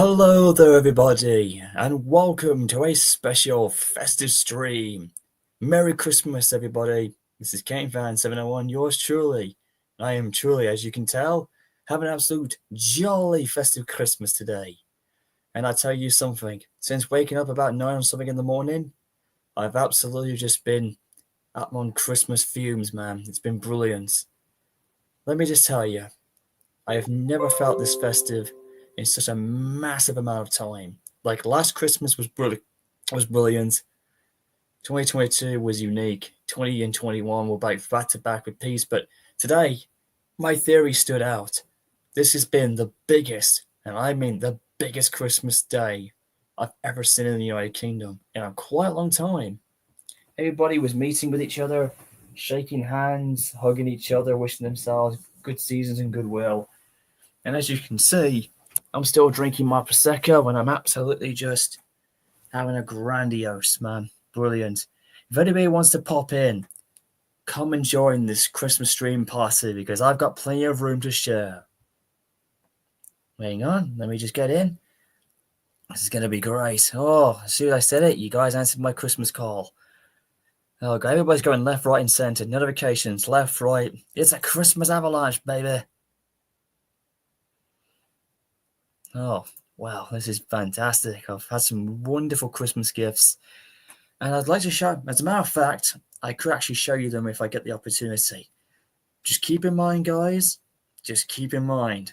Hello there, everybody, and welcome to a special festive stream. Merry Christmas, everybody. This is KaneFan701, yours truly. I am truly, as you can tell, having an absolute jolly festive Christmas today. And I tell you something, since waking up about 9 or something in the morning, I've absolutely just been up on Christmas fumes, man. It's been brilliant. Let me just tell you, I have never felt this festive in such a massive amount of time. Like last Christmas was brilliant. 2022 was unique. 20 and 21 were back to back with peace. But today, my theory stood out. This has been the biggest, and I mean the biggest Christmas day I've ever seen in the United Kingdom in a quite long time. Everybody was meeting with each other, shaking hands, hugging each other, wishing themselves good seasons and goodwill. And as you can see, I'm still drinking my Prosecco and I'm absolutely just having a grandiose, man. Brilliant. If anybody wants to pop in, come and join this Christmas stream party because I've got plenty of room to share. Hang on, let me just get in. This is going to be great. Oh, as soon as I said it, you guys answered my Christmas call. Oh, God, everybody's going left, right, and center. Notifications, left, right. It's a Christmas avalanche, baby. Oh, wow, this is fantastic. I've had some wonderful Christmas gifts. And I'd like to show, as a matter of fact, I could actually show you them if I get the opportunity. Just keep in mind, guys, just keep in mind,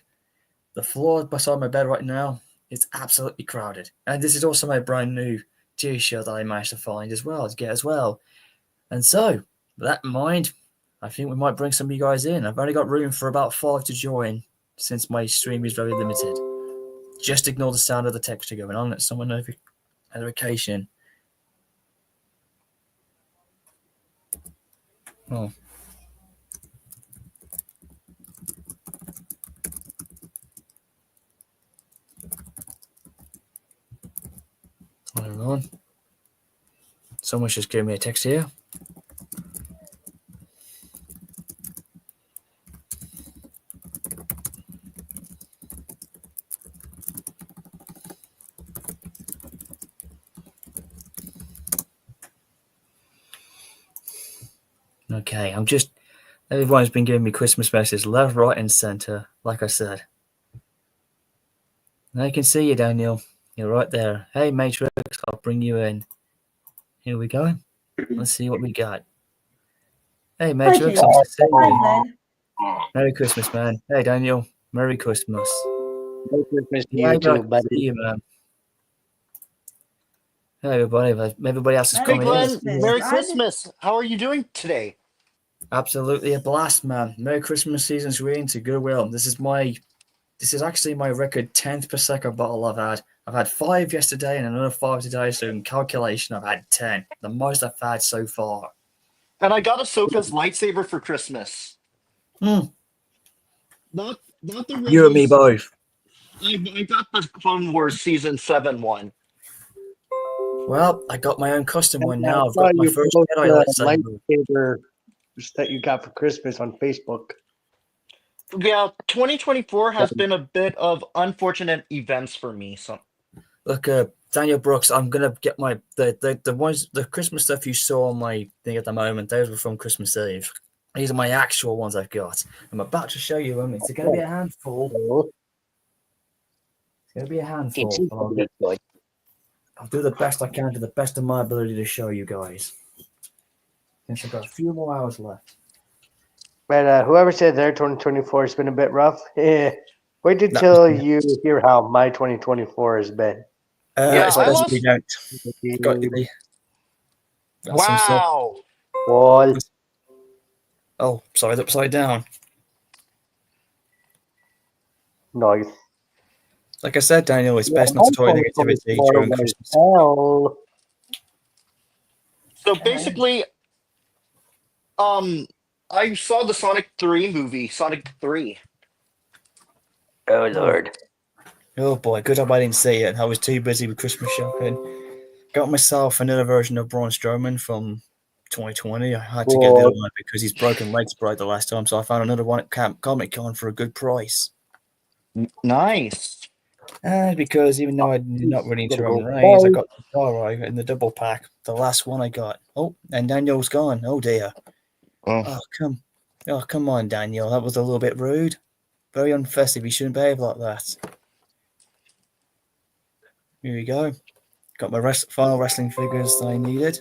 the floor beside my bed right now is absolutely crowded. And this is also my brand new t-shirt that I managed to find as well, to get as well. And so, with that in mind, I think we might bring some of you guys in. I've only got room for about 5 to join since my stream is very limited. Just ignore the sound of the texture going on. Let someone notification. Oh. Hold on. Someone's just gave me a text here. Okay, everyone's been giving me Christmas messages left, right, and center, like I said. I can see you, Daniel. You're right there. Hey, Matrix, I'll bring you in. Here we go. Let's see what we got. Hey, Matrix, nice to see you. Merry Christmas, man. Hey, Daniel. Merry Christmas. Merry Christmas to you too, buddy. See you, man. Hey, everybody. Everybody else is coming in. Merry Christmas. How are you doing today? Absolutely a blast, man. Merry Christmas season's reading to goodwill. This is actually my record 10th Prosecco bottle I've had. I've had 5 yesterday and another 5 today, so in calculation, I've had 10. The most I've had so far. And I got Ahsoka's lightsaber for Christmas. Not the you and me both. I got the Clone Wars Season 7 one. Well, I got my own custom one now. I've got my first Jedi lightsaber that you got for Christmas on Facebook. Yeah, 2024 has been a bit of unfortunate events for me. So, look, Daniel Brooks, I'm gonna get the Christmas stuff you saw on my thing at the moment. Those were from Christmas Eve. These are my actual ones I've got. I'm about to show you them. It's gonna be a handful. It's gonna be a handful. I'll do the best I can to the best of my ability to show you guys. Since I've got a few more hours left. But whoever said their 2024 has been a bit rough, wait until you hear how my 2024 has been. Especially wow. Wall. Oh, sorry, upside down. Nice. Like I said, Daniel, it's best not to toy negativity during Christmas. So basically, I saw the Sonic 3 movie, Sonic 3. Oh, Lord. Oh, boy. Good job I didn't see it. I was too busy with Christmas shopping. Got myself another version of Braun Strowman from 2020. I had to get the other one because his broken legs broke the last time, so I found another one at Comic Con for a good price. Nice. Because even though I'm not running to run race, I got the Doro in the double pack, the last one I got. Oh, and Daniel's gone. Oh dear. Oh, Come on, Daniel. That was a little bit rude. Very unfestive. You shouldn't behave like that. Here we go. Got my final wrestling figures that I needed.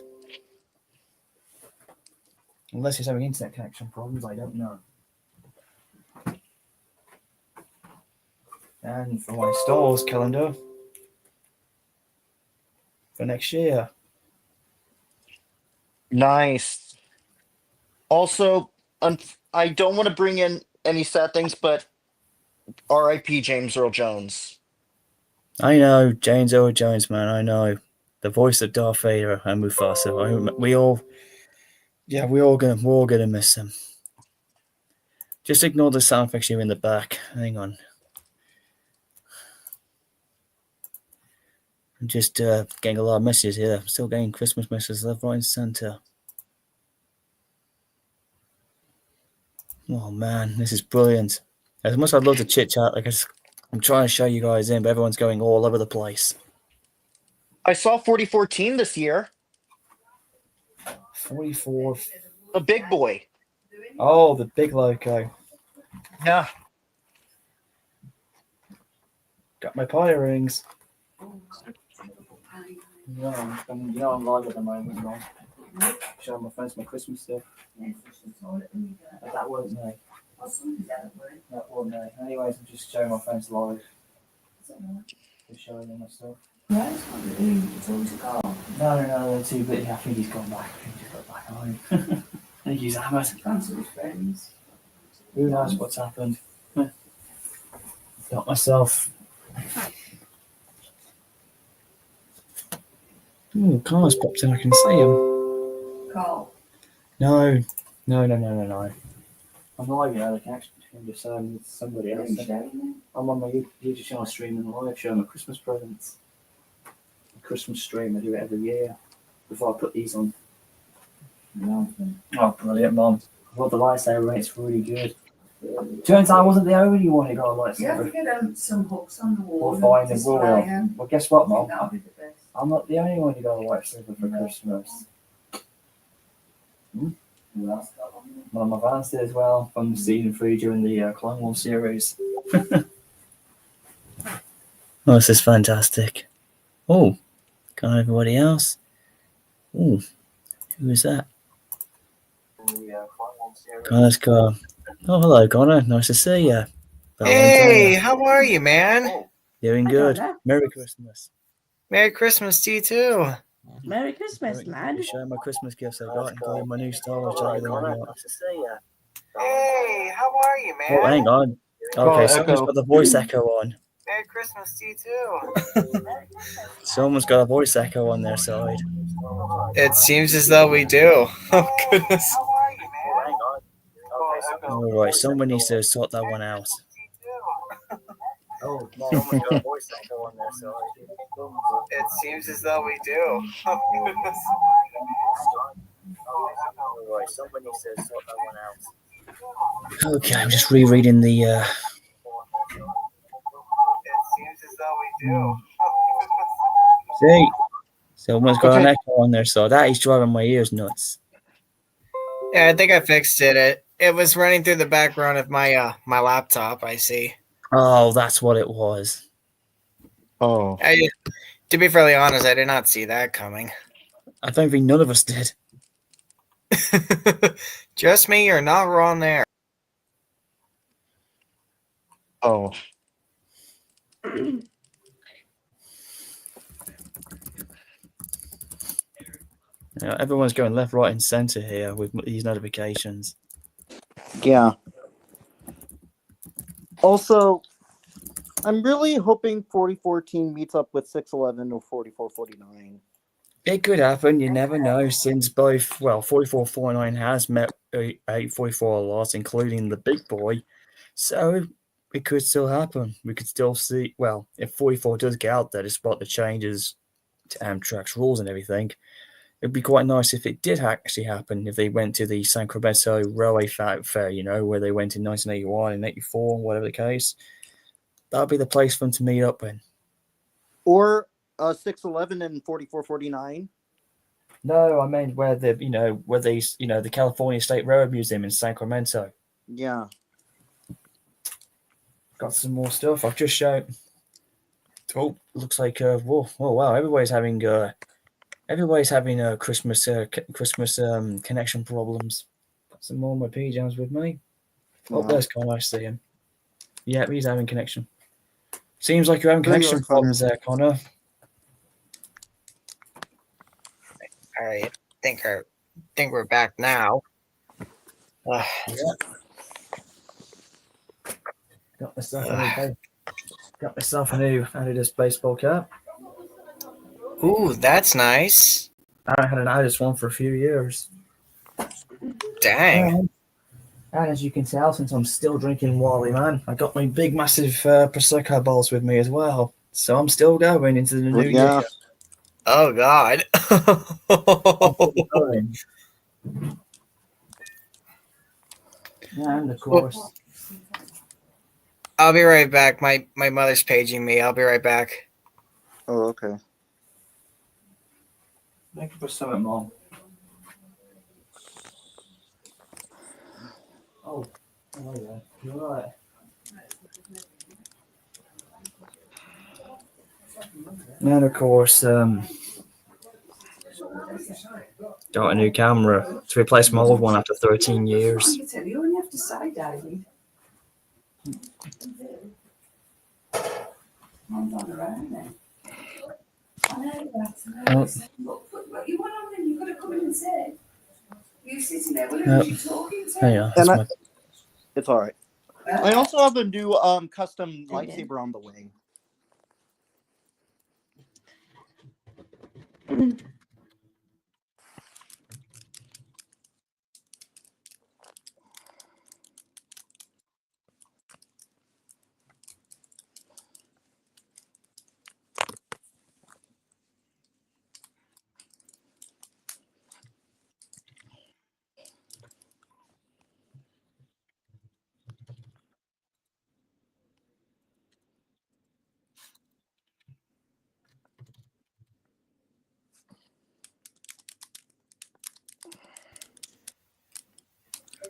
Unless he's having internet connection problems, I don't know. And for my Star Wars calendar for next year. nice. Also, I don't want to bring in any sad things, but R.I.P. James Earl Jones. I know, James Earl Jones, man. I know. The voice of Darth Vader and Mufasa. We're all gonna miss him. Just ignore the sound effects here in the back. Hang on. I'm just getting a lot of messages here. I'm still getting Christmas messages left, right, and center. Oh man, this is brilliant. As much as I'd love to chit chat, I'm trying to show you guys in, but everyone's going all over the place. I saw 4014 this year. 44. The big boy. Oh, the big loco. Yeah. Got my party rings. I'm live at the moment, Ron. Showing my friends my Christmas stuff. But that won't know. That won't know. Anyways, I'm just showing my friends live. Just showing them my stuff. No, they're too busy. I think he's gone back. I think he's got back home. I think he's hammered. Who knows what's happened? Got myself. Ooh, Carl's popped in. I can see him. Carl. No. I'm live, I can actually just saying it's somebody else. I'm on my YouTube channel streaming live, showing my Christmas presents. A Christmas stream, I do it every year before I put these on. Oh, brilliant, Mom. I thought the lightsaber rate's really good. Turns out I wasn't the only one who got a lightsaber. You have to get some hooks on the wall. We'll find them, we will. Well, guess what, Mom? That'll be the best. I'm not the only one who got a lightsaber for Christmas. Who else got one? One of my fans did as well from season 3 during the Clone Wars series. Oh, this is fantastic. Oh, got everybody else. Oh, who is that? Connor's got. Oh, hello, Connor. Nice to see you. Hey, how are you, man? Doing good. Merry Christmas. Merry Christmas to you too. Merry Christmas, lad. Showing my Christmas gifts I got, including my new Star Wars jacket. Nice to see you. Hey, how are you, man? Oh, hang on. Okay, someone's got the voice echo on. Merry Christmas to you too. Someone's got a voice echo on their side. It seems as though we do. Oh goodness. All right, someone needs to sort that one out. Oh, someone's got a voice echo on their side. It seems as though we do. Oh goodness. All right, someone needs to sort that one out. Okay, I'm just rereading the. It seems as though we do. See, someone's got an Okay. echo on their side. That is driving my ears nuts. Yeah, I think I fixed it. It was running through the background of my my laptop. I see. Oh, that's what it was. Oh. To be fairly honest, I did not see that coming. I don't think none of us did. Just me, you're not wrong there. Oh. Everyone's going left, right, and center here with these notifications. Yeah. Also, I'm really hoping 4014 meets up with 611 or 4449. It could happen. You never know. Since both, 4449 has met 844 a lot, including the big boy. So it could still happen. We could still see. Well, if 44 does get out there, despite the changes to Amtrak's rules and everything, it'd be quite nice if it did actually happen. If they went to the San Crobeto Railway Fair, where they went in 1981 and 84, whatever the case. that'll be the place for them to meet up in. Or 611 and 4449. No, I meant where the the California State Railroad Museum in Sacramento. Yeah. Got some more stuff. I've just shown. Oh, looks like whoa, wow! Everybody's having Christmas connection problems. Got some more of my PJs with me. Oh, Wow. there's Connor. I see him. Yeah, he's having connection. Seems like you're having There you connection are, Connor. problems there, Connor. All right, think we're back now. Yeah. Got myself a new Adidas baseball cap. Ooh, that's nice. I haven't had an Adidas one for a few years. Dang. And as you can tell, since I'm still drinking Wally, man, I got my big, massive Prosecco bowls with me as well. So I'm still going into the new Yeah. year. Oh God. And of course, I'll be right back. My mother's paging me. I'll be right back. Oh, okay. thank you for something, Mom. Oh yeah, you're right. And of course, got a new camera to replace my old one after 13 years. I can tell you only have to side diving. I'm on around then. I know that. But you went on then, you could have come in and said. You sitting there, what are you talking to? Yeah, And that's It's all right. I also have a new custom lightsaber on the way.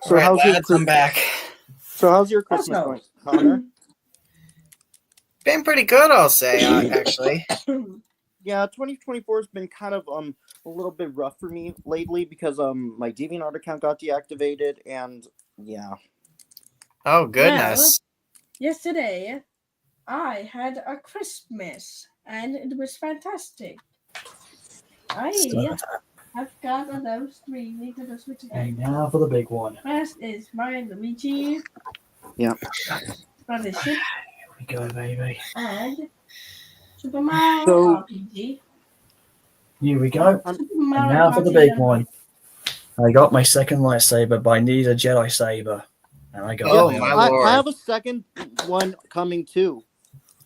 So Right, how's your lads, I'm back. So how's your Christmas no. going, Connor? Been pretty good, I'll say. Actually. Yeah, 2024 has been kind of a little bit rough for me lately because my DeviantArt account got deactivated and yeah. Oh goodness. Yesterday, I had a Christmas and it was fantastic. I have got those three Nintendo Switch And games. now for the big one. First is Mario and Luigi. Yeah. Brothership Here we go, baby. and Super Mario So- RPG. Here we go. Super And Mario now for the RPG big and- one. I got my second lightsaber, but I need a Jedi saber. And I got Oh, it. my I lord. have a second one coming too.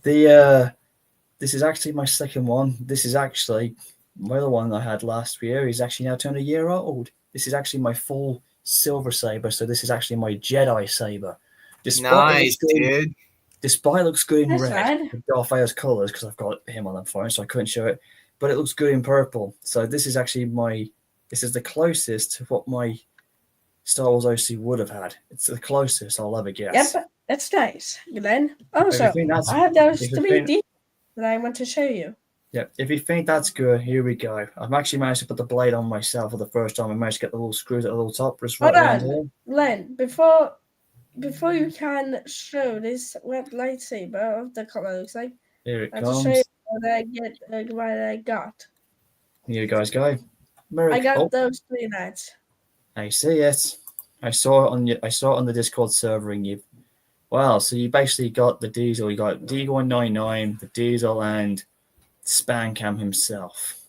This is actually my second one. This is actually my other one I had last year. He's actually now turned a year old. This is actually my full silver saber, so this is actually my Jedi saber. Nice, dude. Despite it looks good in That's red, right. with Darth Vader's colors, because I've got him on the phone, so I couldn't show it. But it looks good in purple. So this is actually this is the closest to what my Star Wars OC would have had. It's the closest I'll ever guess. Yep, that's nice. Glenn. If Also, you think that's- I have those if you three think- D that I want to show you. Yeah, if you think that's good, here we go. I've actually managed to put the blade on myself for the first time. I managed to get the little screws at the little top. Just right Hold around on. here. Glenn, before you can show this red lightsaber of the color it looks like, Here it I have to show you comes. what I got. Here you guys go. I got Oh, those three knights. I see it. I saw it on the Discord server, and you. Wow, so you basically got the Diesel. You got D199, the Diesel, and Spancam himself.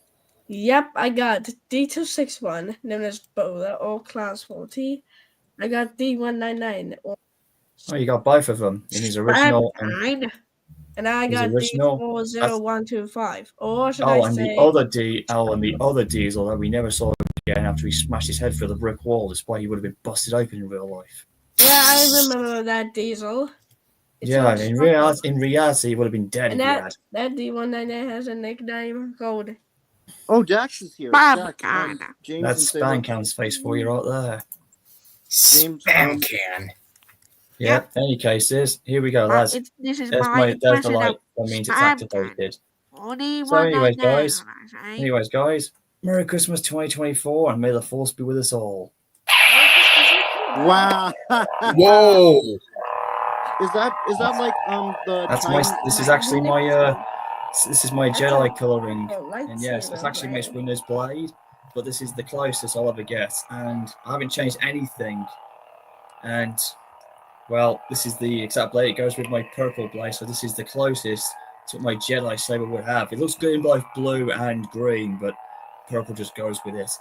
Yep, I got D261, known as Bowler or Class 40. I got D199 or Oh, you got both of them in his original. and I his got original- D40125. Or should Oh, I and say the other Diesel that we never saw again after he smashed his head through the brick wall, despite he would have been busted open in real life. yeah, I remember that Diesel. It's Yeah, so in reality, he would have been dead if And he had. that D199 has a nickname called Oh, Dax is here. Bob Dax, Ghana. James That's and Sailor. Spancam's face for you right there. James, Spam can. Yeah. Any cases, here we go, lads. This is There's there's the light. That means it's activated. So, anyways, guys, Merry Christmas 2024, and may the force be with us all. Wow. Whoa! Is that like the That's time? my. This is actually my. This is my Jedi coloring, and yes, it's actually Mace Windu's blade, but this is the closest I'll ever get, and I haven't changed anything. And well, this is the exact blade. It goes with my purple blade, so this is the closest to what my Jedi saber would have. It looks good in both blue and green, but purple just goes with it.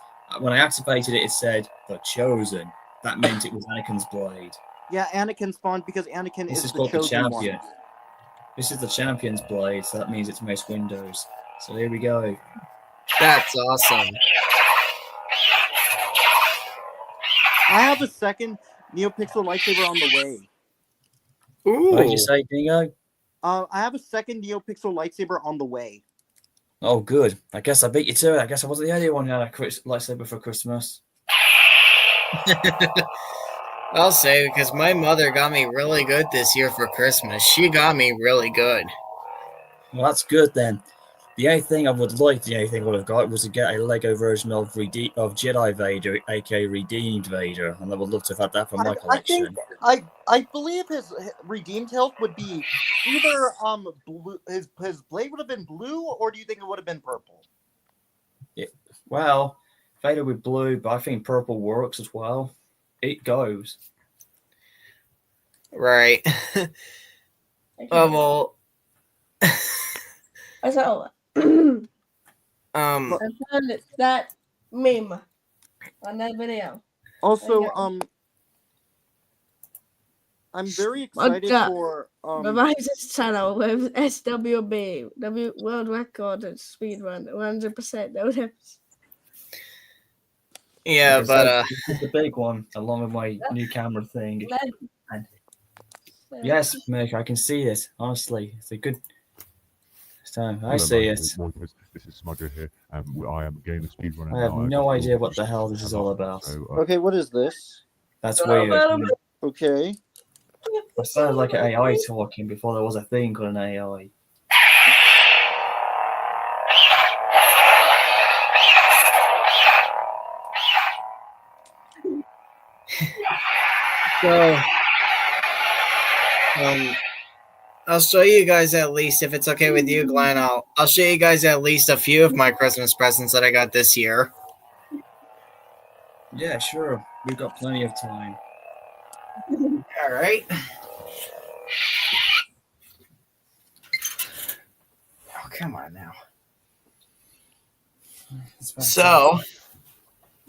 When I activated it, it said "The Chosen." That meant it was Anakin's blade. Yeah, Anakin spawned because Anakin This is is the called the chosen champion. one. This is the champion's blade, so that means it's Mace Windu's. So here we go. That's awesome. I have a second NeoPixel lightsaber on the way. Ooh. What did you say, Dingo? I have a second NeoPixel lightsaber on the way. Oh, good. I guess I beat you to it. I guess I wasn't the only one who had a lightsaber for Christmas. I'll say, because my mother got me really good this year for Christmas. She got me really good. Well, that's good then. The only thing I would have got was to get a Lego version of Jedi Vader, aka Redeemed Vader, and I would love to have had that for my collection. I believe his redeemed health would be either blue. His blade would have been blue, or do you think it would have been purple? Well, Vader with blue, but I think purple works as well. It goes. Right. Well, So, I found that meme on that video. Also, Okay. I'm very excited God. for Revises channel with SWB, World Record and Speedrun, 100% notice. yeah, but this is the big one, along with my new camera thing. Yes, Mick, I can see it. Honestly, it's a good. So I see it. This is Smudger here. I am getting the speedrunner. I have no idea what the hell this is all about. So, okay, what is this? That's weird. Okay. I sounded like an AI talking before there was a thing called an AI. so I'll show you guys at least, if it's okay with you, Glenn. I'll show you guys at least a few of my Christmas presents that I got this year. Yeah, sure. We've got plenty of time. All right. Oh, come on now. So,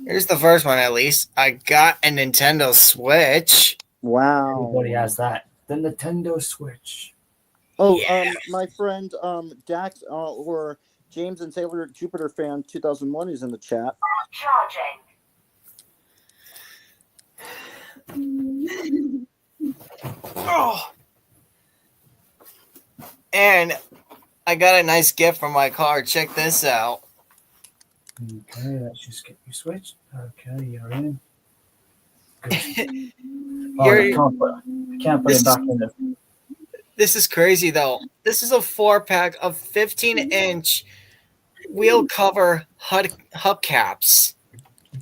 here's the first one at least. I got a Nintendo Switch. Wow. Everybody has that. The Nintendo Switch. Oh, Yeah. my friend Dax or James and Sailor Jupiter fan 2001 is in the chat. Oh. And I got a nice gift from my car. Check this out. Okay, let's just get you switched. Okay, you're in. Good. Oh, I can't put it back in there. This is crazy though. This is a 4-pack of 15-inch wheel cover hubcaps.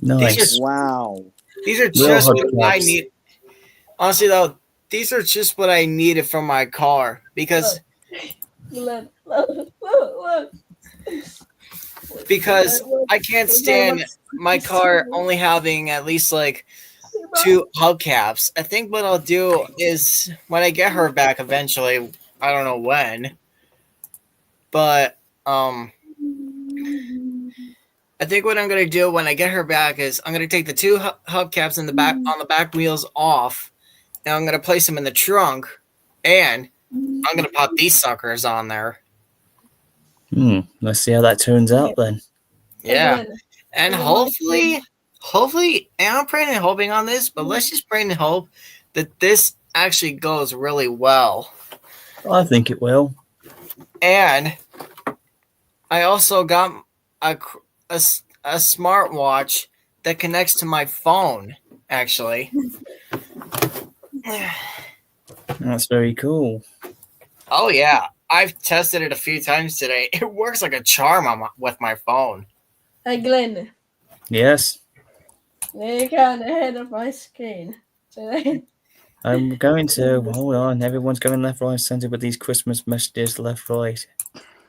Nice. Wow. These are Real just what hubcaps. I need. Honestly though, these are just what I needed from my car because Look. I can't stand my car only having at least like 2 hubcaps. I think what I'll do is when I get her back eventually, I don't know when, but I think what I'm gonna do when I get her back is I'm gonna take the 2 hubcaps in the back on the back wheels off, and I'm gonna place them in the trunk, and I'm gonna pop these suckers on there. Let's see how that turns out then. Yeah, and hopefully, and I'm praying and hoping on this, but let's just pray and hope that this actually goes really well. I think it will. And I also got a smartwatch that connects to my phone, actually. That's very cool. Oh, yeah. I've tested it a few times today. It works like a charm with my phone. Hey, Glenn, Yes, you got ahead of my screen today. I'm going to. Hold on. Everyone's going left, right, center with these Christmas messages left, right.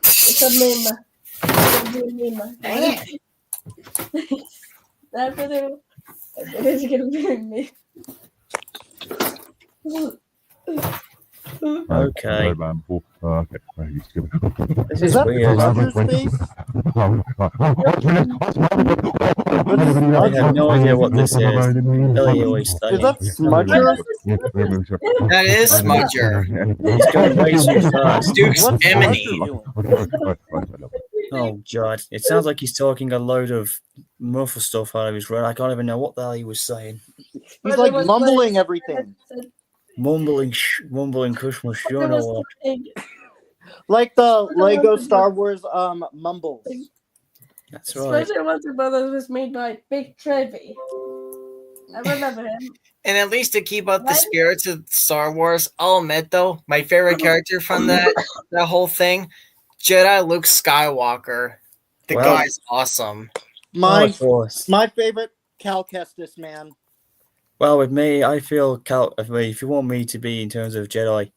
It's a meme. It's a meme. That video is going to be me. Okay. Okay. This Is is that weird. Roger's face? I have no idea what this is. Billy always Is saying. that Smudger? That is Smudger. He's going way too fast. Duke's What's Emily. Smudger doing? Oh, God. It sounds like he's talking a load of muffled stuff out of his run. I can't even know what the hell he was saying. He's like mumbling everything. Mumbling Christmas, you know what? Like the Lego Star Wars mumbles. That's right. Special Monster Brothers was made by Big Trevi. I remember him. And at least to keep up the spirits of Star Wars, I'll admit though, my favorite character from that whole thing, Jedi Luke Skywalker. The Well- guy's awesome. Well, of course. My favorite, Cal Kestis, man. Well, with me, I feel if you want me to be in terms of Jedi,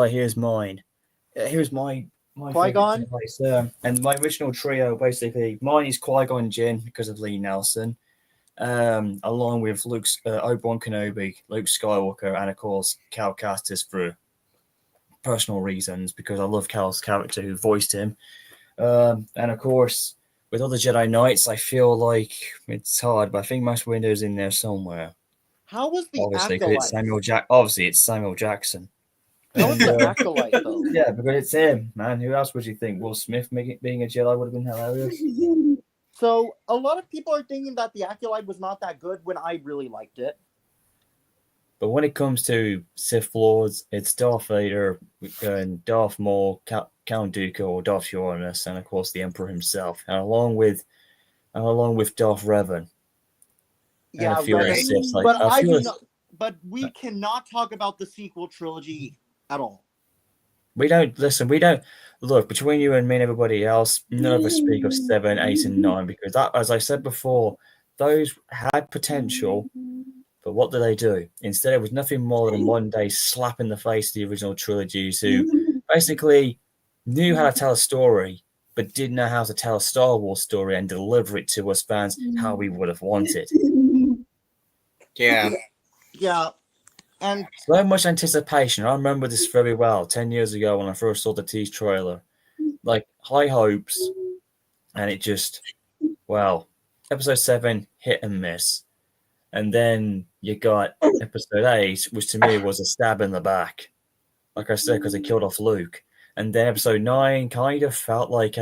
here's mine. Here's my Qui-Gon? favorite Jedi, sir. And my original trio, basically, mine is Qui-Gon Jinn because of Lee Nelson, along with Obi-Wan Kenobi, Luke Skywalker, and of course Cal Kestis for personal reasons because I love Cal's character who voiced him, and of course. With other Jedi Knights, I feel like it's hard, but I think Master Windu's in there somewhere. How was the Obviously, because Acolyte? it's Samuel Jackson. How was the Acolyte, though? Yeah, because it's him, man. Who else would you think? Will Smith being a Jedi would have been hilarious. So, a lot of people are thinking that the Acolyte was not that good when I really liked it. But when it comes to Sith Lords, it's Darth Vader and Darth Maul, Count Dooku, or Darth Uranus, and of course the Emperor himself, and along with Darth Revan. Yeah, a few right. other Siths, like- But a I few do other- not. But we cannot talk about the sequel trilogy at all. We don't look between you and me and everybody else. None of us speak of 7, 8, and 9 because that, as I said before, those had potential. But what did they do? Instead, it was nothing more than one day slap in the face of the original trilogies who basically knew how to tell a story, but didn't know how to tell a Star Wars story and deliver it to us fans how we would have wanted. Yeah. Yeah, and So much anticipation. I remember this very well 10 years ago when I first saw the tease trailer. Like, high hopes, and it just, well, episode 7, hit and miss. And then you got episode 8, which to me was a stab in the back. Like I said, because it killed off Luke. And then episode 9 kind of felt like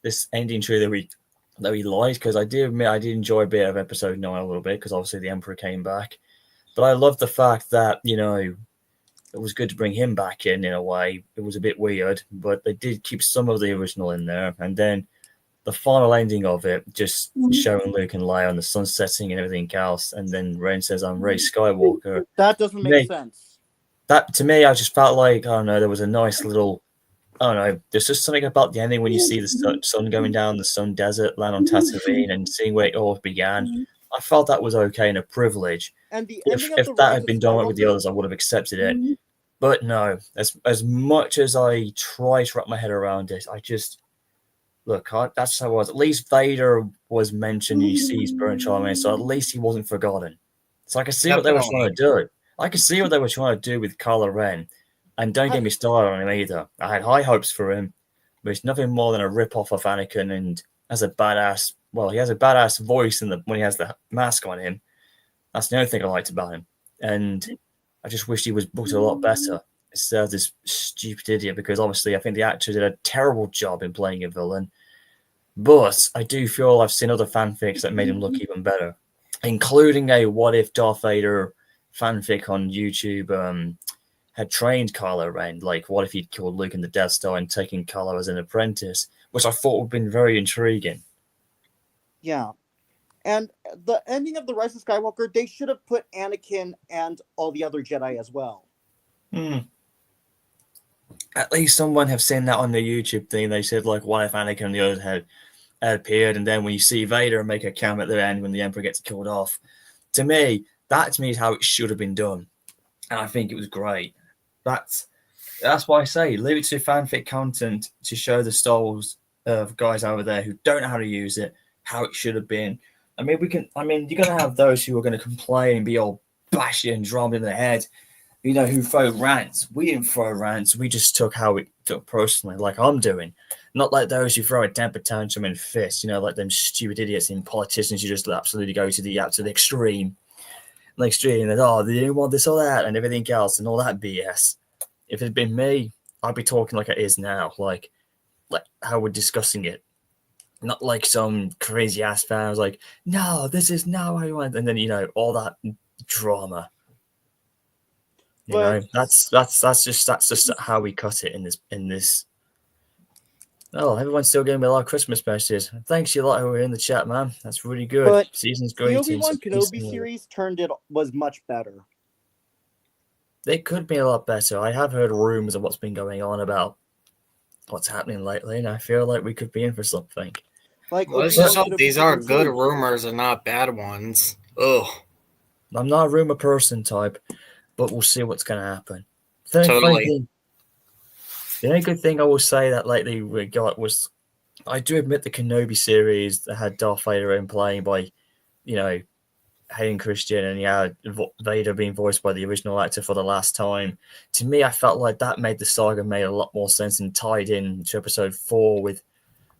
this ending tree that we liked, because I did admit I did enjoy a bit of episode 9 a little bit, because obviously the Emperor came back. But I love the fact that, it was good to bring him back in a way. It was a bit weird, but they did keep some of the original in there. And then the final ending of it, just showing Luke and Leia and the sun setting and everything else, and then Ren says, "I'm Rey Skywalker." that doesn't make sense. That, to me, I just felt like, I don't know, there was a nice little, I don't know, there's just something about the ending when you see the sun going down the sun desert, land on Tatooine, and seeing where it all began. I felt that was okay and a privilege. And the If ending of the that Rise had of been done with the Skywalker- others, I would have accepted it. But no, as much as I try to wrap my head around it, I just look. That's how it was. At least Vader was mentioned. You see his burnt child, so at least he wasn't forgotten. So I can see what they were trying to do. I can see what they were trying to do with Kylo Ren, and don't get me started on him either. I had high hopes for him, but it's nothing more than a rip off of Anakin. And as a badass, well, he has a badass voice when he has the mask on him. That's the only thing I liked about him. And I just wish he was booked a lot better instead of this stupid idiot, because obviously I think the actor did a terrible job in playing a villain. But I do feel I've seen other fanfics that made him look even better, including a What If Darth Vader fanfic on YouTube. had trained Kylo Ren. Like, what if he'd killed Luke in the Death Star and taken Kylo as an apprentice, which I thought would have been very intriguing. Yeah. And the ending of The Rise of Skywalker, they should have put Anakin and all the other Jedi as well. At least someone have seen that on the YouTube thing. They said, like, what if Anakin and the others had appeared, and then when you see Vader make a cameo at the end when the Emperor gets killed off, to me is how it should have been done. And I think it was great. That's why I say leave it to fanfic content to show the Star Wars guys over there who don't know how to use it, how it should have been. You're gonna have those who are gonna complain and be all bashy and drummed in the head, who throw rants. We didn't throw rants, we just took how it took personally, like I'm doing. Not like those who throw a temper tantrum and fist, like them stupid idiots and politicians who just absolutely go to the extreme. They didn't want this or that and everything else and all that BS. If it had been me, I'd be talking like it is now, like how we're discussing it. Not like some crazy ass fan who's like, no, this is not what I want. And then, all that drama. That's just how we cut it in this. Oh, everyone's still giving me a lot of Christmas messages. Thanks, you lot who are in the chat, man. That's really good. But Season's the great. Obi-Wan Kenobi series was much better. It could be a lot better. I have heard rumors of what's been going on about what's happening lately, and I feel like we could be in for something. Let's just hope these are good rumors and not bad ones. Ugh. I'm not a rumor person type, but we'll see what's going to happen. Totally. The only good thing I will say that lately we got was, I do admit the Kenobi series that had Darth Vader in playing by, Hayden Christian, and Vader being voiced by the original actor for the last time. To me, I felt like that made the saga made a lot more sense and tied in to episode 4 with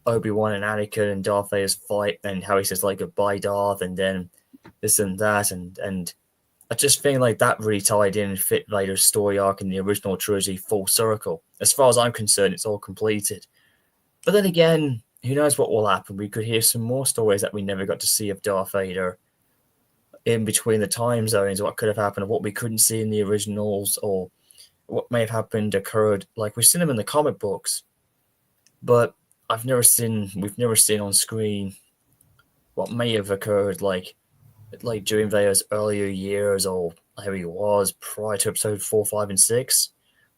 Obi-Wan and Anakin and Darth Vader's fight and how he says like goodbye Darth and then this and that and I just think like that really tied in and fit Vader's story arc in the original trilogy full circle. As far as I'm concerned, it's all completed. But then again, who knows what will happen? We could hear some more stories that we never got to see of Darth Vader in between the time zones, what could have happened, or what we couldn't see in the originals, or what may have occurred. Like we've seen them in the comic books, but we've never seen on screen what may have occurred, like during Vader's earlier years, or how he was prior to episode 4, 5, and 6.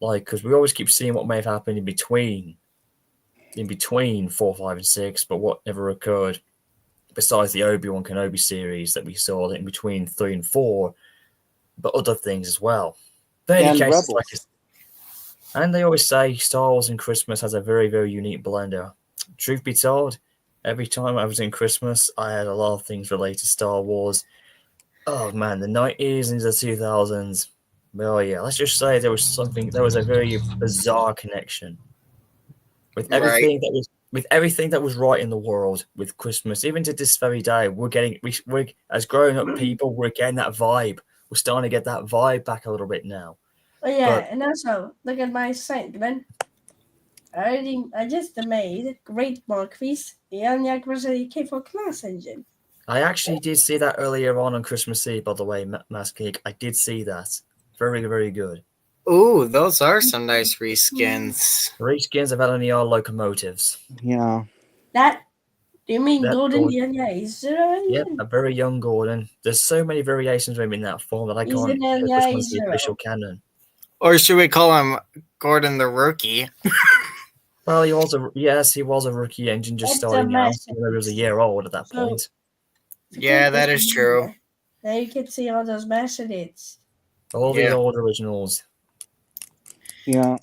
Because we always keep seeing what may have happened in between 4, 5, and 6, but what never occurred besides the Obi-Wan Kenobi series that we saw in between 3 and 4, but other things as well. But in any case, and they always say Star Wars and Christmas has a very, very unique blender. Truth be told, every time I was in Christmas, I had a lot of things related to Star Wars. Oh man, the 90s and the 2000s. Well, yeah, let's just say there was a very bizarre connection with everything that was right in the world with Christmas. Even to this very day, we're as grown up people, we're getting that vibe. We're starting to get that vibe back a little bit now. Oh yeah, and also look at my segment. I just made Great Marquis the Enyaq Rosary K4 class engine. I actually did see that earlier on Christmas Eve, by the way, Mask Geek. I did see that. Very, very good. Ooh, those are some nice reskins. Reskins of LNER locomotives. Yeah. Do you mean That Golden Gordon. Enyaq? Yep, a very young Gordon. There's so many variations of him in that form that I He's can't an know which Enyaq one's the Zero. official canon. Or should we call him Gordon the Rookie? Well, he was a rookie engine just That's starting a out. mess. He was a year old at that So- point. Yeah, that is true. Now you can see all those messages. All the Yeah. old originals. Yeah.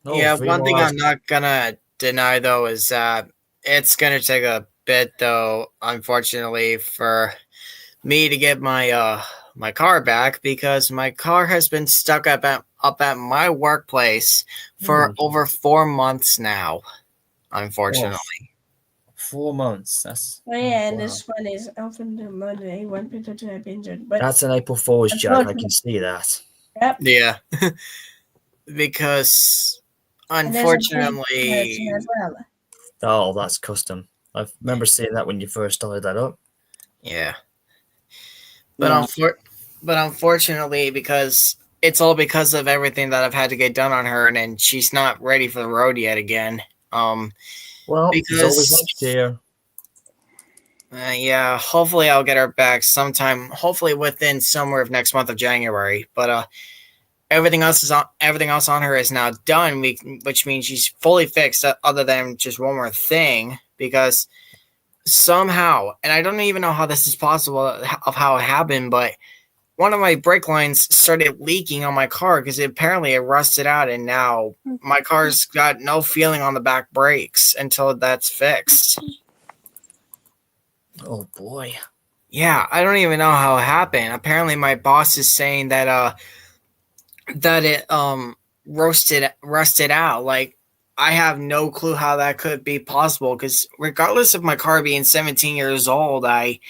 Yeah, one thing I'm not gonna deny though is it's gonna take a bit though, unfortunately, for me to get my my car back because my car has been stuck up at my workplace for over 4 months now. Unfortunately. 4 months. That's Oh yeah, and wow. this one is often the Monday when people to have injured. But That's an April Fool's joke. I Unfortunately. can see that. yep. Yeah. Because and there's a big unfortunately version as well. Oh, that's custom. I remember seeing that when you first started that up. yeah. But Yeah. unfortunately, because it's all because of everything that I've had to get done on her, and then she's not ready for the road yet again. Well, it's always Because next year. yeah, hopefully I'll get her back sometime. Hopefully within somewhere of next month of January. But everything else on her is now done. Which means she's fully fixed. Other than just one more thing, because somehow, and I don't even know how this is possible of how it happened, but one of my brake lines started leaking on my car because it rusted out, and now my car's got no feeling on the back brakes until that's fixed. Oh boy. Yeah, I don't even know how it happened. Apparently, my boss is saying that it rusted out. Like, I have no clue how that could be possible, because regardless of my car being 17 years old, I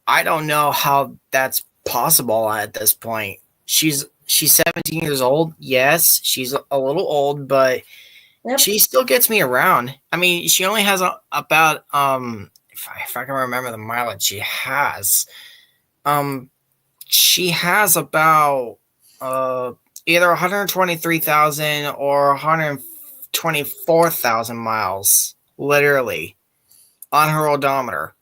don't know how that's possible at this point. She's 17 years old. Yes, she's a little old, but Yep. she still gets me around. I mean, she only has about if I can remember the mileage she has. She has about either 123,000 or 124,000 miles, literally, on her odometer.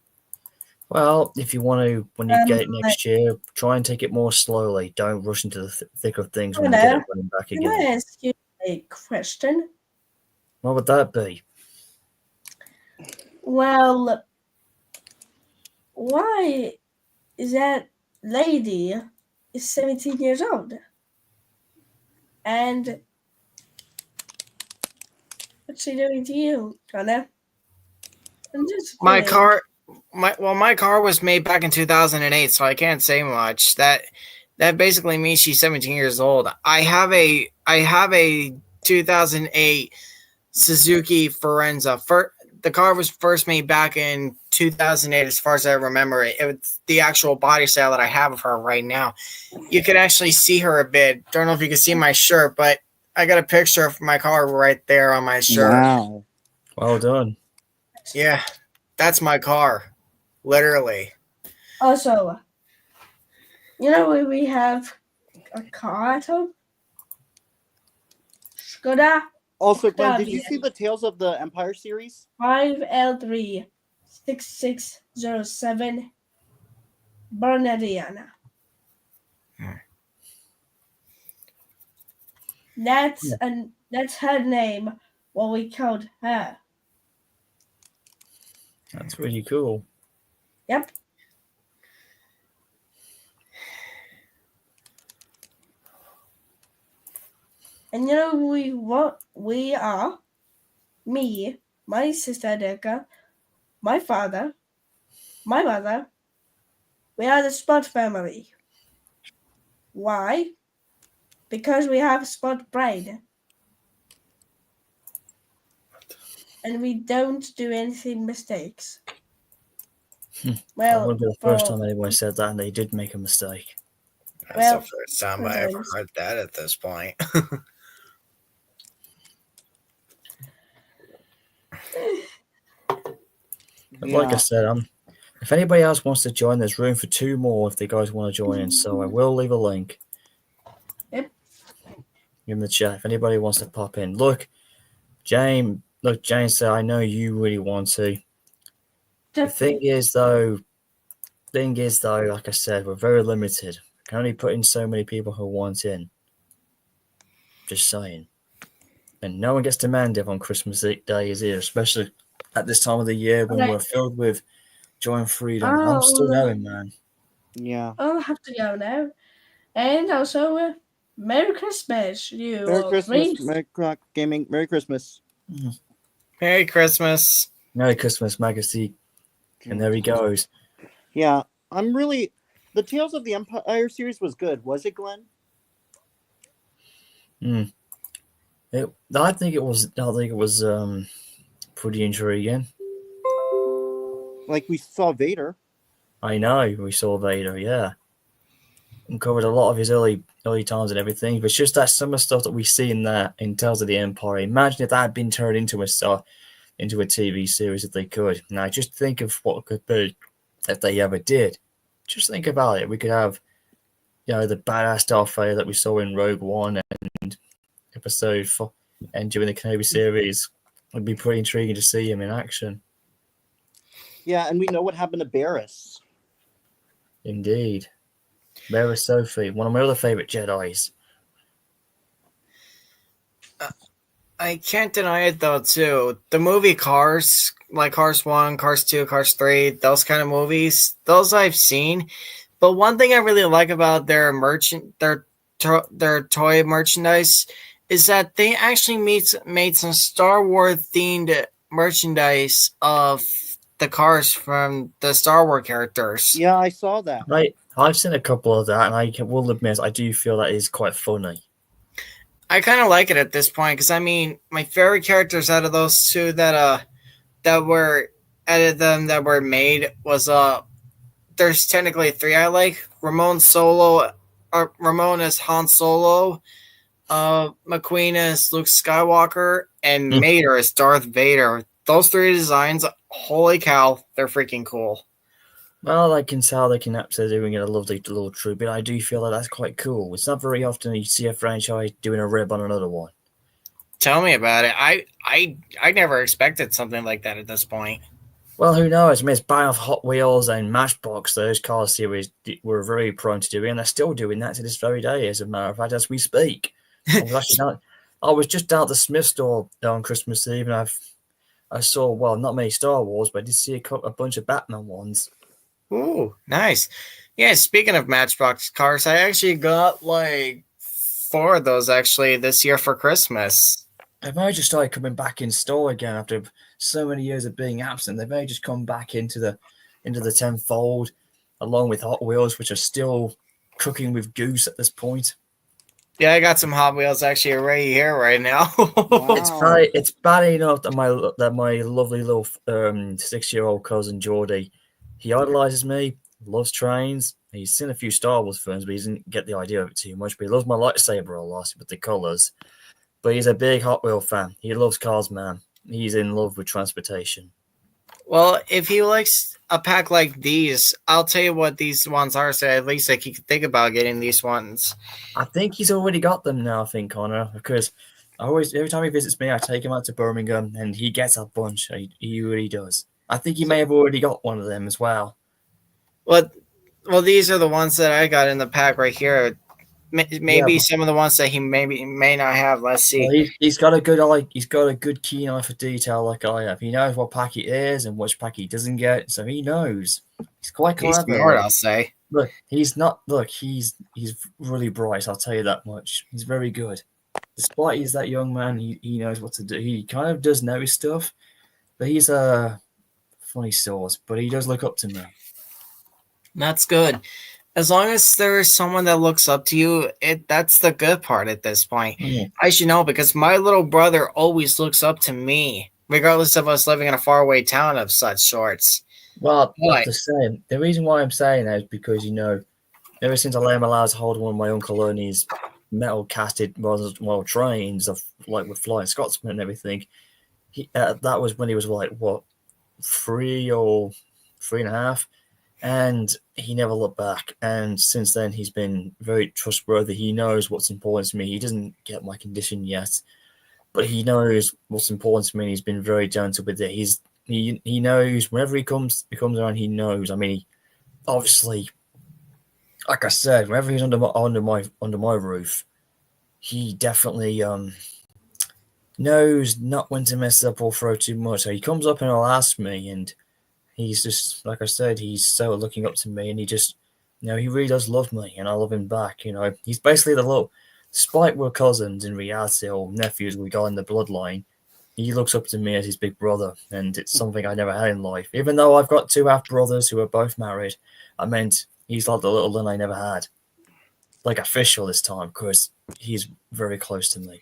Well, if you want to, when you get it next year, try and take it more slowly. Don't rush into the thick of things when you get it running back Can I again. ask you a question? What would that be? Well, why is that lady is 17 years old? And what's she doing to you, Connor? I'm just My curious. my car was made back in 2008, so I can't say much. That basically means she's 17 years old. I have a 2008 Suzuki Forenza. The car was first made back in 2008, as far as I remember it. It's the actual body style that I have of her right now. You can actually see her a bit. Don't know if you can see my shirt, but I got a picture of my car right there on my shirt. Wow. Well done. Yeah, that's my car, literally. Also, you know where we have a car at home? Skoda Also, Glenn, did you Octavia. see the Tales of the Empire series? 5L3 6607 Bernardiana. That's her name, what we called her. That's really cool. Yep. And you know we are? Me, my sister Deka, my father, my mother. We are the Spot family. Why? Because we have spot brain. And we don't do anything mistakes. That Well, wouldn't be the first time anyone said that, and they did make a mistake. That's Well, the first time I ever heard that at this point. But like I said, if anybody else wants to join, there's room for 2 more if the guys want to join in. So I will leave a link. Yep. In the chat if anybody wants to pop in. Jane said, I know you really want to. The thing is though, like I said, we're very limited. We can only put in so many people who want in. Just saying. And no one gets demanded on Christmas Day is here, especially at this time of the year when we're filled with joy and freedom. I'm still going, man. Yeah. I'll have to go now. And also, Merry Christmas, you Merry all Christmas, three. Merry Gaming, Merry Christmas. Merry Christmas. Merry Christmas, Magazine. And there he goes. Yeah, the Tales of the Empire series was good, was it, Glenn? I think it was pretty intriguing. Like, we saw Vader. I know we saw Vader, yeah, and covered a lot of his early times and everything. But it's just that some of the stuff that we see in Tales of the Empire. Imagine if that had been turned into a TV series, if they could. Now, just think of what it could be if they ever did. Just think about it. We could have, the badass Darth Vader that we saw in Rogue One and Episode 4, and during the Kenobi series. It'd be pretty intriguing to see him in action. Yeah, and we know what happened to Barris. Indeed. Mara Sophie, one of my other favorite Jedis. I can't deny it though too. The movie Cars, like Cars 1, Cars 2, Cars 3, those kind of movies, those I've seen. But one thing I really like about their toy merchandise is that they actually made some Star Wars themed merchandise of the cars from the Star Wars characters. Yeah, I saw that. Right, I've seen a couple of that, and I will admit I do feel that is quite funny. I kind of like it at this point because I mean, my favorite characters out of those two that were that were made was there's technically three I like. Ramon as Han Solo, McQueen as Luke Skywalker, and Mater as Darth Vader. Those three designs, holy cow, they're freaking cool. Well, I can tell they can absolutely doing it a lovely little tribute. I do feel that that's quite cool. It's not very often you see a franchise doing a rib on another one. Tell me about it. I never expected something like that at this point. Well, who knows? I mean, it's buying off Hot Wheels and Matchbox. Those car series were very prone to doing, and they're still doing that to this very day, as a matter of fact, as we speak. I was just down at the Smith store on Christmas Eve, and I saw, well, not many Star Wars, but I did see a bunch of Batman ones. Ooh, nice. Yeah, speaking of Matchbox cars, I actually got like 4 of those actually this year for Christmas. They've only just started coming back in store again after so many years of being absent. They've only just come back into the tenfold, along with Hot Wheels, which are still cooking with goose at this point. Yeah, I got some Hot Wheels actually right here, right now. Wow. It's bad enough that my lovely little 6-year-old cousin Geordie, he idolizes me, loves trains. He's seen a few Star Wars films, but he doesn't get the idea of it too much. But he loves my lightsaber a lot with the colors. But he's a big Hot Wheel fan. He loves cars, man. He's in love with transportation. Well, if he likes a pack like these, I'll tell you what these ones are, so at least he can think about getting these ones. I think he's already got them now, Connor, because every time he visits me, I take him out to Birmingham, and he gets a bunch. He really does. I think he may have already got one of them as well. Well, these are the ones that I got in the pack right here. Maybe some of the ones that he may not have. Let's see. Well, he's got a good eye. He's got a good keen eye for detail, like I have. He knows what pack it is and which pack he doesn't get, so he knows. He's quite clever. He's smart, I'll say. Look, he's not. Look, he's really bright. I'll tell you that much. He's very good. Despite he's that young man, he knows what to do. He kind of does know his stuff, but he's a funny source. But he does look up to me. That's good. As long as there is someone that looks up to you, that's the good part at this point. Mm. I should know because my little brother always looks up to me, regardless of us living in a faraway town of such sorts. Well, Why? the same. The reason why I'm saying that is because ever since I let him allowed to hold one of my Uncle Ernie's metal casted trains of with Flying Scotsman and everything, that was when he was like 3 or 3.5. And he never looked back. And since then, he's been very trustworthy. He knows what's important to me. He doesn't get my condition yet, but he knows what's important to me. And he's been very gentle with it. He knows whenever he comes around. He knows. I mean, obviously, like I said, whenever he's under my roof, he definitely knows not when to mess up or throw too much. So he comes up and he'll ask me, and he's just, like I said, he's so looking up to me, and he just, he really does love me, and I love him back. He's basically despite we're cousins in reality, or nephews we got in the bloodline, he looks up to me as his big brother, and it's something I never had in life. Even though I've got 2 half brothers who are both married, I meant he's like the little one I never had. Like official this time, because he's very close to me.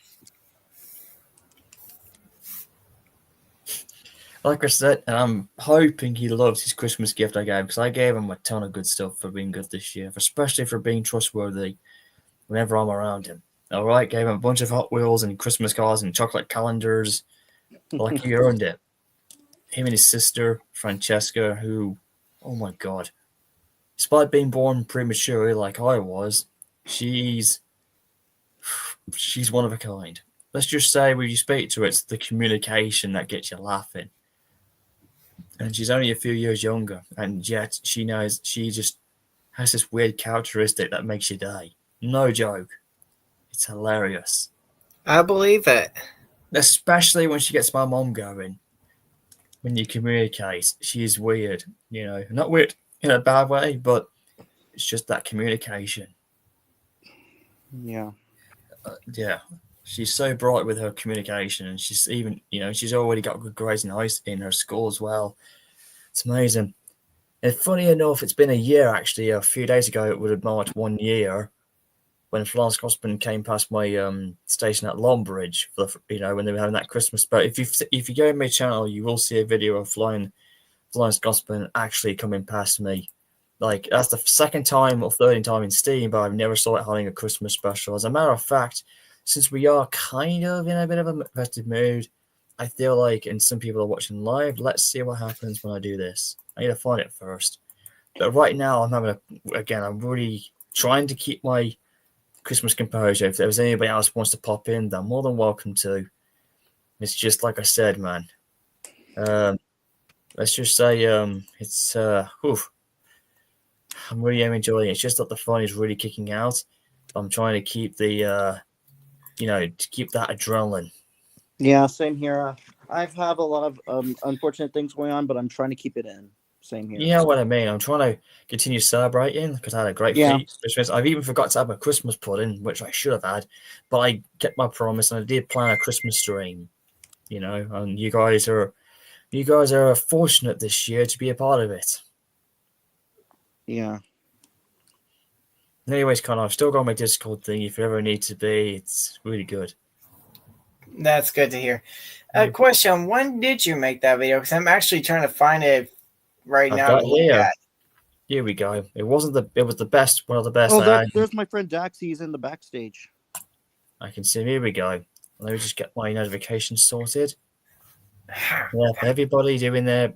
Like I said, and I'm hoping he loves his Christmas gift I gave, because I gave him a ton of good stuff for being good this year, especially for being trustworthy whenever I'm around him. All right, gave him a bunch of Hot Wheels and Christmas cards and chocolate calendars. Like he earned it. Him and his sister, Francesca, who, oh my God, despite being born prematurely like I was, She's one of a kind. Let's just say when you speak to her, it's the communication that gets you laughing. And she's only a few years younger, and yet she knows she just has this weird characteristic that makes your day. No joke. It's hilarious. I believe it. Especially when she gets my mom going. When you communicate, she is weird. Not weird in a bad way, but it's just that communication. Yeah. Yeah. She's so bright with her communication, and she's even, she's already got good grades in her school as well. It's amazing. And funny enough, it's been a year actually. A few days ago, it would have marked 1 year when Florence Gosman came past my station at Longbridge for when they were having that Christmas. But if you go in my channel, you will see a video of Florence Gosman actually coming past me. Like, that's the second time or third time in Steam, but I've never saw it having a Christmas special. As a matter of fact, since we are kind of in a bit of a festive mood, I feel like, and some people are watching live, let's see what happens when I do this. I need to find it first. But right now, I'm really trying to keep my Christmas composure. If there's anybody else who wants to pop in, they're more than welcome to. It's just like I said, man. Let's just say it's I'm really enjoying it. It's just that the fun is really kicking out. I'm trying to keep the to keep that adrenaline. Yeah, same here. I've had a lot of unfortunate things going on, but I'm trying to keep it in. Same here. You know what I mean? I'm trying to continue celebrating because I had a great Christmas. I've even forgot to have a Christmas pudding, which I should have had, but I kept my promise and I did plan a Christmas stream. And you guys are fortunate this year to be a part of it. Yeah. Anyways, Connor, I've still got my Discord thing. If you ever need to be, it's really good. That's good to hear. Question: when did you make that video? Because I'm actually trying to find it right now. Here we go. It was the best, one of the best. There's my friend Dax. He's in the backstage. I can see him. Here we go. Let me just get my notifications sorted. Yeah, everybody doing their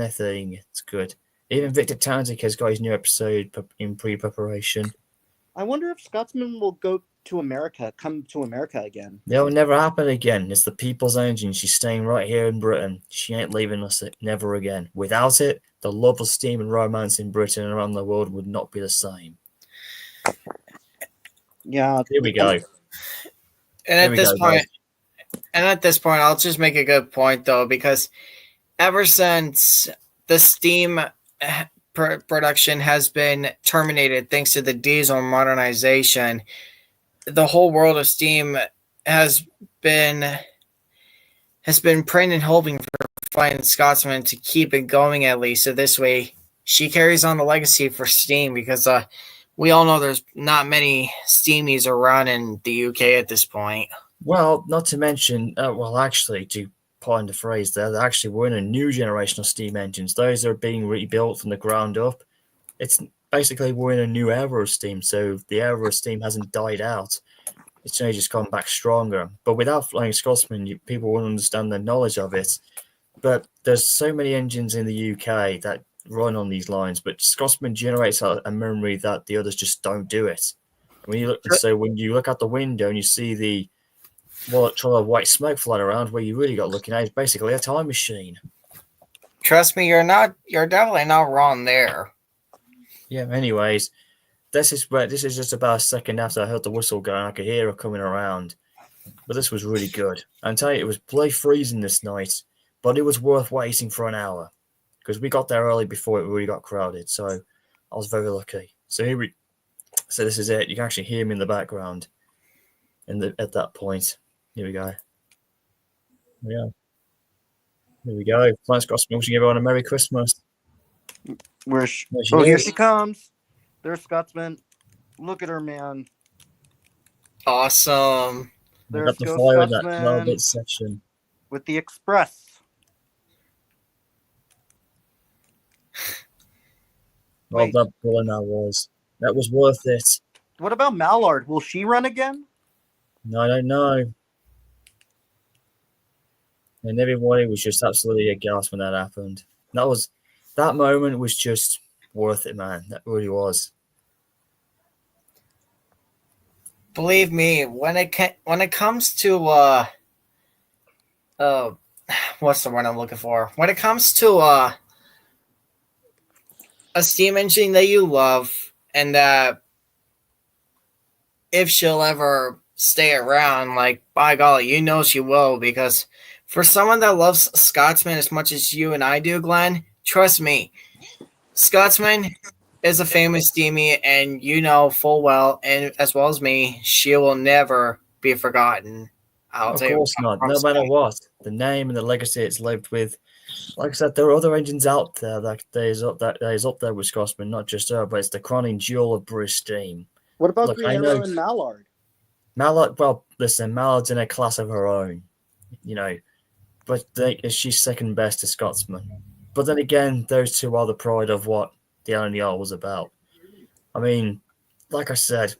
thing. It's good. Even Victor Tanzik has got his new episode in pre-preparation. I wonder if Scotsman will come to America again. That'll never happen again. It's the people's engine. She's staying right here in Britain. She ain't leaving us never again. Without it, the love of steam and romance in Britain and around the world would not be the same. Yeah. Here we go. And at this point, I'll just make a good point though, because ever since the Steam production has been terminated thanks to the diesel modernization, the whole world of Steam has been praying and hoping for Flying Scotsman to keep it going at least. So this way she carries on the legacy for Steam, because we all know there's not many Steamies around in the UK at this point. Well, not to mention, actually, to pardon the phrase there, actually we're in a new generation of Steam engines. Those are being rebuilt from the ground up. It's basically we're in a new era of Steam, so the era of Steam hasn't died out. It's only just come back stronger. But without Flying Scotsman, people wouldn't understand the knowledge of it. But there's so many engines in the UK that run on these lines, but Scotsman generates a memory that the others just don't do it. When you look out the window and you see the white smoke flying around, where you really got looking at is basically a time machine. Trust me, you're definitely not wrong there. Yeah. Anyways, this is just about a second after I heard the whistle going. I could hear her coming around, but this was really good. I tell you, it was bloody freezing this night, but it was worth waiting for an hour because we got there early before it really got crowded. So I was very lucky. So this is it. You can actually hear me in the background. At that point, here we go. Yeah. Here we go. Florence Gosman wishing everyone a Merry Christmas. Here she comes. There's Scotsman. Look at her, man. Awesome. There's the fire in that 12-bit section. With the Express. Well, that bullet that was worth it. What about Mallard? Will she run again? No, I don't know. And everybody was just absolutely aghast when that happened. That moment was just worth it, man. That really was. believe me, when it comes to what's the word I'm looking for? When it comes to a steam engine that you love, and that if she'll ever stay around, like, by golly, you know she will, because for someone that loves Scotsman as much as you and I do, Glenn, trust me, Scotsman is a famous steamy, and you know full well, and as well as me, she will never be forgotten. Of course not. No matter what, the name and the legacy it's lived with. Like I said, there are other engines out there that is up there with Scotsman, not just her, but it's the crowning jewel of British steam. What about Look, Green I Arrow know- and Mallard? Mallard, well, listen, Mallard's in a class of her own, you know, but she's second best to Scotsman. But then again, those two are the pride of what the LNER was about. I mean, like I said,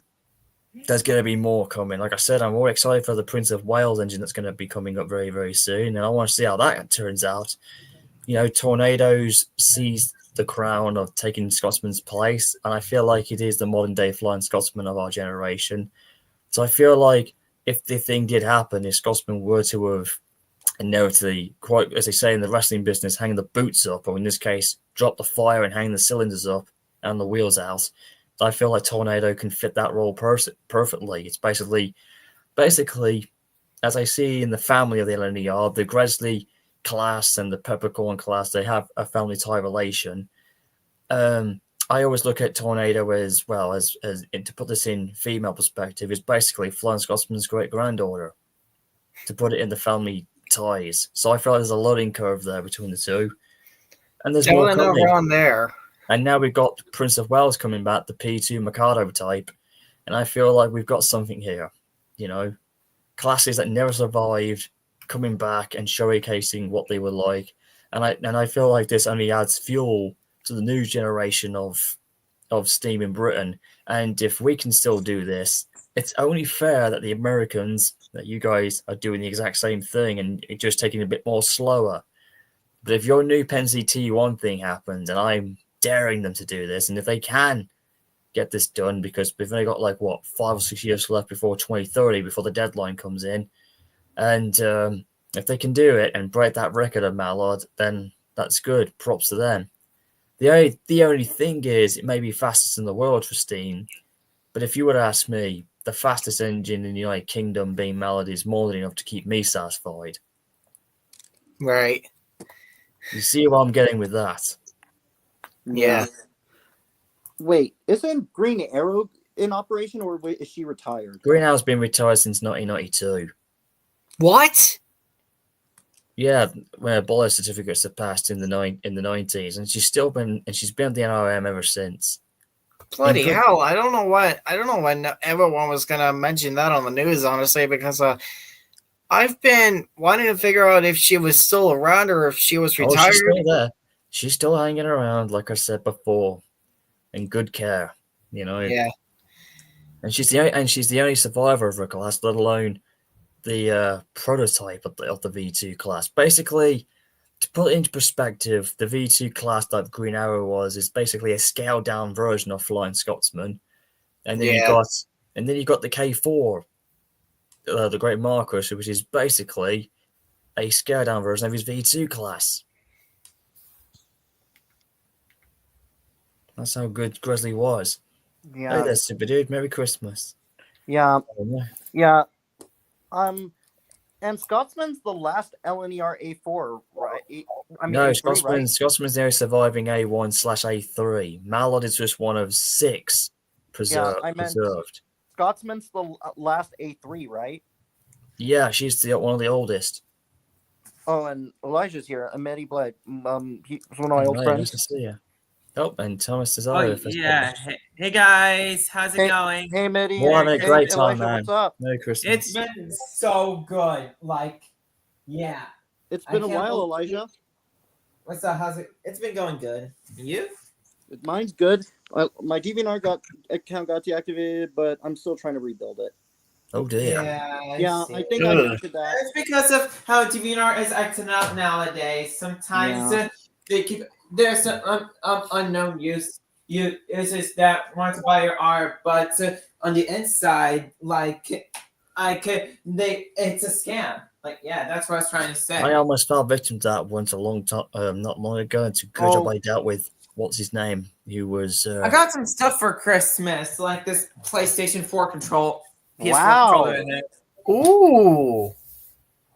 there's going to be more coming. Like I said, I'm more excited for the Prince of Wales engine that's going to be coming up very, very soon, and I want to see how that turns out. You know, Tornadoes seized the crown of taking Scotsman's place, and I feel like it is the modern day Flying Scotsman of our generation. So I feel like if the thing did happen, if Scotsman were to have inevitably, quite as they say in the wrestling business, hang the boots up, or in this case, drop the fire and hang the cylinders up and the wheels out, I feel like Tornado can fit that role perfectly. It's basically, as I see in the family of the LNER, the Gresley class and the Peppercorn class, they have a family tie relation. I always look at Tornado as well as to put this in female perspective, is basically Flying Scotsman's great granddaughter, to put it in the family ties. So I feel like there's a learning curve there between the two, and there's more Definitely coming. not wrong there. And now we've got Prince of Wales coming back, the P2 Mikado type, and I feel like we've got something here. You know, classes that never survived coming back and showcasing what they were like, and I feel like this only adds fuel to the new generation of steam in Britain. And if we can still do this, it's only fair that the Americans, that you guys are doing the exact same thing and just taking a bit more slower. But if your new Pennsy T1 thing happens, and I'm daring them to do this, and if they can get this done, because we've only got 5 or 6 years left before 2030, before the deadline comes in, and if they can do it and break that record of Mallard, then that's good. Props to them. The only thing is, it may be fastest in the world for steam, but if you would ask me, the fastest engine in the United Kingdom being Mallard is more than enough to keep me satisfied. Right. You see what I'm getting with that? Yeah. Wait, isn't Green Arrow in operation, or is she retired? Green Arrow's been retired since 1992. What? Yeah, where Boiler certificates are passed in the 90s, and she's been at the NRM ever since. Bloody hell! I don't know when everyone was gonna mention that on the news, honestly, because I've been wanting to figure out if she was still around or if she was retired. Oh, she's still there. She's still hanging around, like I said before, in good care. You know. Yeah. And she's the only survivor of her class, let alone the prototype of the V2 class. Basically, to put it into perspective, the V2 class that Green Arrow was is basically a scaled down version of Flying Scotsman. And then you got the K4, the Great Marcus, which is basically a scaled down version of his V2 class. That's how good Gresley was. Yeah. Hey there, super dude. Merry Christmas. Yeah. Oh, Yeah. And Scotsman's the last LNER A4, right? I mean, no, A3, right? Scotsman's the only surviving A1/A3. Mallard is just one of 6 preserved. Scotsman's the last A3, right? Yeah, she's one of the oldest. Oh, and Elijah's here. Amity Blake. He's one of my old Nice friends. to see you. Oh, and Thomas is Oh, yeah. Hey, guys. How's it going? Hey, Mitty. We're having a great time, Elijah, man. what's up? Merry Christmas. It's been so good. Yeah. It's been I a can't while, believe- Elijah. What's up? How's it? It's been going good. And you? Mine's good. My DeviantArt account got deactivated, but I'm still trying to rebuild it. Oh, dear. Yeah, see. I think I mentioned that. It's because of how DeviantArt is acting up nowadays. Sometimes they keep there's some unknown users that want to buy your art, but on the inside, it's a scam. Like, yeah, that's what I was trying to say. I almost fell victim to that once a long time, not long ago. It's a good job I dealt with what's his name, who was. I got some stuff for Christmas, like this PlayStation 4 PS4 Wow. controller in it. Ooh.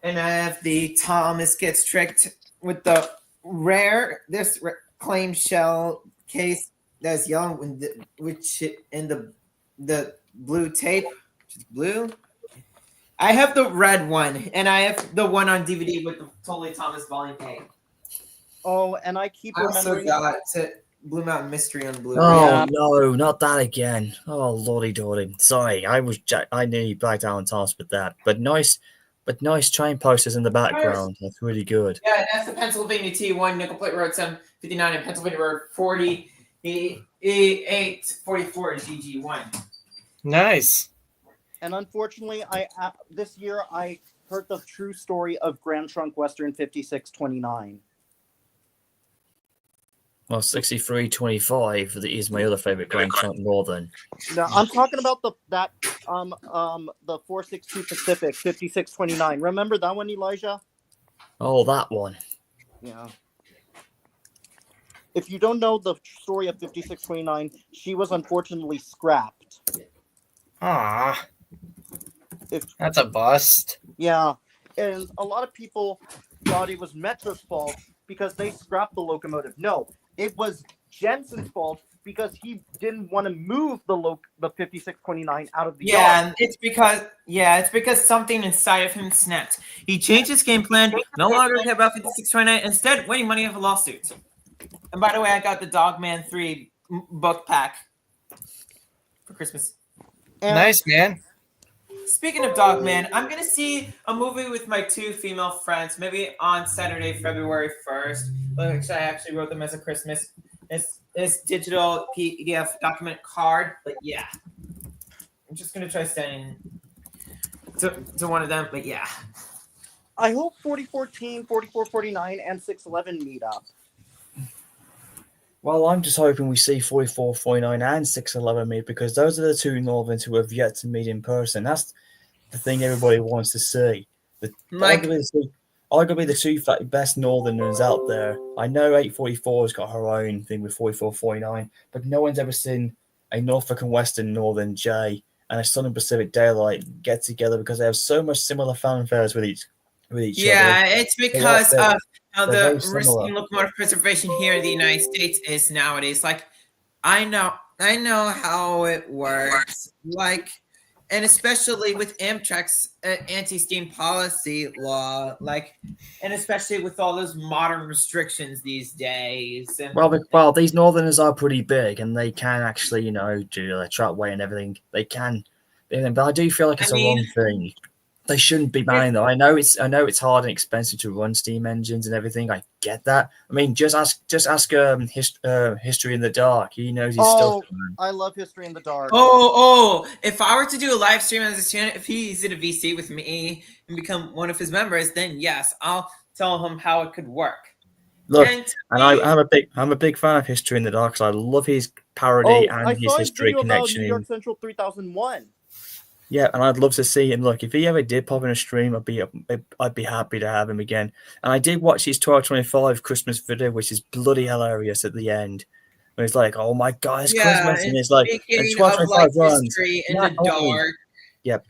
And I have the Thomas Gets Tricked with the rare clamshell case that's yellow, which in the blue tape, which is blue. I have the red one, and I have the one on DVD with the Totally Thomas Volume A. Oh, and I keep I also remembering. got Blue Mountain Mystery on Blu-ray. Oh no, not that again! Oh lordy dordy. Sorry, I nearly blacked out on task with that. But nice train posters in the background. That's really good. Yeah, that's the Pennsylvania T1 Nickel Plate Road 759 and Pennsylvania Road 4844 GG1. Nice. And unfortunately, this year I heard the true story of Grand Trunk Western 5629. Well, 6325 is my other favorite Grand Trunk Northern. Now I'm talking about the 462 Pacific 5629. Remember that one, Elijah? Oh, that one. Yeah. If you don't know the story of 5629, she was unfortunately scrapped. Ah. That's a bust. Yeah, and a lot of people thought it was Metro's fault because they scrapped the locomotive. No, it was Jensen's fault because he didn't want to move the 5629 out of the yard. It's because something inside of him snapped. He changed his game plan, no longer care about 5629, instead winning money off a lawsuit. And by the way, I got the Dogman 3 book pack for Christmas. And Nice, man. Speaking of Dogman, I'm gonna see a movie with my two female friends, maybe on Saturday, February 1st. Which I actually wrote them as a Christmas. It's digital PDF document card, but yeah, I'm just gonna try sending to one of them, but yeah. I hope 4014, 4449, and 611 meet up. Well, I'm just hoping we see 44, 49, and 611 meet because those are the two Northerns who have yet to meet in person. That's the thing everybody wants to see. Arguably the two best Northerners out there. I know 844 has got her own thing with 44, 49, but no one's ever seen a Norfolk and Western Northern J and a Southern Pacific Daylight get together because they have so much similar fanfares with each other. Yeah, it's because of how they're the very risk similar. in locomotive preservation here in the United States is nowadays. Like, I know how it works. Like, and especially with Amtrak's anti-steam policy law, like, and especially with all those modern restrictions these days. And, Well, these Northerners are pretty big, and they can actually, do their trackway and everything. They can, but I do feel like it's a wrong thing. They shouldn't be banning them. I know it's hard and expensive to run steam engines and everything. I get that. I mean, just ask History in the Dark. He knows his stuff. Man. I love History in the Dark. If I were to do a live stream as a channel, if he's in a VC with me and become one of his members, then yes, I'll tell him how it could work. Look, I'm a big fan of History in the Dark because I love his parody and his history connection. New York Central 3001. Yeah, and I'd love to see him. Look, if he ever did pop in a stream, I'd be happy to have him again. And I did watch his 1225 Christmas video, which is bloody hilarious at the end. Where it's like, oh my God, it's Christmas. And it's like, and 1225 runs.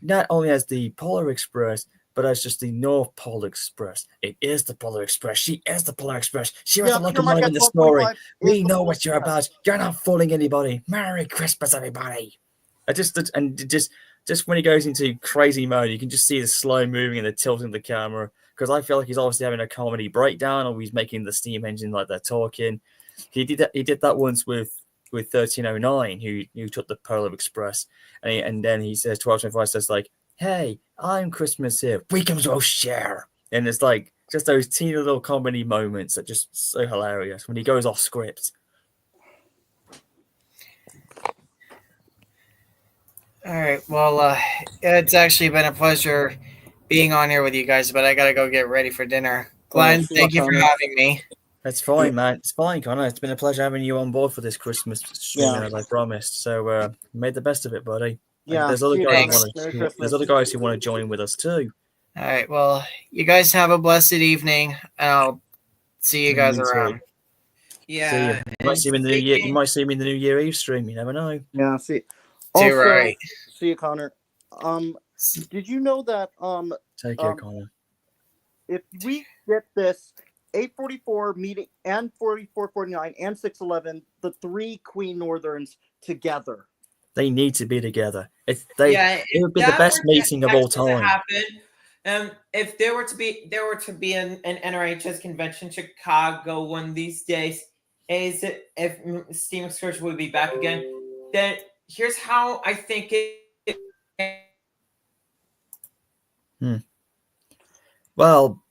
Not only as the Polar Express, but as just the North Pole Express. It is the Polar Express. She is the Polar Express. She was the locomotive in the story. We know what you're about. You're not fooling anybody. Merry Christmas, everybody. Just when he goes into crazy mode, you can just see the slow moving and the tilting of the camera. Because I feel like he's obviously having a comedy breakdown, or he's making the steam engine like they're talking. He did that once with 1309, who took the Polar Express, and then he says 1225 says like, "Hey, I'm Christmas here. We can all share." And it's like just those teeny little comedy moments that just so hilarious when he goes off script. All right. Well, it's actually been a pleasure being on here with you guys, but I got to go get ready for dinner. Glenn, thank you for having me. That's fine, man. It's fine, Connor. It's been a pleasure having you on board for this Christmas stream, as I promised. So, made the best of it, buddy. Yeah. There's other see you, guys. Thanks. Connor. Merry Christmas. There's other guys who want to join with us too. All right. Well, you guys have a blessed evening, and I'll see you guys You too. around. See Yeah. you. You might see him in the new year. You might see him in the New Year Eve stream. You never know. Yeah. See. Too Also, right. see you, Connor. Did you know that Take care, Um, Connor. if we get this 844 meeting and 4449 and 611, the three Queen Northerns together. They need to be together. It would be the that best were to meeting of all actually time. happen, if there were to be an NRHS convention in Chicago one of these days, is it if Steam Excursion would be back again? Then here's how I think it. Well,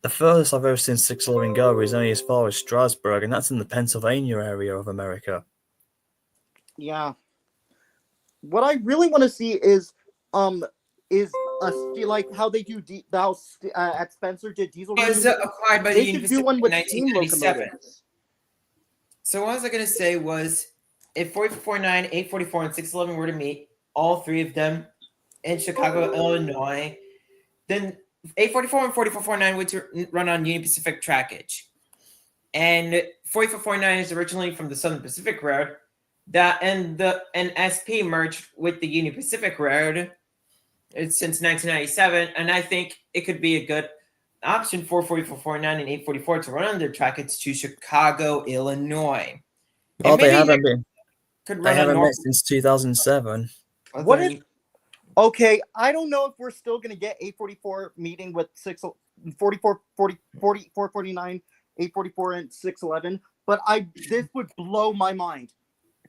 the furthest I've ever seen 611 go is only as far as Strasbourg, and that's in the Pennsylvania area of America. Yeah. What I really want to see is like how they do at Spencer did diesel. Was reviews. acquired by They the should University do one in with steam 1997. locomotives. So what was I going to say was, if 4449, 844, and 611 were to meet, all three of them in Chicago, Illinois, then 844 and 4449 would run on Union Pacific trackage. And 4449 is originally from the Southern Pacific Road. And SP merged with the Union Pacific Road since 1997, and I think it could be a good option for 4449 and 844 to run on their trackage to Chicago, Illinois. Oh, And they maybe haven't been. could They run on haven't North. met since 2007. What if? Okay, I don't know if we're still gonna get 844 meeting with 44, 40, 449, 844, and 611, but this would blow my mind.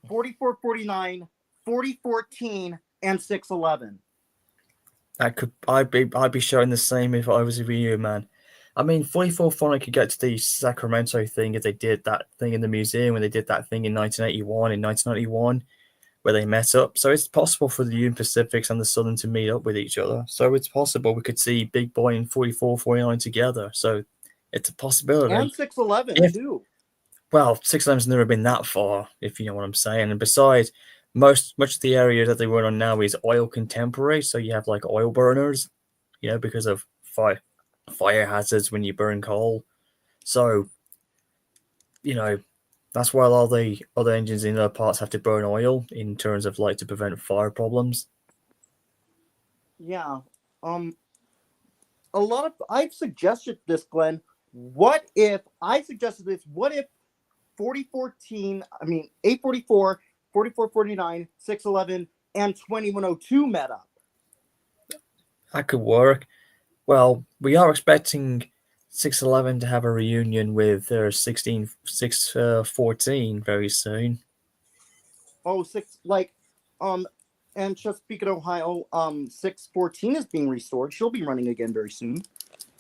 4449, 4014, and 611. I'd be showing the same if I was with you, man. I mean, 44 could get to the Sacramento thing if they did that thing in the museum when they did that thing in 1991, where they met up. So it's possible for the Union Pacifics and the Southern to meet up with each other. So it's possible we could see Big Boy and 4449 together. So it's a possibility. And 611 too. Well, 611's never been that far, if you know what I'm saying. And besides, much of the area that they run on now is oil contemporary. So you have like oil burners, because of fire hazards when you burn coal. So, that's why a lot of the other engines in other parts have to burn oil in terms of like to prevent fire problems. Yeah. I've suggested this, Glenn. What if 844, 4449, 611, and 2102 met up? That could work. Well, we are expecting 611 to have a reunion with their 614 very soon. And Chesapeake, Ohio, 614 is being restored. She'll be running again very soon.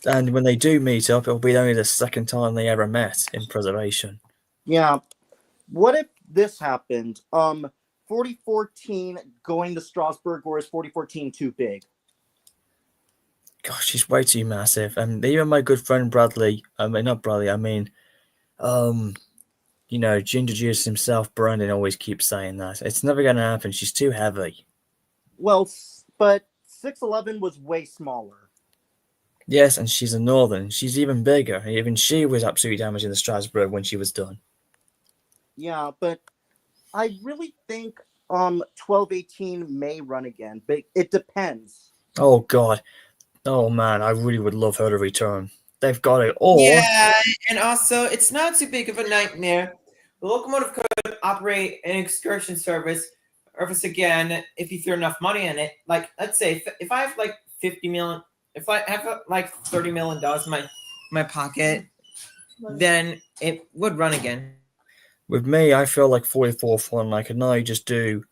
And when they do meet up, it'll be only the second time they ever met in preservation. Yeah. What if this happened? 4014 going to Strasbourg, or is 4014 too big? Gosh, she's way too massive. And even my good friend Bradley, Ginger Juice himself, Brandon, always keeps saying that. It's never going to happen. She's too heavy. Well, but 611 was way smaller. Yes, and she's a Northern. She's even bigger. Even she was absolutely damaging the Strasbourg when she was done. Yeah, but I really think 1218 may run again, but it depends. Oh, God. Oh, man, I really would love her to return. They've got it all. Yeah, and also, it's not too big of a nightmare. The locomotive could operate an excursion service again if you throw enough money in it. Like, let's say if I have like 50 million, if I have like $30 million in my pocket, then it would run again. With me, I feel like 44 fun. I could now just do,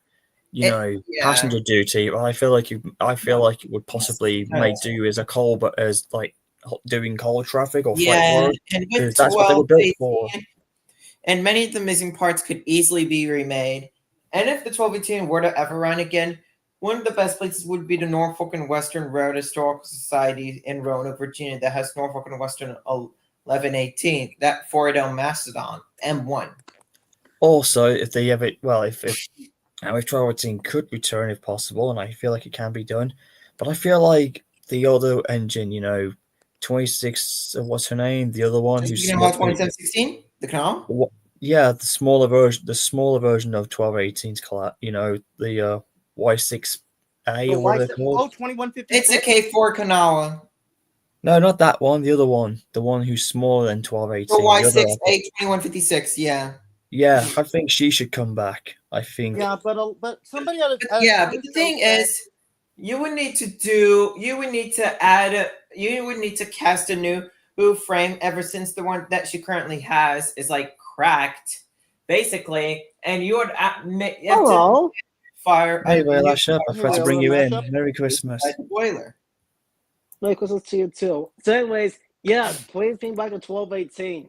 passenger duty. I feel like it would possibly make do as a coal, but as like doing coal traffic or freight work. And with That's what they were built for. And many of the missing parts could easily be remade. And if the 1218 were to ever run again, one of the best places would be the Norfolk and Western Road Historical Society in Roanoke, Virginia, that has Norfolk and Western 1118, that 4 Mastodon M1. Also, if And if Travel Team could return if possible, and I feel like it can be done, but I feel like the other engine, 26, what's her name? The other one who's Speaking about 2716, the Canal. yeah, the smaller version of 1218's collab, the Y6A The or whatever Y6 they're called. 2156. It's a K4 Kanawha. No, not that one, the other one. The one who's smaller than 1218. The The other- Y6A 2156, yeah. Yeah, I think she should come back. I think. Yeah, but somebody out of Yeah, but the thing is, you would need to cast a new frame ever since the one that she currently has is like cracked, basically, and you would Hello. fire. Hey, well, Lashup, I forgot to bring you in. Mashup. Merry Christmas. the boiler. Merry Christmas to you too. So, anyways, yeah, please think back to 1218.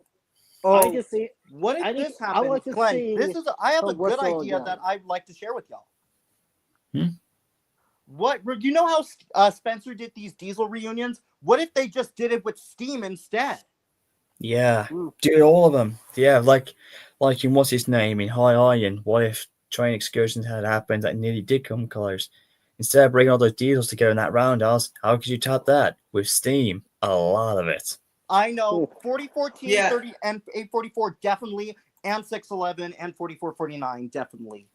Oh, I just see. what if I this just- I happens, like to Glenn? see I have the a good whistle idea again. that I'd like to share with y'all. Hmm? What you know how Spencer did these Diesel reunions? What if they just did it with Steam instead? Yeah, do all of them. Yeah, like in what's his name in High Iron. What if train excursions had happened that nearly did come close? Instead of bringing all those diesels together in that roundhouse, how could you top that with Steam? A lot of it. I know 4014, Yeah. 30, and 844 definitely, and 611 and 4449 definitely.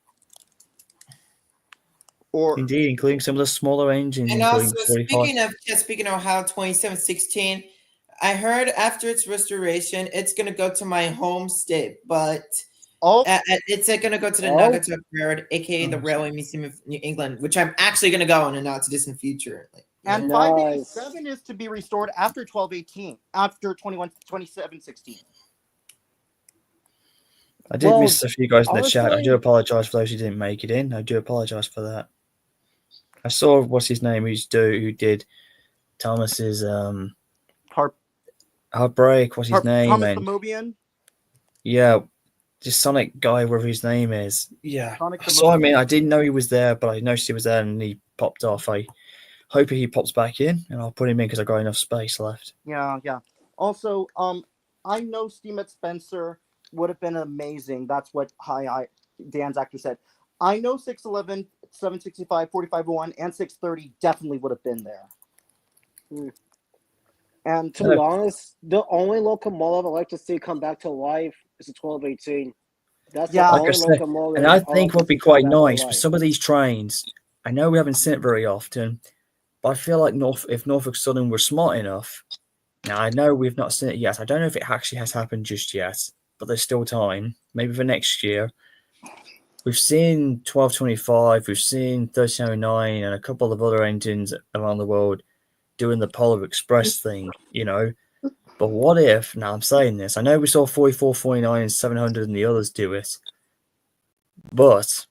Or Indeed, including some of the smaller engines, And including also, 45. speaking of how 2716, I heard after its restoration, it's gonna go to my home state, but it's gonna go to the Naugatuck Railroad, aka the Railway Museum of New England, which I'm actually gonna go in a not too distant future. and Nice. 587 is to be restored after 1218, after 2716. I did Well, miss a few guys in the chat. I honestly- do apologize for those who didn't make it in. I do apologize for that. I saw what's his name who did Thomas's Heartbreak. What's his name? Thomas And the Mobian. yeah, this Sonic guy, whatever his name is. Yeah, Sonic I the saw him Mobian. in. I didn't know he was there, but I noticed he was there and he popped off. I hope he pops back in, and I'll put him in because I've got enough space left. Yeah. Also, I know Steam at Spencer would have been amazing. That's what Dan's actor said. I know 611, 765, 4501, and 630 definitely would have been there. And To be honest, the only locomotive I'd like to see come back to life is the 1218. That's Yeah. the Like I only said, locomotive. and I I'd think like would to be see come quite back to nice for life. some of these trains. I know we haven't seen it very often, but I feel like if Norfolk Southern were smart enough. Now I know we've not seen it yet. I don't know if it actually has happened just yet, but there's still time. Maybe for next year. We've seen 1225, we've seen 1309, and a couple of other engines around the world doing the Polar Express thing, But what if, now I'm saying this, I know we saw 44, 49, and 700 and the others do it, but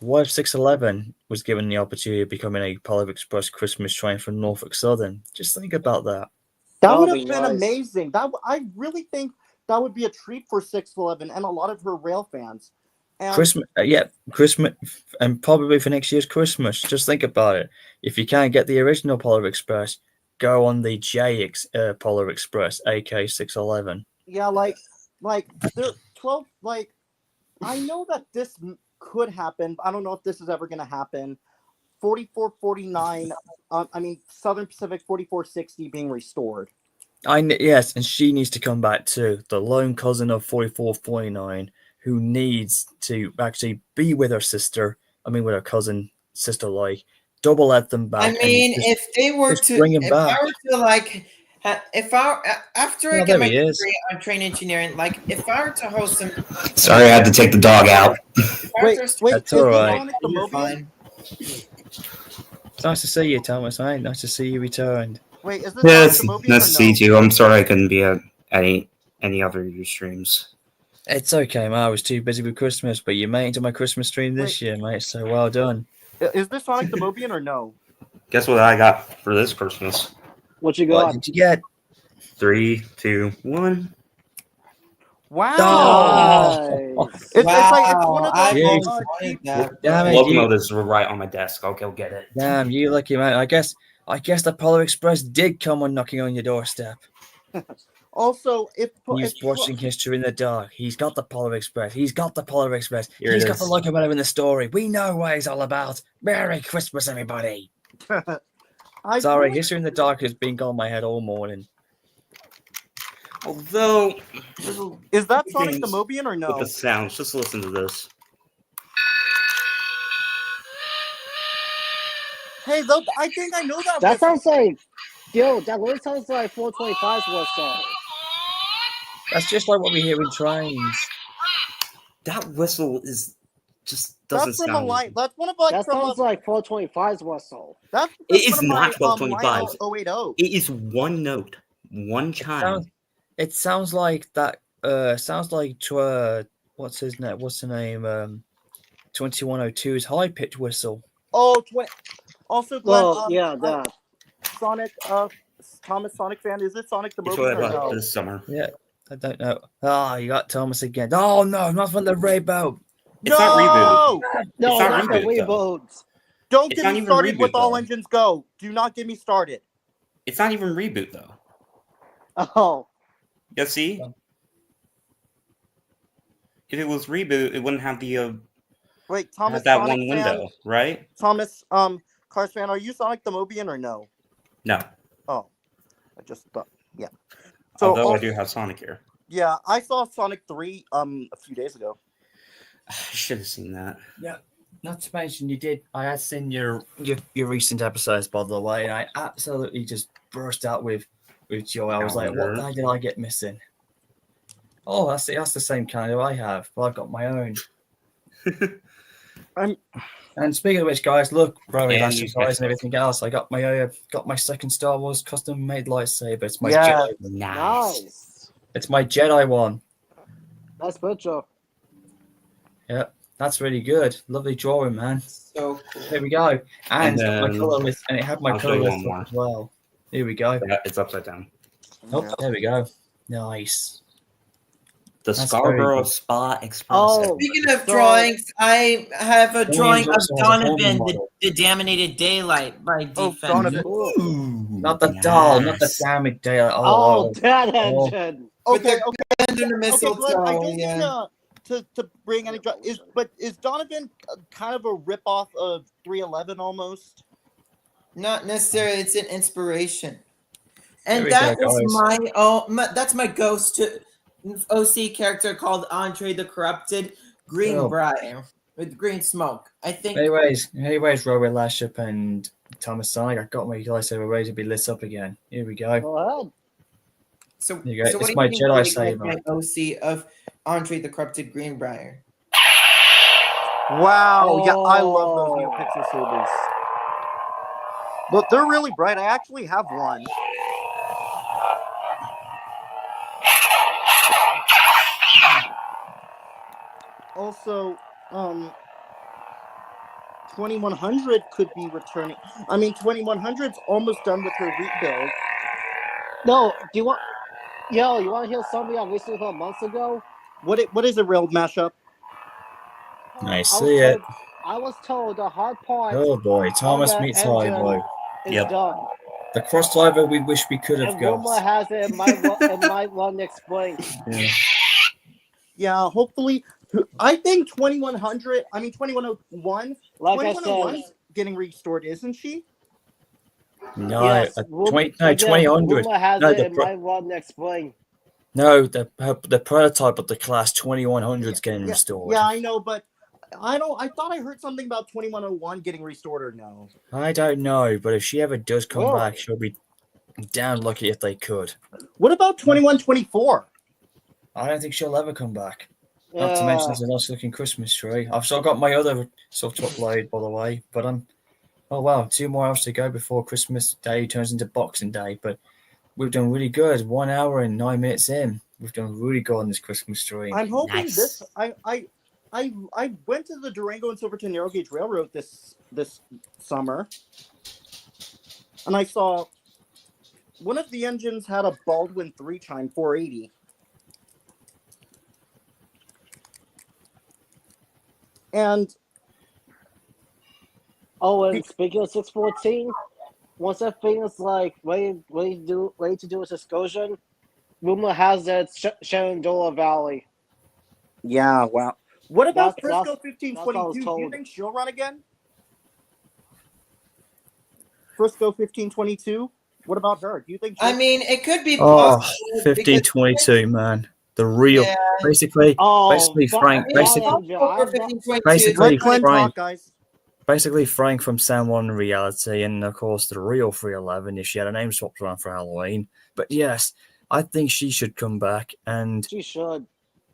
what if 611 was given the opportunity of becoming a Polar Express Christmas train from Norfolk Southern? Just think about that. that would That'd have be been nice. amazing. I really think that would be a treat for 611 and a lot of her rail fans. And Christmas, Christmas, and probably for next year's Christmas. Just think about it. If you can't get the original Polar Express, go on the JX Polar Express, AK 611. yeah, like there 12 I know that this could happen. I don't know if this is ever going to happen. 4449 Southern Pacific 4460 being restored. Yes, and she needs to come back too. The lone cousin of 4449 who needs to actually be with her sister. With her cousin, sister, double at them back. I and mean, just- if they were just to, bring him if back. I were to after I Oh, get there my he is. degree on train engineering, if I were to host some, Sorry, I had to take the dog out. if I were Wait, to host- wait, That's is all this right. Sonic the you're Mobian? fine. It's nice to see you, Thomas. Nice to see you returned. Wait, is this Yeah, Sonic it's the Mobian nice or to see no? you too. I'm sorry I couldn't be at any other of your streams. It's okay, man. I was too busy with Christmas, but you made it to my Christmas stream this year, mate. So well done. Is this Sonic the Mobian or no? Guess what I got for this Christmas? What you What got? did you get? 3, 2, 1. Wow. Oh! Nice. It's like it's one of I've those always Yes. wanted that. Damn it, you, Locomotives were right on my desk. I'll go get it. damn, you lucky man. I guess the Polar Express did come on knocking on your doorstep. Also, He's watching History in the Dark. He's got the Polar Express. He's got the Polar Express. Here He's it got the is. locomotive in the story. We know what it's all about. Merry Christmas, everybody. Sorry, History in the Dark has been on my head all morning. Although, is that Sonic the things Mobian or with no? the sounds, just listen to this. Hey, I think I know that. That whistle. sounds like, yo, that really sounds like 425's whistle. That's just like what we hear in trains. That whistle is just doesn't That's from sound. a line. That's one of like That from sounds like 425's whistle. That's It is one of not my, 1225. Lionel 080. It is one note, one chime. It sounds like that. Sounds like what's his name? What's the name? 2102's high pitch whistle. Oh, also Glenn. Oh, yeah, that. Sonic. Thomas Sonic fan. Is it Sonic the It's what I Mobian or got no? this summer. Yeah, I don't know. Ah, you got Thomas again. Oh no, not from the Rainbow. It's not No! No, It's not not the reboot, though. reboots. Don't It's get not me even started reboot, with All though. Engines Go. Do not get me started. It's not even reboot though. Oh, Yeah, see? If it was reboot, it wouldn't have the Wait, Thomas. that Sonic one fan, window, right? Thomas. Cars fan. Are you Sonic the Mobian or no? No. Oh, I just thought. Yeah. So Although I also- do have Sonic here. Yeah, I saw Sonic 3 a few days ago. I should have seen that. Yeah. Not to mention, you did. I had seen your recent episodes, by the way, and I absolutely just burst out with joy. I was like, "What the hell did I get missing?" Oh, that's the same calendar I have, but I've got my own. And speaking of which, guys, look, bro, And that's you surprise and catch everything else. I got my second Star Wars custom made lightsaber. It's my Yeah. Jedi. nice. It's my Jedi one. Nice picture. Yeah, that's really good. Lovely drawing, man. So cool. There we go. And, And my then color list, and it had my I'll show color you list one up as well. Here we go. Yeah, it's upside down. Oh, there we go. Nice. The That's Scarborough very good. Spa Express. Oh. Speaking of So- drawings, I have a drawing of also has a Holman Donovan, model. the Dominated Daylight by Oh, Defense. Donovan. Ooh, not the doll, not the Yes. damage day. Oh, that Oh. engine. With Okay, the okay, Under the okay, mistletoe, Glenn, I don't yeah. mean to bring any. Is Donovan kind of a ripoff of 311 almost? Not necessarily. It's an inspiration, There and we that go, is that's my ghost to OC character called Andre the Corrupted Greenbrier with green smoke. I think. Anyways, Robert Lashup and Thomas Sonic, I got my lightsaber ready to be lit up again. Here we go. Go ahead. So, There you go. so It's what my do you Jedi think of saber. my OC of Andre the Corrupted Greenbrier? Wow, yeah, I love those Oh. NeoPixel sabers. But they're really bright. I actually have one. Also, 2100 could be returning. I mean, 2100's almost done with her rebuild. No, do you want? Yo, you want to hear something I listened to months ago? What is a real mashup? I was see it. told- I was told the hard part Oh boy, Thomas the meets engine Highboy. is Yep. done. The cross driver we wish we could have And got. rumor has it might run next spring. Yeah. Yeah, hopefully. I think 2100. I mean 2101. Like I 2101's said, getting restored, isn't she? No, yes, 2000. rumor has No, it the it pro- might run next spring. No, the prototype of the class 2100 is getting restored. Yeah, I know, but I thought I heard something about 2101 getting restored or no. I don't know, but if she ever does come Oh. back, she'll be damn lucky if they could. What about 2124? I don't think she'll ever come back. Not to mention there's a nice looking Christmas tree. I've still got my other stuff to upload, by the way, but oh wow, 2 more hours to go before Christmas Day turns into Boxing Day. But we've done really good. 1 hour and 9 minutes in. We've done really good on this Christmas tree. I'm hoping Nice. this. I went to the Durango and Silverton Narrow Gauge Railroad this summer, and I saw one of the engines had a Baldwin 3-chime 480. And Oh, and speaking of 614, once that thing is like ready to do its excursion, Rumor has that it's Shenandoah Valley. Yeah, wow. What about That's- Frisco that's- 1522? Do you told. think she'll run again? Frisco 1522? What about her? Do you think I mean, it could be Oh, possible. 1522, man. The real, Yeah. basically Frank, basically Let Glenn Frank, talk, guys. basically Frank from San Juan Reality, and of course the real 311 if she had a name swapped around for Halloween. But yes, I think she should come back, and She should.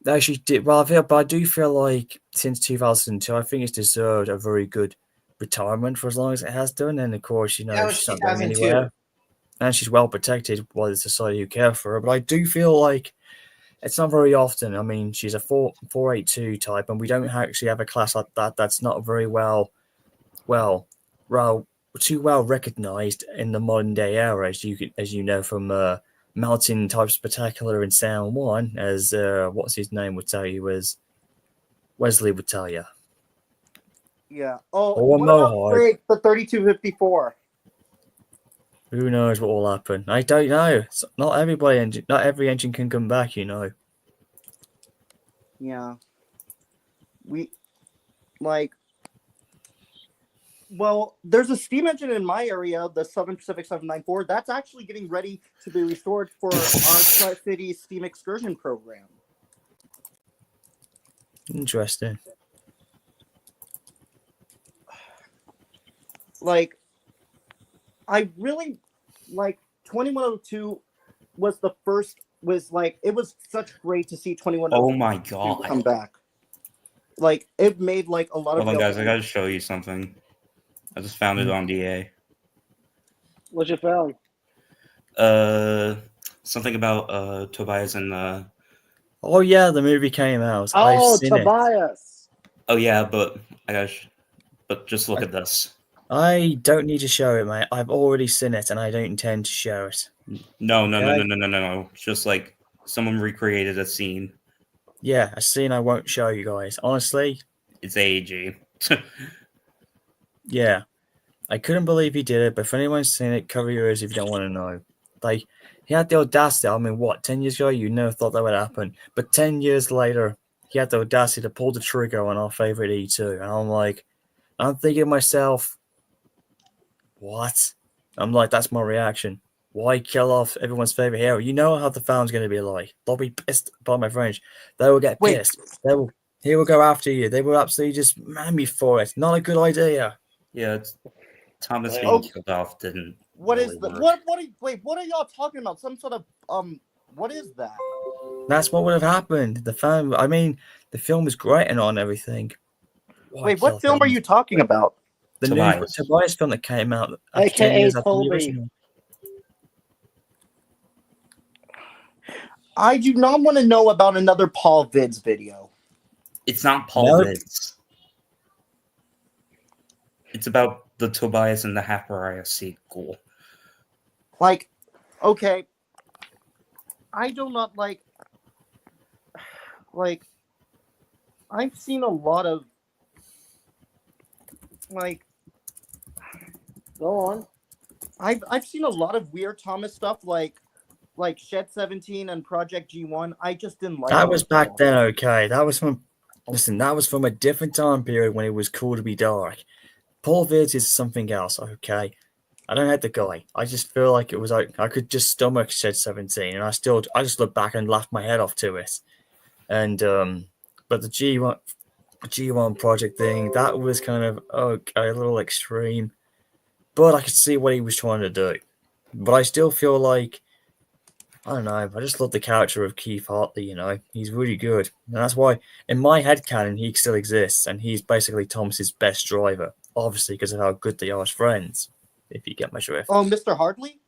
no, she did. Well, but I do feel like since 2002, I think it's deserved a very good retirement for as long as it has done. And of course, you know, That was she's not going 2002. anywhere, and she's well protected by the society who care for her. But I do feel like it's not very often. I mean, she's a 482 type, and we don't actually have a class like that. That's not very too well recognized in the modern day era, as you know from Mountain Type Spectacular in San Juan, as what's his name would tell you, as Wesley would tell you. Yeah. Oh, Or what about Mohawk. Drake, the 3254? Who knows what will happen? I don't know. Not every engine can come back, you know. Yeah. Well, there's a steam engine in my area, the Southern Pacific 794. That's actually getting ready to be restored for our Sweat City Steam Excursion program. Interesting. I really 2102 was the first. It was such great to see 2102 Oh my god. come back. It made a lot of. Hold on, guys. I gotta show you something. I just found it on DA. What you found? Something about Tobias and Oh yeah, the movie came out. Oh, I've seen it. Tobias. Oh yeah, but but just look at this. I don't need to show it, mate. I've already seen it, and I don't intend to show it. No. Just like someone recreated a scene. Yeah, a scene I won't show you guys. Honestly, It's AEG. yeah. I couldn't believe he did it, but if anyone's seen it, cover your ears if you don't want to know. He had the audacity. I mean, 10 years ago, you never thought that would happen. But 10 years later, he had the audacity to pull the trigger on our favorite E2. And I'm thinking to myself, what? I'm like, that's my reaction. Why kill off everyone's favorite hero? You know how the fans going to be like. They'll be pissed, pardon my French. They will get pissed. He will go after you. They will absolutely just man me for it. Not a good idea. Yeah, Thomas being killed off didn't. What really is the work. what are y'all talking about? Some sort of what is that? That's what would have happened. The film is great and on everything. Why kill What film are them? you talking about? The new Tobias. Tobias film that came out after 10 AKA years after the Toby. original. I do not want to know about another Paul Vids video. It's not Paul Nope. Vids. It's about the Tobias and the Happariah sequel. Okay, I do not like. I've seen a lot of Go on. I've seen a lot of weird Thomas stuff like Shed 17 and Project G1. I just didn't like That it was at back all. then, okay. That was from a different time period when it was cool to be dark. Paul Vids is something else, okay. I don't hate the guy. I just feel like it was I could just stomach Shed 17, and I just look back and laugh my head off to it. And but the G1 project thing, that was kind of a little extreme. But I could see what he was trying to do. But I still feel like I don't know. I just love the character of Keith Hartley, you know. He's really good. And that's why, in my headcanon, he still exists. And he's basically Thomas's best driver. Obviously, because of how good they are as friends, if you get my drift. Oh, Mr. Hartley?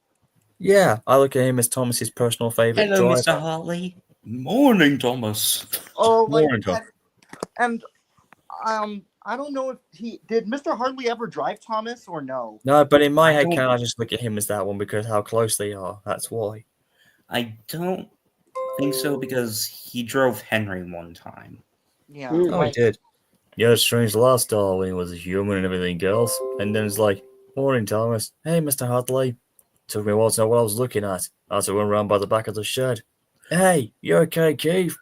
Yeah, I look at him as Thomas's personal favorite Hello, driver. Mr. Hartley. Morning, Thomas. Oh, Morning, Tom. and I don't know if did Mr. Hartley ever drive Thomas or no? No, but in my I headcanon, don't- I just look at him as that one because how close they are. That's why. I don't think so because he drove Henry one time. Yeah. Oh, I did. Yeah, strange lifestyle when he was a human and everything else. And then it's like, morning, Thomas. Hey, Mr. Hartley. Took me a while to know what I was looking at. I had to run around by the back of the shed. Hey, you okay, Keith?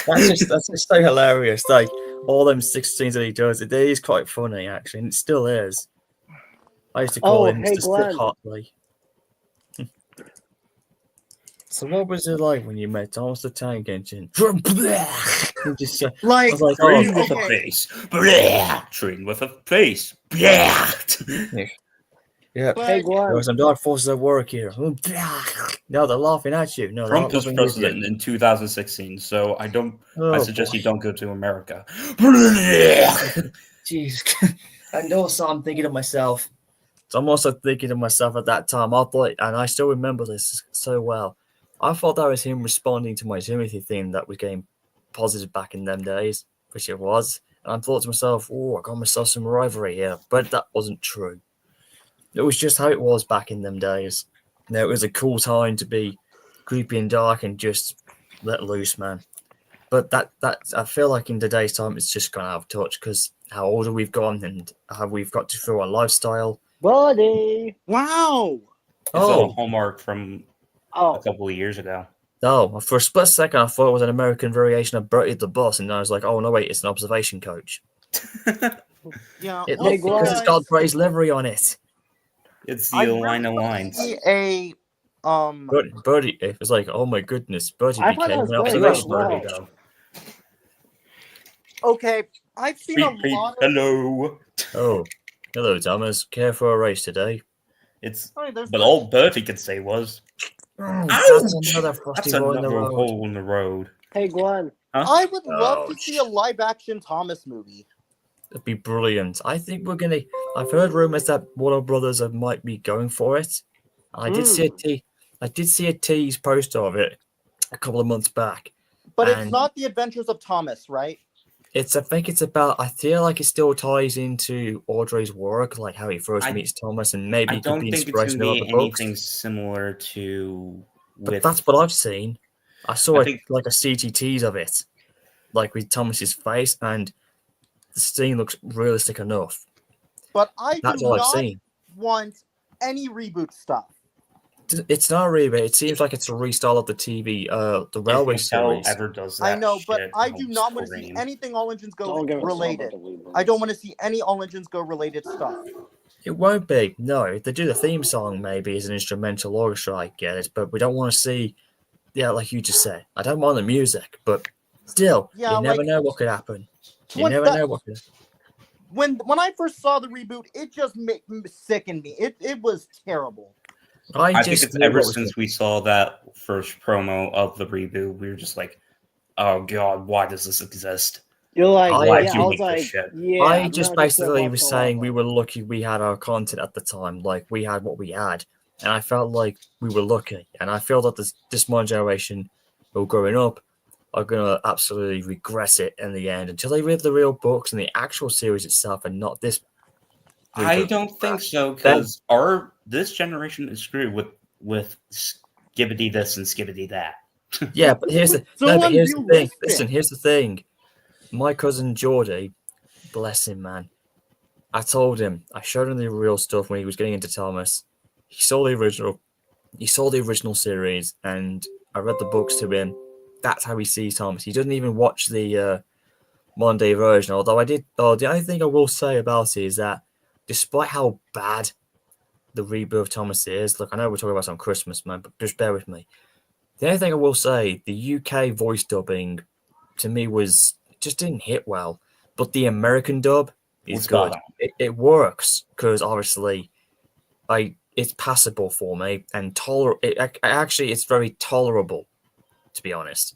That's just so hilarious. Like all them 16s that he does, it is quite funny actually, and it still is. I used to call him hey, Mr. Glenn. Stick Hartley. So what was it like when you met Thomas the Tank Engine? Just, I Like, was like, Train oh, with a okay. face. Blah. Train with a face. Blah. yeah. But Hey, Glenn. There were some dark forces at work here. No, they're laughing at you. No, they're Trump not is laughing with you. president in 2016, so I Oh, suggest boy. you don't go to America. Jeez. And also, I'm thinking to myself. So I'm also thinking to myself at that time. I thought, and I still remember this so well. I thought that was him responding to my Timothy thing that was getting positive back in them days, which it was. And I thought to myself, "Oh, I got myself some rivalry here," but that wasn't true. It was just how it was back in them days. It was a cool time to be creepy and dark and just let loose, man. But that I feel like in today's time it's just gone out of touch because how older we've gone and how we've got to through our lifestyle. Buddy. wow. It's all Hallmark from a Oh, couple of years ago. Oh, for a split second I thought it was an American variation of Bertie the Bus, and I was like, oh no wait, it's an observation coach. Yeah. It Hey, looks Glenn. because it's got Bray's livery on it. It's the I line of really lines. see a Bertie, it was like, oh my goodness, Bertie I thought became that was an Bertie. observation Wow. coach. okay. I've seen a Beep, beep. lot of. Hello. Oh, hello Thomas, care for a race today? It's Oh, there's but all Bertie could say was, That's another frosty "That's hole in the another road. hole in the road." hey, Glenn. I would love to Ouch. see a live action Thomas movie. It'd be brilliant. I think we're gonna. I've heard rumors that Warner Brothers might be going for it. I did see a tease poster of it a couple of months back. But it's And- not the Adventures of Thomas, right? I think it's about. I feel like it still ties into Audrey's work, like how he first I- meets Thomas, and maybe I it could don't be think it's going to inspirational be of the books. anything similar to. But With that's what I've seen. I saw I think- like a CG tease of it, like with Thomas's face, and the scene looks realistic enough. But I That's do all I've not seen. want any reboot stuff. It's not a reboot. It seems like it's a restyle of the TV, the Railway if Mattel series. ever does that, I know, but shit, I I'll do not want to see scream. anything All Engines Go Don't give us related. I don't want to see any All Engines Go related stuff. It won't be. No, if they do the theme song, maybe as an instrumental orchestra, I get it. But we don't want to see, yeah, like you just said. I don't mind the music, but still, Yeah, you never like- know what could happen. You When never that- know what could. When I first saw the reboot, it just sickened me. It was terrible. I think just it's knew ever what was since we saw that first promo of the reboot, we were just like, "Oh God, why does this exist?" You're like, I yeah, like I you was make this like, shit. yeah. I I'm just not basically about was to saying laugh we at were lucky we had our content at the time. Like we had what we had, and I felt like we were lucky. And I feel that this modern generation, who are growing up, are gonna absolutely regret it in the end until they read the real books and the actual series itself, and not this. I reboot. don't think so because this generation is screwed with skibbity this and skibbity that. Yeah, but here's the So no, but here's the thing. unrealistic. Listen, here's the thing. My cousin Geordie, bless him, man. I told him, I showed him the real stuff when he was getting into Thomas. He saw the original series, and I read the books to him. That's how he sees Thomas. He doesn't even watch the modern day version. Although the only thing I will say about it is that, despite how bad the reboot of Thomas is, look, I know we're talking about some Christmas, man, but just bear with me. The only thing I will say, the UK voice dubbing to me just didn't hit well, but the American dub is Spot good. on. It works because obviously, it's passable for me and actually it's very tolerable, to be honest.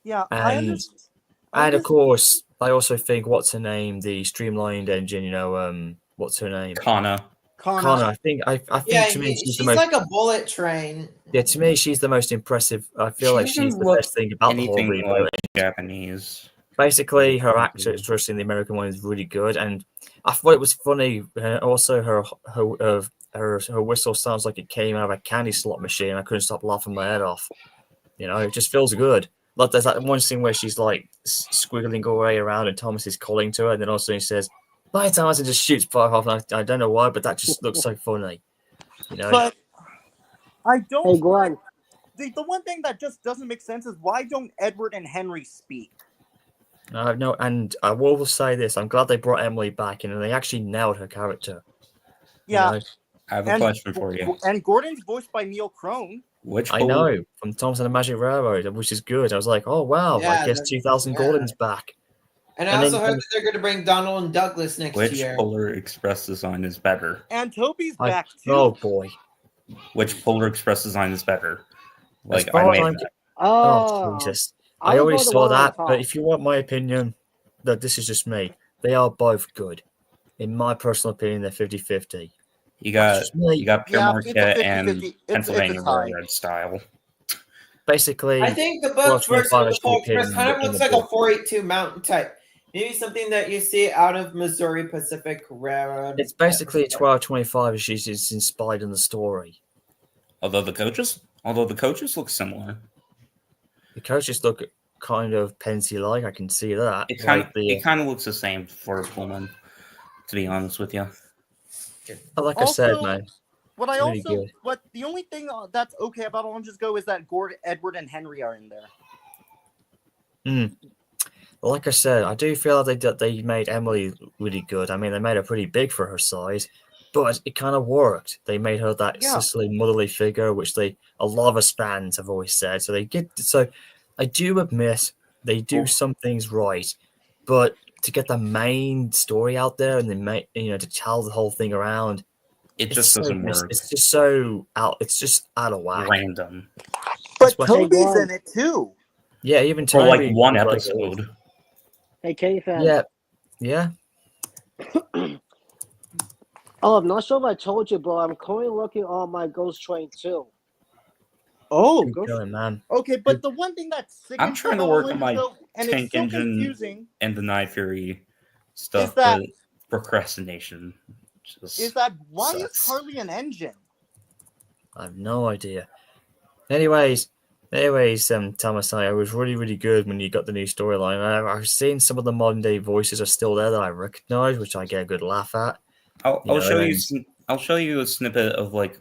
Yeah, And of course, I also think what's her name, the streamlined engine. What's her name? Kana. Connor. I think Yeah, to me she's she's the most. like a bullet train. Yeah, to me she's the most impressive. I feel She like doesn't she's the look best thing about the whole Anything reboot. like Japanese. Basically, her actress in the American one is really good, and I thought it was funny. Also, her whistle sounds like it came out of a candy slot machine. I couldn't stop laughing my head off. It just feels good. Like there's that one scene where she's like squiggling her way around, and Thomas is calling to her, and then also he says, "Bye, Thomas," and just shoots far off. And I don't know why, but that just looks so funny. But I don't. Hey, Glenn. the one thing that just doesn't make sense is why don't Edward and Henry speak? No, and I will say this: I'm glad they brought Emily back in, and they actually nailed her character. you Yeah, know? I have a question for you. And Gordon's voiced by Neil Crone. Which I polar, know from Thomas and the Magic Railroad, which is good. I was like, oh wow, I Yeah, guess that's- 2000 yeah. Gordon's back. And I And also then- heard that they're going to bring Donald and Douglas next which year. Polar Express design is better? And Toby's I- back too. Oh boy, Which Polar Express design is better? Like far I as made I'm- that. oh Jesus! I would already go the saw one on that, top. but if you want my opinion, that this is just me. They are both good. In my personal opinion, they're 50-50. You That's got just me. you got Pure Yeah, Marquette it's a and 50-50. It's Pennsylvania a tie. Railroad style. Basically, I think the Well, book version 25 of the is Pole the Express pin kind of in looks the like a book. 482 mountain type. Maybe something that you see out of Missouri Pacific Railroad. it's basically 1225 as she's inspired in the story. Although the coaches look similar. The coaches look kind of Pensy-like. I can see that. It kind Like of looks the same for Pullman, to be honest with you. like I said, Also, man. What I It's really also, good. what the only thing that's okay about Oranges Go is that Gordon, Edward, and Henry are in there. Like I said, I do feel like they made Emily really good. I mean, they made her pretty big for her size, but it kind of worked. They made her that Yeah. sisterly, motherly figure, which a lot of us fans have always said. So I do admit they do some things right, but to get the main story out there and then to tell the whole thing around, It it's just so doesn't work. It's just so out. It's just out of whack. Random. But what- Toby's Hey, in it too. Yeah, even For like Toby one was like, episode. Hey, K-Fan. yeah. Oh, I'm not sure if I told you, but I'm currently looking on my Ghost Train too. Oh, Keep go going, man. okay. But the one thing that's sick I'm trying to work on my and tank it's so engine confusing And the Night Fury stuff, Is that- but procrastination. Just is that why is sucks. Carly an engine? I have no idea. Anyways, Thomas, I was really, really good when you got the new storyline. I've seen some of the modern day voices are still there that I recognize, which I get a good laugh at. I'll You know, show and you. then- I'll show you a snippet of like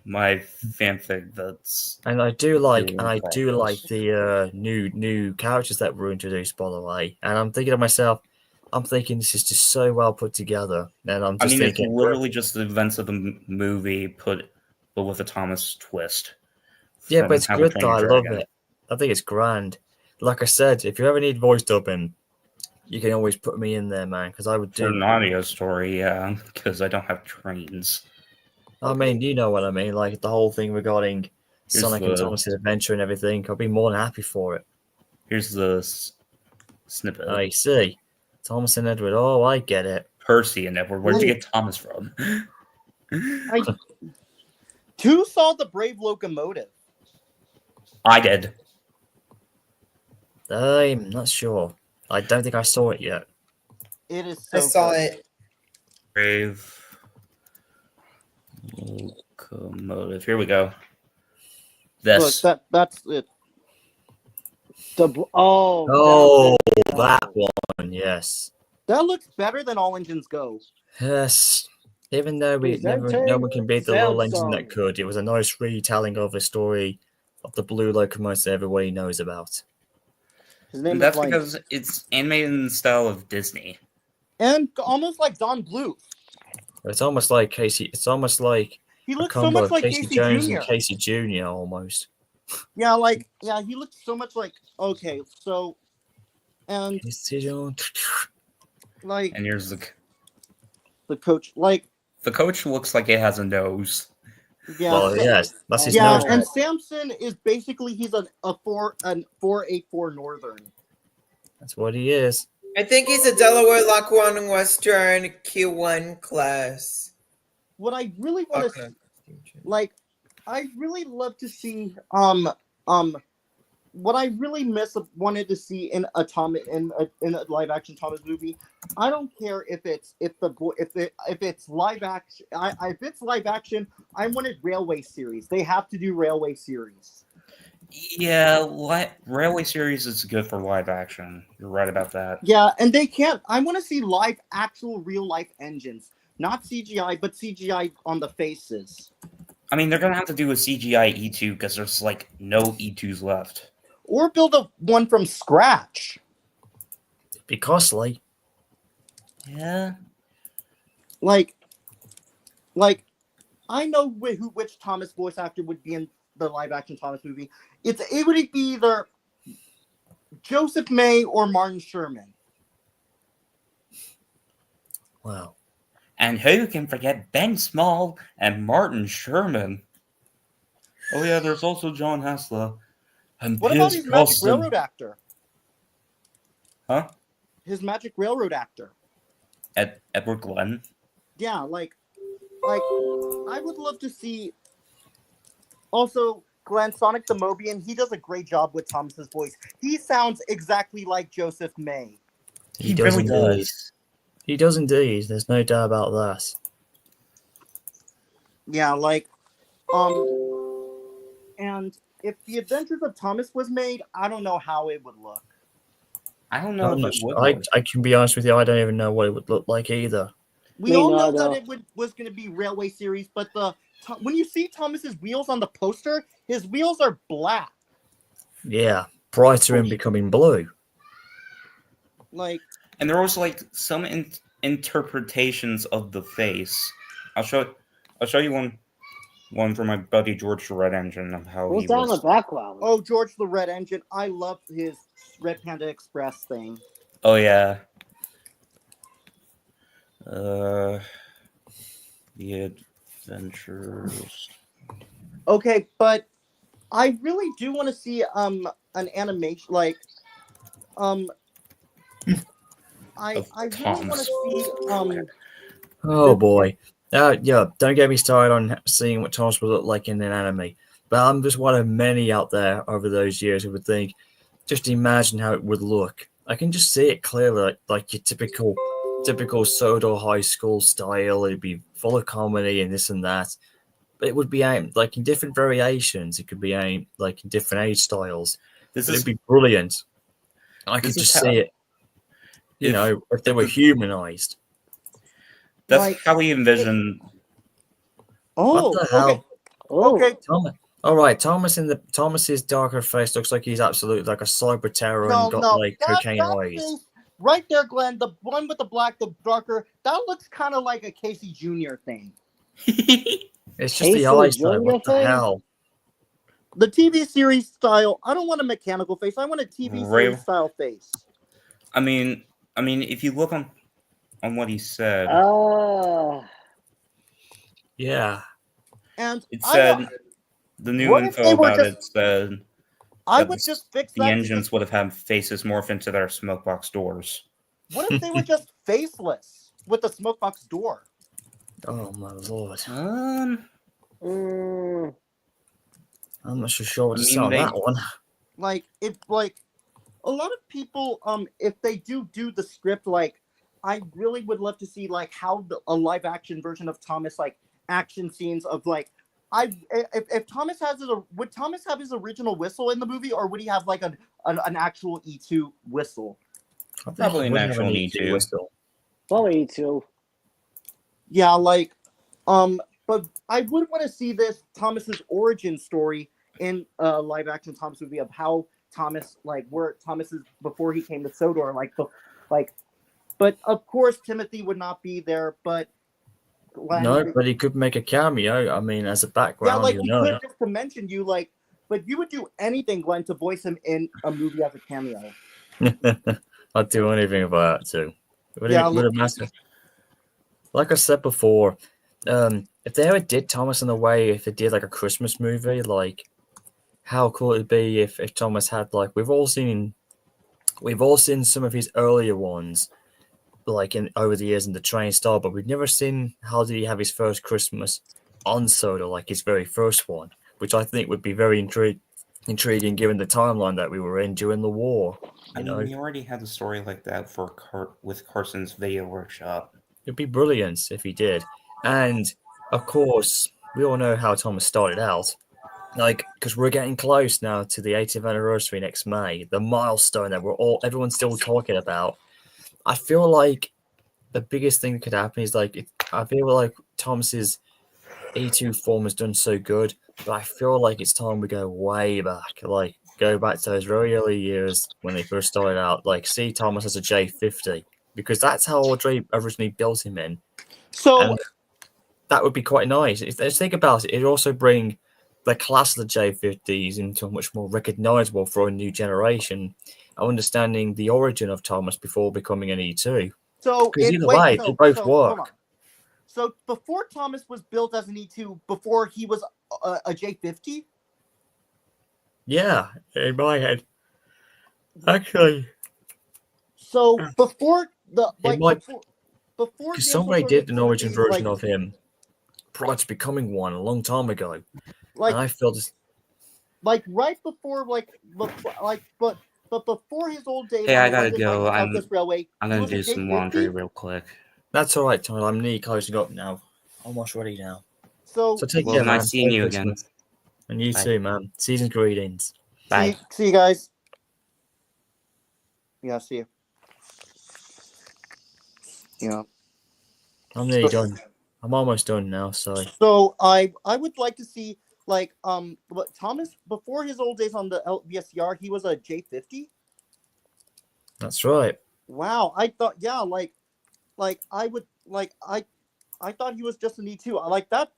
my fanfic. That's And I do like, Doing and I do progress. like the new characters that were introduced, by the way. And I'm thinking to myself, I'm thinking this is just so well put together. And I'm I just mean, it's thinking, literally just the events of the movie but with a Thomas twist. yeah, from but it's How to good Train though. I Your love Dragon. it. I think it's grand. Like I said, if you ever need voice dubbing, you can always put me in there, man, because I would For do. an audio story, yeah, because I don't have trains. I mean, you know what I mean, like the whole thing regarding Here's Sonic and the- Thomas's adventure and everything. I'd be more than happy for it. Here's the snippet. I see. Thomas and Edward. Oh, I get it. Percy and Edward. Where'd you get Thomas from? Who saw the Brave Locomotive? I did. I'm not sure. I don't think I saw it yet. It is so I saw good. it. Brave locomotive. Here we go. This. Look, that's it. Oh, that one. Yes. That looks better than All Engines Go. Yes. Even though no one can beat the little engine that could, it was a nice retelling of a story of the blue locomotive everybody knows about. His name That's is like, because it's animated in the style of Disney. and almost like Don Bluth. It's almost like Casey. It's almost like He a looks so combo much of like Casey Casey Jones Jr. and Casey Jr. almost. Yeah, he looks so much like. Okay, so, and Casey Jones. like And here's the coach, like the coach looks like it has a nose. yeah, Well, yes, that's his yeah, nose. and Samson is basically he's a 484 Northern. That's what he is. I think he's a Delaware Lackawanna Western Q1 class. What I really want to Okay. like, I really love to see what I really wanted to see in a live action Thomas movie. I don't care if it's live action. If it's live action, I wanted Railway series. They have to do Railway series. Yeah, Railway series is good for live action. You're right about that. Yeah, and they can't. I want to see actual real life engines, not CGI, but CGI on the faces. I mean, they're gonna have to do a CGI E2 because there's like no E2s left. Or build one from scratch. It'd be costly. Yeah. Like, I know which Thomas voice actor would be in the live action Thomas movie. It would be either Joseph May or Martin Sherman. Wow. And who can forget Ben Small and Martin Sherman? Oh yeah, there's also John Hassler and What about Pierce his Magic Brosnan. Railroad actor? Huh? His Magic Railroad actor. Edward Glenn. Yeah, like I would love to see. Also, Glenn Sonic the Mobian, he does a great job with Thomas's voice. He sounds exactly like Joseph May. He does really indeed. does. He does indeed. There's no doubt about that. Yeah, and if The Adventures of Thomas was made, I don't know how it would look. I don't know I'm if not it sure. would. I can be honest with you, I don't even know what it would look like either. We Me all know neither. that it was going to be Railway Series, but when you see Thomas's wheels on the poster, his wheels are black. Yeah. Prior to him becoming blue. Like, And there was like some interpretations of the face. I'll show you one from my buddy George the Red Engine of how Who's he down in the was. background? oh, George the Red Engine, I love his Red Panda Express thing. Oh yeah. The Adventures. Okay, but I really do want to see an animation like I really want to see Oh boy. Yeah, don't get me started on seeing what Thomas would look like in an anime. But I'm just one of many out there over those years who would think, just imagine how it would look. I can just see it clearly, like your typical Sodo high school style. It'd be full of comedy and this and that. But it would be aimed like in different variations. It could be aimed like in different age styles. This It'd is be brilliant. I could this is just how- see it. You if- know, if they were humanized. that's like- how we envision. Oh, What the hell? okay. Oh, Okay. All right, Thomas's darker face looks like he's absolutely like a cyber terror and got like cocaine eyes. face right there, Glenn, the one with the black, the darker, that looks kind of like a Casey Jr. thing. It's just the Casey eyes, though. Jr. What the thing? hell? The TV series style, I don't want a mechanical face. I want a TV Ray- series style face. I mean, if you look on what he said, Yeah. And it I said want- the new What if info they were about just- it said I that would just fix the that. engines would have had faces morph into their smokebox doors. What if they were just faceless with the smokebox door? Oh my lord. mm, I'm not so sure what I to mean, say on they- that one. Like if like a lot of people if they do the script, like I really would love to see like how a live action version of Thomas, like action scenes of like if Thomas has would Thomas have his original whistle in the movie, or would he have like an actual E2 whistle? I think Probably he an would have actual E2 E2. whistle. probably too. Yeah, like but I would want to see this Thomas's origin story in a live action Thomas movie of how Thomas, like where Thomas is before he came to Sodor, but of course Timothy would not be there, but Glenn, No, but he could make a cameo. I mean, as a yeah, background, like you we know. could just to mention you, like, but you would do anything, Glenn, to voice him in a movie as a cameo. I'd do anything about that too. Would Yeah, it would have mattered? Like I said before, if they ever did Thomas in a way, if they did like a Christmas movie, like how cool it'd be if Thomas had like we've all seen some of his earlier ones, like in over the years in the Train Star, but we've never seen how did he have his first Christmas on Soda, like his very first one, which I think would be very intriguing given the timeline that we were in during the war. I You mean, know, we already had a story like that for with Carson's Video Workshop. it'd be brilliant if he did. And of course, we all know how Thomas started out. Like, because we're getting close now to the 80th anniversary next May, the milestone that everyone's still talking about. I feel like the biggest thing that could happen is like I feel like Thomas's E2 form has done so good, but I feel like it's time we go way back, like go back to those very early years when they first started out, like see Thomas as a J50, because that's how Audrey originally built him in. So And that would be quite nice. If they think about it, it'd also bring the class of the J50s into a much more recognizable for a new generation, understanding the origin of Thomas before becoming an E2. so Because it either wait, way, so, they both so hold on. work. So before Thomas was built as an E2, before he was a J50. Yeah, in my head. Actually, So before the it might, before because James somebody was did an gonna origin be, version like, of him prior to becoming one a long time ago. like And I feel this. like right before but before his old days Hey, on I the gotta London go. Light and Southwest Railway, I'm he gonna was a do some laundry J50. real quick. That's all right, Tyler. I'm nearly closing up now. Almost ready now. So So take Well, care, nice man. seeing Merry you again. Christmas. And you Bye. too, man. Season's greetings. Bye. see you guys. Yeah, see you. Yeah. I'm nearly done. I'm almost done now, so So I would like to see like what Thomas before his old days on the VSCR, he was a J50. that's right. Wow, I thought I would I thought he was just an E2. I like that.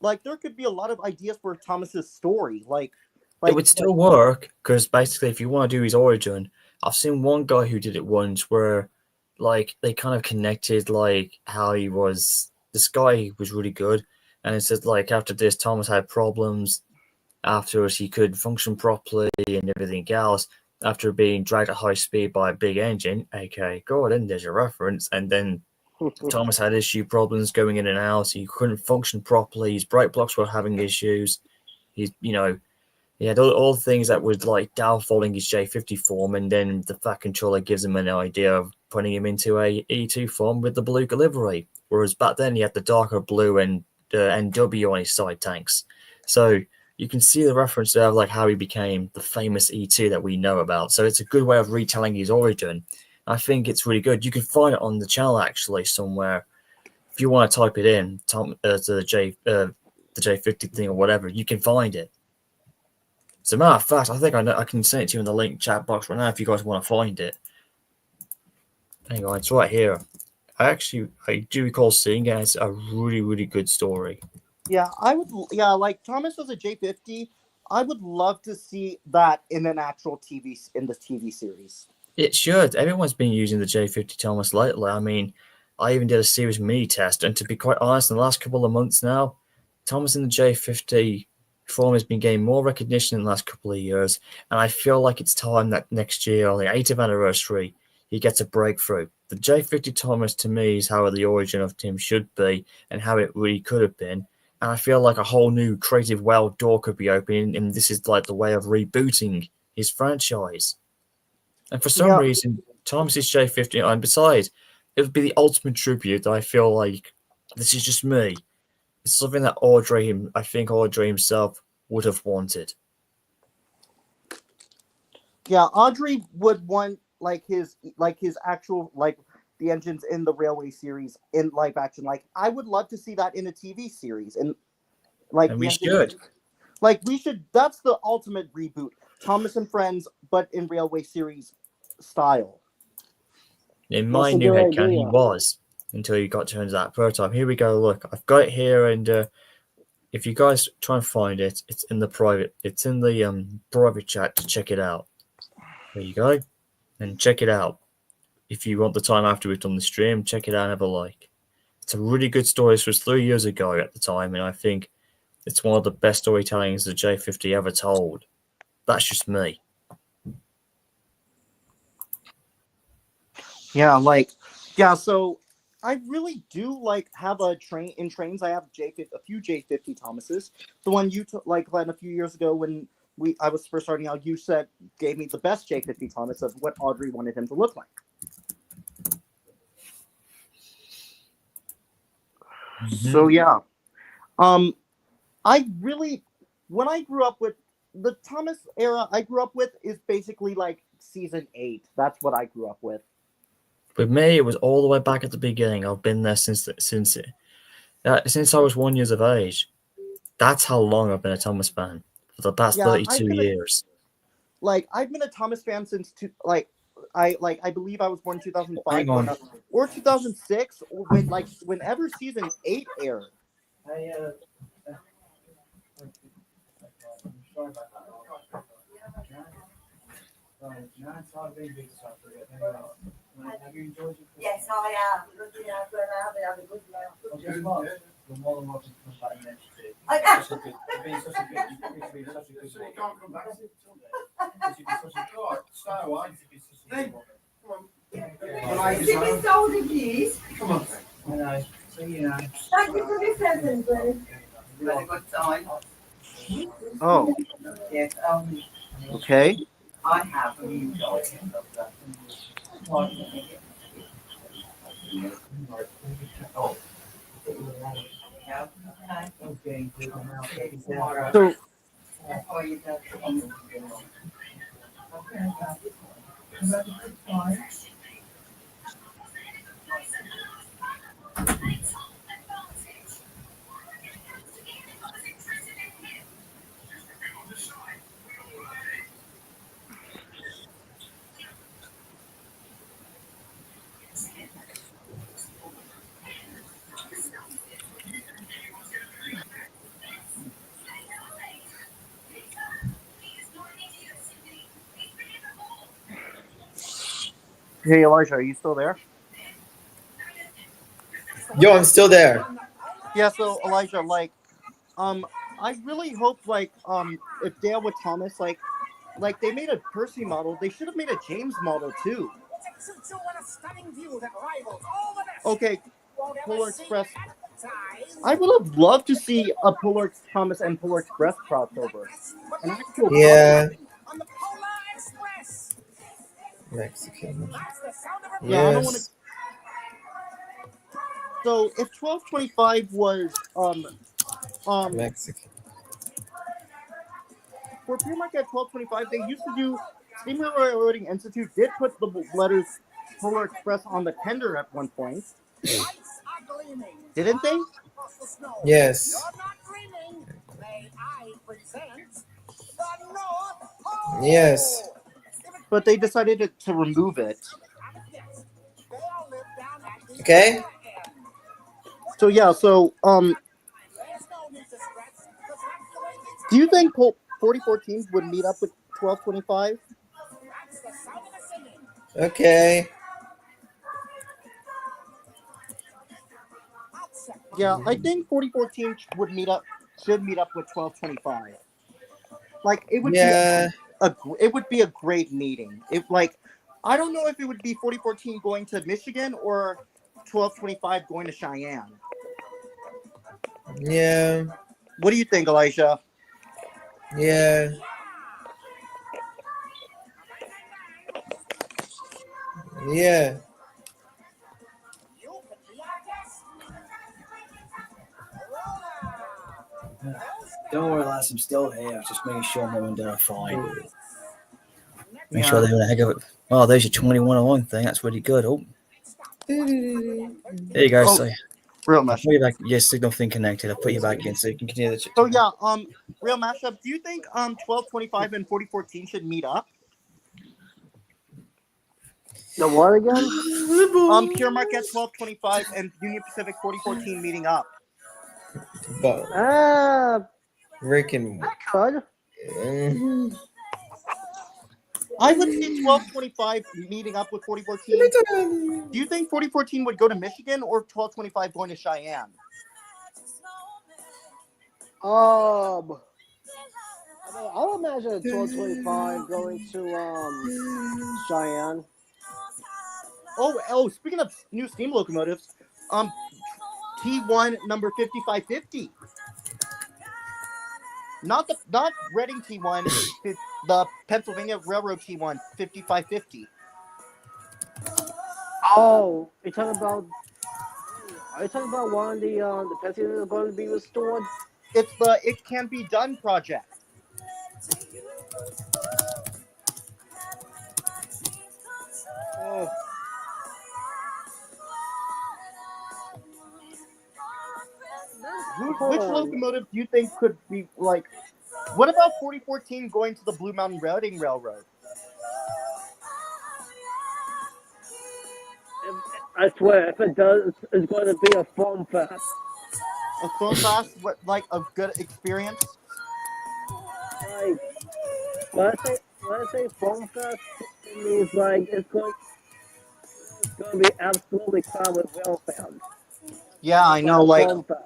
Like there could be a lot of ideas for Thomas's story. It would still work because basically, if you want to do his origin, I've seen one guy who did it once where, like, they kind of connected, like, how he was. This guy was really good, and it said, like, after this, Thomas had problems. Afterwards, he could function properly and everything else. After being dragged at high speed by a big engine, aka Gordon, there's your reference, and then Thomas had issue problems going in and out. He couldn't function properly. His brake blocks were having issues. He's, he had all the things that would like downfalling his J50 form, and then the Fat Controller gives him an idea of putting him into a E2 form with the blue livery. Whereas back then he had the darker blue and NW on his side tanks. So you can see the reference there of like how he became the famous E2 that we know about. So it's a good way of retelling his origin. I think it's really good. You can find it on the channel actually somewhere. If you want to type it in, to the J50 thing or whatever, you can find it. As a matter of fact, I think I can send it to you in the link chat box right now if you guys want to find it. Hang on, it's right here. I do recall seeing it as a really, really good story. Yeah, like Thomas was a J50. I would love to see that in the TV series. It should. Everyone's been using the J50 Thomas lately. I mean, I even did a series mini test, and to be quite honest, in the last couple of months now, Thomas in the J50 form has been gaining more recognition in the last couple of years, and I feel like it's time that next year, on the 80th anniversary, he gets a breakthrough. The J50 Thomas, to me, is how the origin of Tim should be and how it really could have been. And I feel like a whole new creative well door could be opening, and this is like the way of rebooting his franchise. And for some reason, Thomas's J50, and besides, it would be the ultimate tribute that I feel like, this is just me, it's something that I think Audrey himself would have wanted. Yeah, Audrey would want his actual the engines in the Railway series in live action. Like I would love to see that in a TV series, and we should. That's the ultimate reboot. Thomas and Friends, but in Railway series style. In my new headcanon, he was until you got to that prototype. Here we go. Look, I've got it here, and if you guys try and find it, it's in the private chat to check it out. There you go, and check it out. If you want the time after we've done the stream, check it out and have a like. It's a really good story. This was 3 years ago at the time, and I think it's one of the best storytellings the J50 ever told. That's just me. So I really do have a train in trains. I have a few J50 Thomases. The one you Glenn, a few years ago when I was first starting out, you gave me the best J50 Thomas of what Audrey wanted him to look like. Mm-hmm. So yeah, when I grew up with the Thomas era, I grew up with is basically season 8. That's what I grew up with. With me, it was all the way back at the beginning. I've been there since I was 1 year of age. That's how long I've been a Thomas fan. For the past Yeah, 32 years. Like I've been a Thomas fan since I believe I was born in 2005 Hang on. or 2006 or whenever season 8 aired. Yes, I am. Looking out where I have a good laugh. You're more than welcome to come back next year. Okay. You've been such a good So you can't come back. Because you've been such a good stay away. Give me soda, please. Come on. I know. See you now. Thank you for the present, buddy. Very good time. Oh, Yes, okay. I have. And you guys. So hey Elijah, are you still there? Yo, I'm still there. Yeah, so Elijah, I really hope if Dale with Thomas like they made a Percy model, they should have made a James model too. Okay, Polar Express. I would have loved to see a Polar Thomas and Polar Express crossover. An actual Yeah. Mexican. Yeah, I don't want to. Yes. So if 1225 was Mexican. for Pure Market 1225, they used to do Steam Railroading Institute did put the letters Polar Express on the tender at one point. Didn't they? Yes. Yes. But they decided to remove it. Okay. So yeah, do you think 4014 would meet up with 1225? Okay. Yeah, I think 4014 should meet up with 1225. Like it would be a great meeting. I don't know if it would be 4014 going to Michigan or 1225 going to Cheyenne. Yeah. What do you think, Elijah? Yeah. Yeah. Don't worry, lads, I'm still here. Just making sure mum and dad are fine. Make sure they're going to heck of it. Oh, there's your 2101 thing. That's really good. Oh. There you go. Oh, So, real mashup. put you back. Your signal thing connected. I'll put you back in so you can continue the. So yeah, real mashup. Do you think 1225 and 4014 should meet up? The what again? Pure Market 1225 and Union Pacific 4014 meeting up. But Rick and Could. I would see 1225 meeting up with 4014. Do you think 4014 would go to Michigan or 1225 going to Cheyenne? I'll imagine 1225 going to Cheyenne. Oh, speaking of new steam locomotives, T1 number 5550. Not Reading T1, the Pennsylvania Railroad T1 5550. Oh, are you talking about one of the Pennsylvania that's going to be restored? It's the It Can Be Done project. Oh. which locomotive do you think could be like? What about 4014 going to the Blue Mountain Reading Railroad? I swear, if it does, it's going to be a foam fest. A foam fast, what, like a good experience? Like, when I say foam fest, it means like it's going to be absolutely crowded with rail fans. Yeah, I know. Like, Foam fest.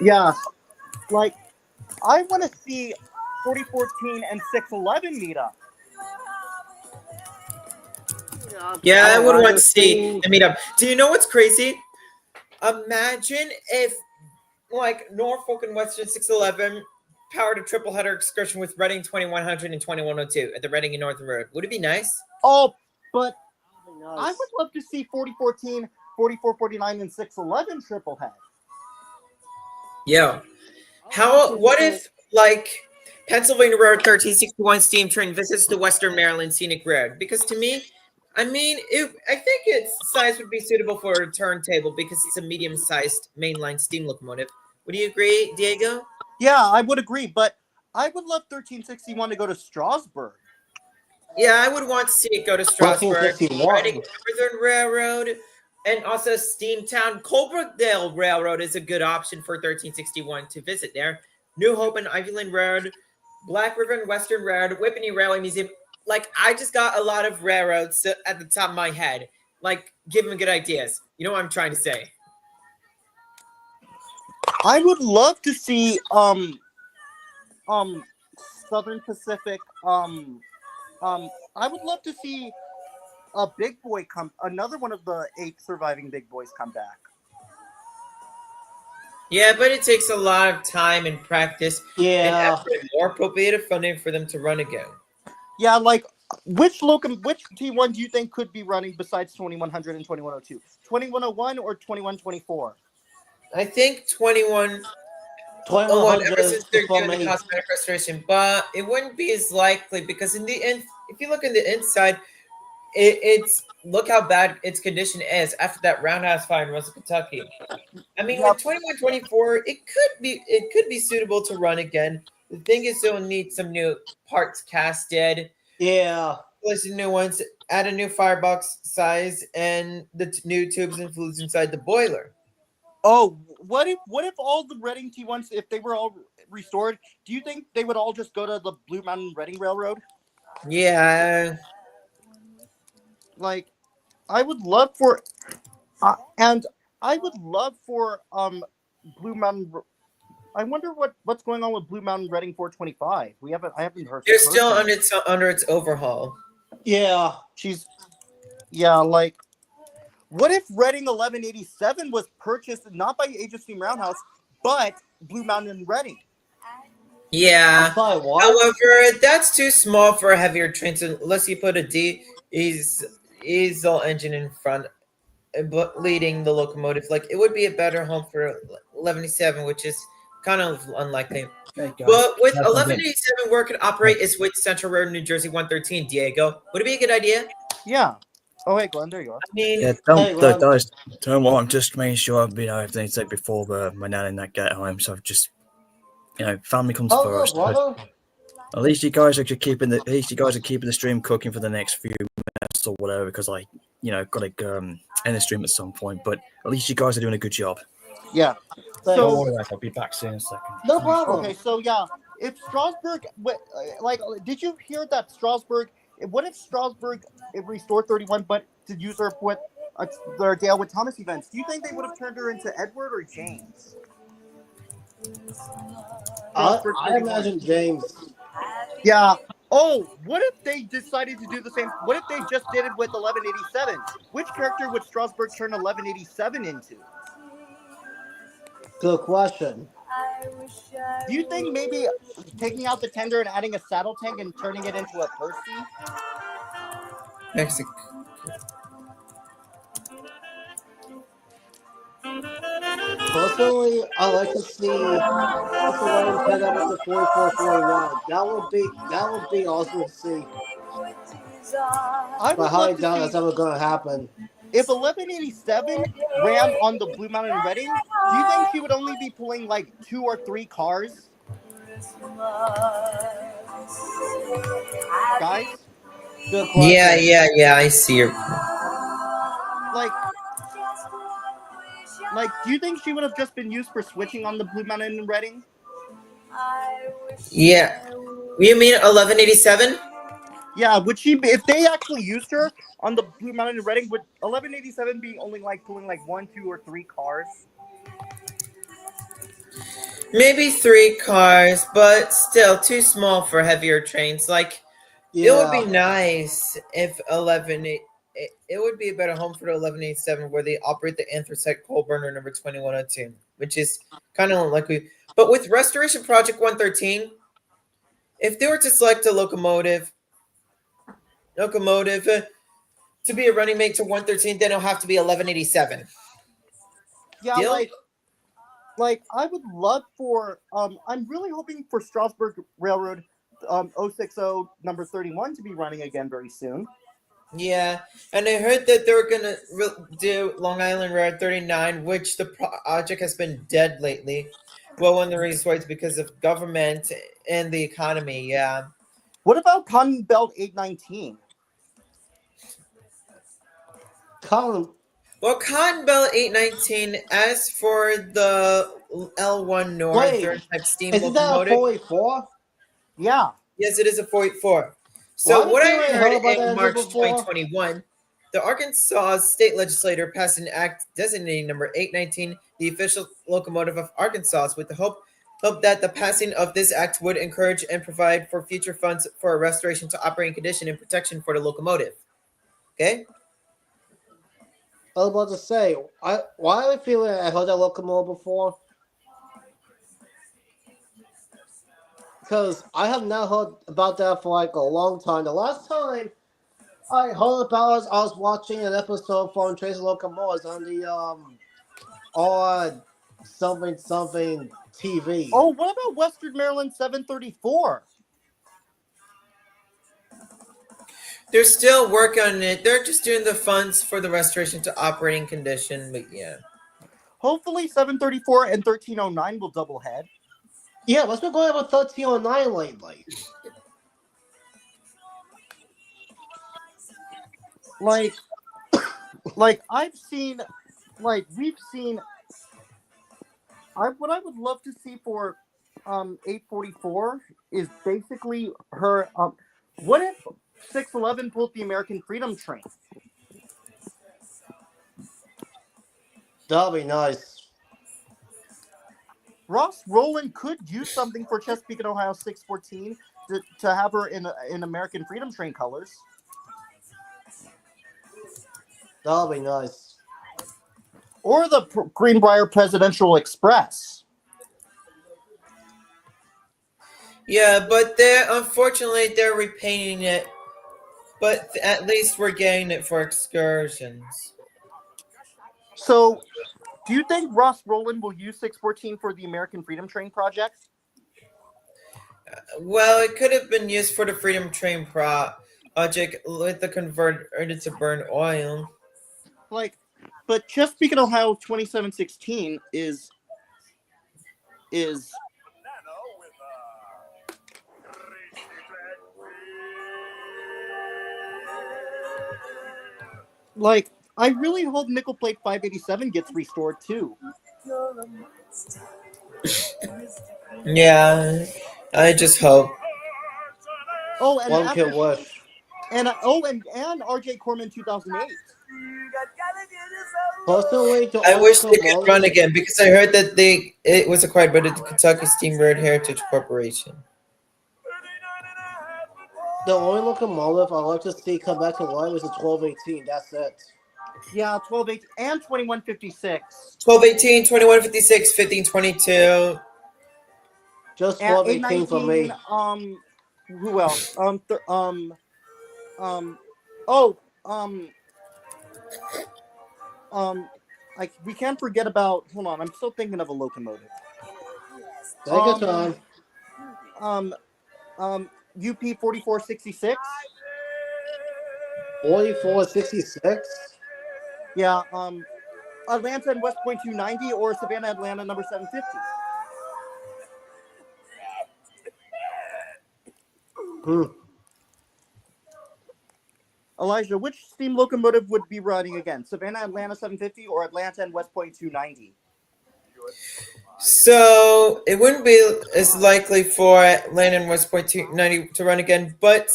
yeah, like I want to see 4014 and 611 meet up. Yeah, I would want to see the meetup. Do you know what's crazy? Imagine if, like, Norfolk and Western 611 powered a triple header excursion with Reading 2100 and 2102 at the Reading and Northern Road. Would it be nice? Oh, but I would love to see 4014, 4449, and 611 triple head. Yeah. What if, like, Pennsylvania Road 1361 steam train visits the Western Maryland Scenic Road? Because to me, I mean, I think its size would be suitable for a turntable because it's a medium-sized mainline steam locomotive. Would you agree, Diego? Yeah, I would agree, but I would love 1361 to go to Strasbourg. Yeah, I would want to see it go to Strasbourg, 1361. Reading Northern Railroad, and also Steamtown. Colebrookdale Railroad is a good option for 1361 to visit there. New Hope and Ivyland Road, Black River and Western Road, Whippany Railway Museum. Like, I just got a lot of railroads at the top of my head. Like, give them good ideas. You know what I'm trying to say? I would love to see Southern Pacific I would love to see a big boy another one of the 8 surviving big boys come back. Yeah, but it takes a lot of time and practice. Yeah. And effort, more appropriate funding for them to run again. Yeah, like which T1 do you think could be running besides 2100 and 2102? 2101 or 2124? I think 2101 ever since they're doing the cosmetic restoration, but it wouldn't be as likely because in the end, if you look in the inside, it's look how bad its condition is after that roundhouse fire in Russell, Kentucky. I mean, with 2124, it could be suitable to run again. The thing is, they'll need some new parts casted. Yeah. Place new ones, add a new firebox size, and the new tubes and fluids inside the boiler. Oh, what if all the Reading T1s, if they were all restored, do you think they would all just go to the Blue Mountain Reading Railroad? Yeah. Like, I would love for, Blue Mountain. I wonder what's going on with Blue Mountain Reading 425. I haven't heard. They're still under its overhaul. Yeah, like, what if Reading 1187 was purchased not by Age of Steam Roundhouse, but Blue Mountain Reading? Yeah. However, that's too small for a heavier train unless you put a diesel engine in front, leading the locomotive. Like, it would be a better home for 1187, which is kind of unlikely. But with 1187, where it could operate is with Central Road, New Jersey 113, Diego. Would it be a good idea? Yeah. Oh, hey, Glenn, there you are. I mean, Yeah, don't worry, I'm just making sure everything said before my nan and that get home. So I've just, family comes first. At least you guys are keeping the stream cooking for the next few minutes or whatever, because got to end the stream at some point. But at least you guys are doing a good job. Yeah. Don't worry, I'll be back soon in a second. No problem. Okay, so yeah, if Strasbourg, did you hear that Strasbourg? What if Strasbourg restored 31, but to use her with their Dale with Thomas events? Do you think they would have turned her into Edward or James? I imagine James. Yeah. Oh, what if they decided to do the same? What if they just did it with 1187? Which character would Strasbourg turn 1187 into? Good question. Do you think maybe taking out the tender and adding a saddle tank and turning it into a Percy? Mexico. Personally, I like to see Mr. head up with the 4441. That would be awesome to see. But how I doubt that's ever going to happen. if 1187 ran on the Blue Mountain Reading, do you think she would only be pulling like 2 or 3 cars? Guys? Good question. Yeah. I see your. Like, do you think she would have just been used for switching on the Blue Mountain and Reading? Yeah. You mean 1187? Yeah, would she be, if they actually used her on the Blue Mountain and Reading, would 1187 be only like pulling like 1, 2, or 3 cars? Maybe 3 cars, but still too small for heavier trains. Like, it would be nice if it would be a better home for the 1187 where they operate the anthracite coal burner number 2102, which is kind of unlikely. But with Restoration Project 113, if they were to select a locomotive to be a running mate to 113, then it'll have to be 1187. Yeah, Deal? like I would love for I'm really hoping for Strasbourg Railroad 060 number 31 to be running again very soon. Yeah, and I heard that they were gonna do Long Island Road 39, which the project has been dead lately. Well, one of the reasons why is because of government and the economy. Yeah. What about Cotton Belt 819? Cotton Belt 819. As for the L1 North, Wait, they're type steam isn't that a locomotive. 484? Yeah. Yes, it is a 484. So Why what did I they heard heard about that in March before? 2021, the Arkansas state legislature passed an act designating number 819 the official locomotive of Arkansas, with the hope that the passing of this act would encourage and provide for future funds for a restoration to operating condition and protection for the locomotive. Okay? I was about to say, why do I feel like I heard that locomotive before? Because I have not heard about that for like a long time. The last time I heard about it, I was watching an episode from Trace Locomotives on the on something TV. Oh, what about Western Maryland 734? They're still working on it. They're just doing the funds for the restoration to operating condition, but yeah. Hopefully 734 and 1309 will double head. Yeah, what's been going on with 1309 lately? Like I've seen, like we've seen. What I would love to see for 844 is basically her. What if 611 pulled the American Freedom Train? That'd be nice. Ross Rowland could use something for Chesapeake and Ohio 614 to have her in American Freedom Train colors. That'd be nice. Or the Greenbrier Presidential Express. Yeah, but unfortunately they're repainting it. But at least we're getting it for excursions. So, do you think Ross Rowland will use 614 for the American Freedom Train project? Well, it could have been used for the Freedom Train project with the converted to burn oil. But Chesapeake and Ohio 2716 is like, I really hope Nickel Plate 587 gets restored too. Yeah, I just hope. Oh, and One can wish. And RJ Corman 2008. Personally, I wish they could run again because I heard that it was acquired by the Kentucky Steam Railroad Heritage Corporation. The only locomotive I'd like to see come back to life is the 1218. That's it. Yeah, 1218 and 2156. 1218, 2156, 1522. Just 1218 for me. Who else? We can't forget about. Hold on, I'm still thinking of a locomotive. Take your time. UP 4466. 4466. Yeah, Atlanta and West Point 290 or Savannah Atlanta number 750. Elijah, which steam locomotive would be running again? Savannah Atlanta 750 or Atlanta and West Point 290? So it wouldn't be as likely for Atlanta and West Point 290 to run again, but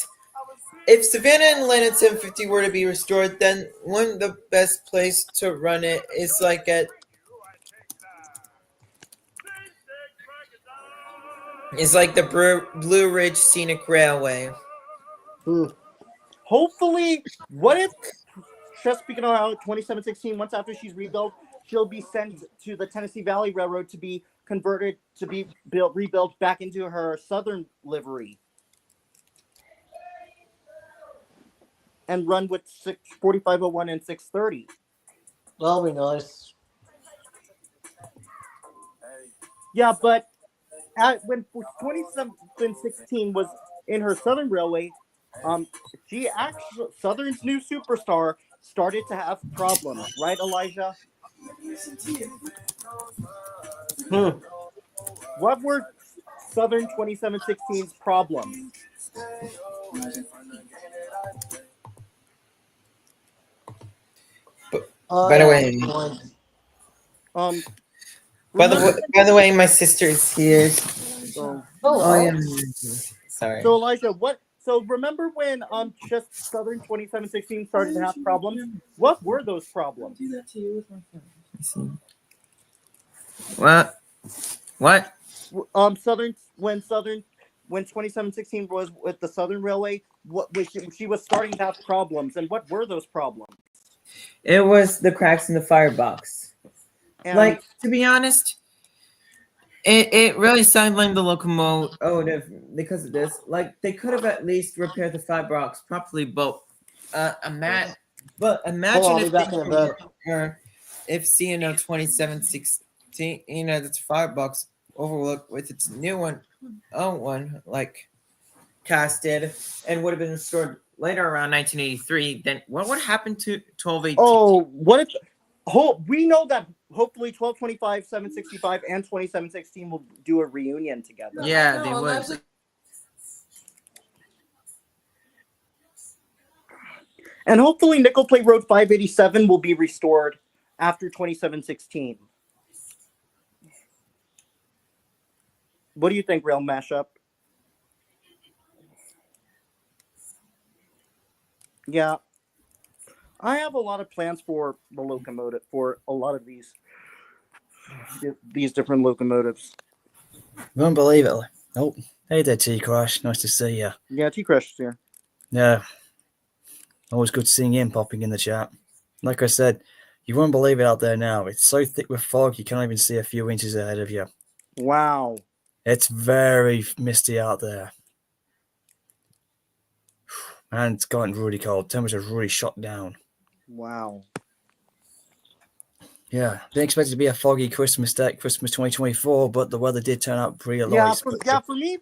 if Savannah and Atlanta 750 were to be restored, then one of the best place to run it is like at the Blue Ridge Scenic Railway. Hopefully, what if Chesapeake, Ohio, 2716, once after she's rebuilt, she'll be sent to the Tennessee Valley Railroad to be converted, to be rebuilt back into her Southern livery. And run with 4501 and 630. That'll be nice. Yeah, but when 2716 was in her Southern Railway, Southern's new superstar started to have problems, right, Elijah? What were Southern 2716's problems? By the way, by the way, my sister is here. Sorry. So Elijah, So remember when just Southern 2716 started to have problems? What were those problems? What? Southern when 2716 was with the Southern Railway, she was starting to have problems, and what were those problems? It was the cracks in the firebox. And to be honest, it really sidelined the locomotive because of this. They could have at least repaired the firebox properly, but imagine if CNO 2716, that's firebox overlooked with its new one, casted and would have been restored later around 1983, then what would happen to 1218? Oh, what if? We know that hopefully 1225, 765, and 2716 will do a reunion together. Yeah, they would. And hopefully Nickel Plate Road 587 will be restored after 2716. What do you think, Rail Mashup? Yeah. I have a lot of plans for the locomotive, for a lot of these different locomotives. You won't believe it. Oh, hey there, T-Crash. Nice to see you. Yeah, T-Crash is here. Yeah. Always good seeing him popping in the chat. Like I said, you won't believe it out there now. It's so thick with fog, you can't even see a few inches ahead of you. Wow. It's very misty out there. And it's gotten really cold. Temperature's really shot down. Wow. Yeah, didn't expect it to be a foggy Christmas day, Christmas 2024, but the weather did turn out pretty Yeah, nice. for me,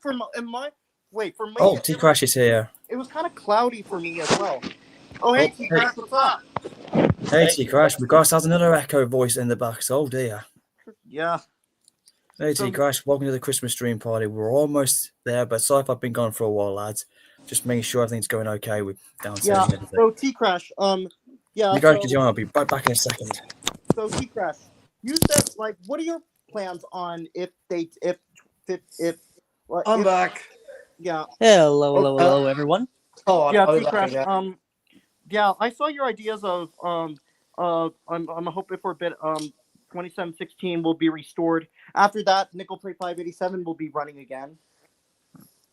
Oh, T-Crash is here. It was kind of cloudy for me as well. Oh, hey, T-Crash, what's up? Hey, T-Crash, Regards has another echo voice in the back, so oh dear. Yeah. Hey, T-Crash, welcome to the Christmas stream party. We're almost there, but sorry if I've been gone for a while, lads. Just making sure everything's going okay with downstairs and everything. So T-Crash, yeah. You guys can join. I'll be right back in a second. So T-Crash, you said what are your plans on if I'm back. Yeah. Hello, everyone. Oh, yeah, T-Crash. Yeah, I saw your ideas of I'm hoping for a bit. 2716 will be restored. After that, Nickel Plate 587 will be running again.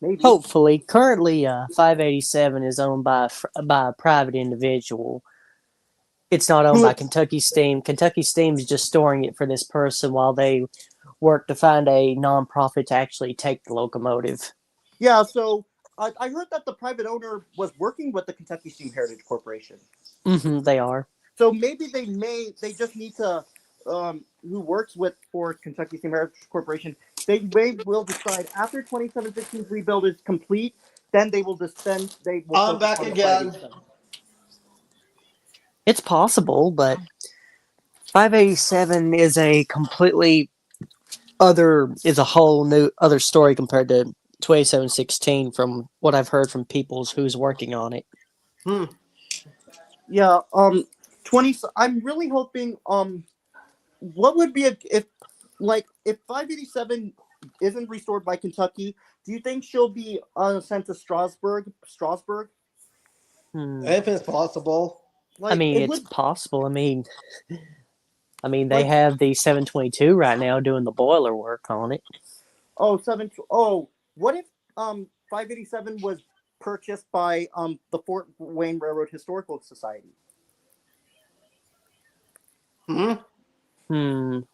Maybe. Hopefully, currently, 587 is owned by a private individual. It's not owned by Kentucky Steam. Kentucky Steam is just storing it for this person while they work to find a nonprofit to actually take the locomotive. Yeah, so I heard that the private owner was working with the Kentucky Steam Heritage Corporation. Mm-hmm, they are. So maybe they just need to, who works for Kentucky Steam Heritage Corporation, will decide after 2716's rebuild is complete, then they will I'm back again. It's possible, but 587 is a completely is a whole new other story compared to 2716 from what I've heard from people who's working on it. Yeah. 20. I'm really hoping. What would be if 587 isn't restored by Kentucky? Do you think she'll be sent to Strasbourg? If it's possible. I mean, it's possible. I mean, they have the 722 right now doing the boiler work on it. What if 587 was purchased by the Fort Wayne Railroad Historical Society?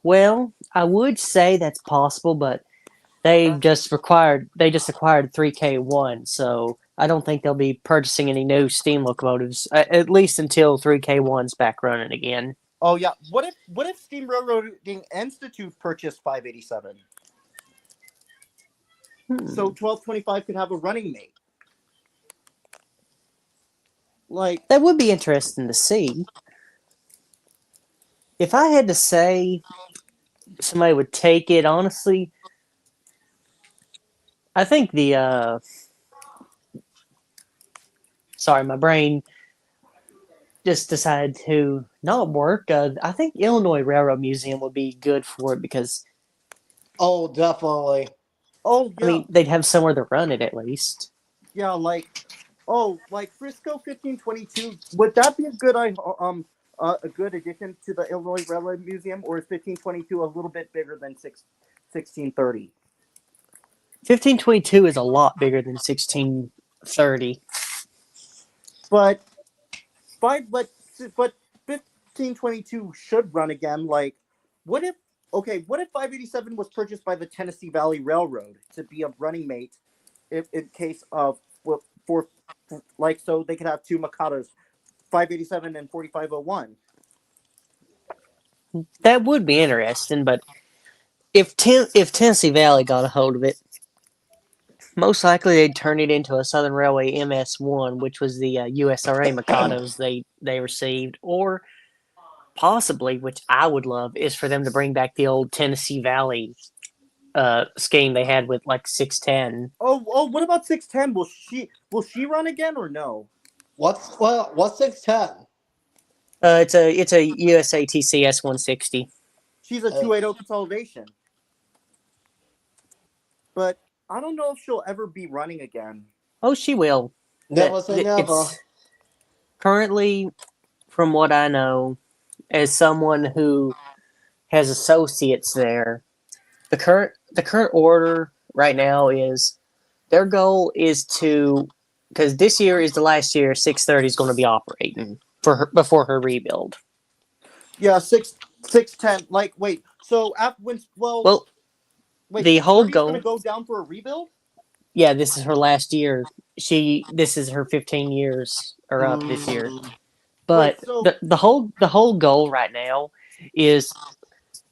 Well, I would say that's possible, but they just acquired 3K1, so I don't think they'll be purchasing any new steam locomotives at least until 3K1's back running again. Oh yeah. What if Steam Railroading Institute purchased 587? So 1225 could have a running mate. That would be interesting to see. If I had to say somebody would take it, honestly, I think sorry, my brain just decided to not work. I think Illinois Railroad Museum would be good for it because... Oh, definitely. Oh, yeah. I mean, they'd have somewhere to run it at least. Yeah, Frisco 1522. Would that be a good addition to the Illinois Railroad Museum, or is 1522 a little bit bigger than 1630? 1522 is a lot bigger than 1630. But 1522 should run again. What if 587 was purchased by the Tennessee Valley Railroad to be a running mate in case of so they could have two Mikados, 587 and 4501. That would be interesting, but if Tennessee Valley got a hold of it, most likely they'd turn it into a Southern Railway MS1, which was the USRA Mikados they received, or possibly, which I would love, is for them to bring back the old Tennessee Valley scheme they had with 610. Oh, what about 610? Will she run again or no? What's 610? It's a USATC S160. She's a 280 consolidation. But I don't know if she'll ever be running again. Oh, she will. Never say never. Currently, from what I know, as someone who has associates there, the current order right now is their goal is to, because this year is the last year 630 is going to be operating before her rebuild. Yeah, 610. The whole goal going to go down for a rebuild. Yeah, this is her last year. This is her 15 years are up this year. But the whole goal right now is,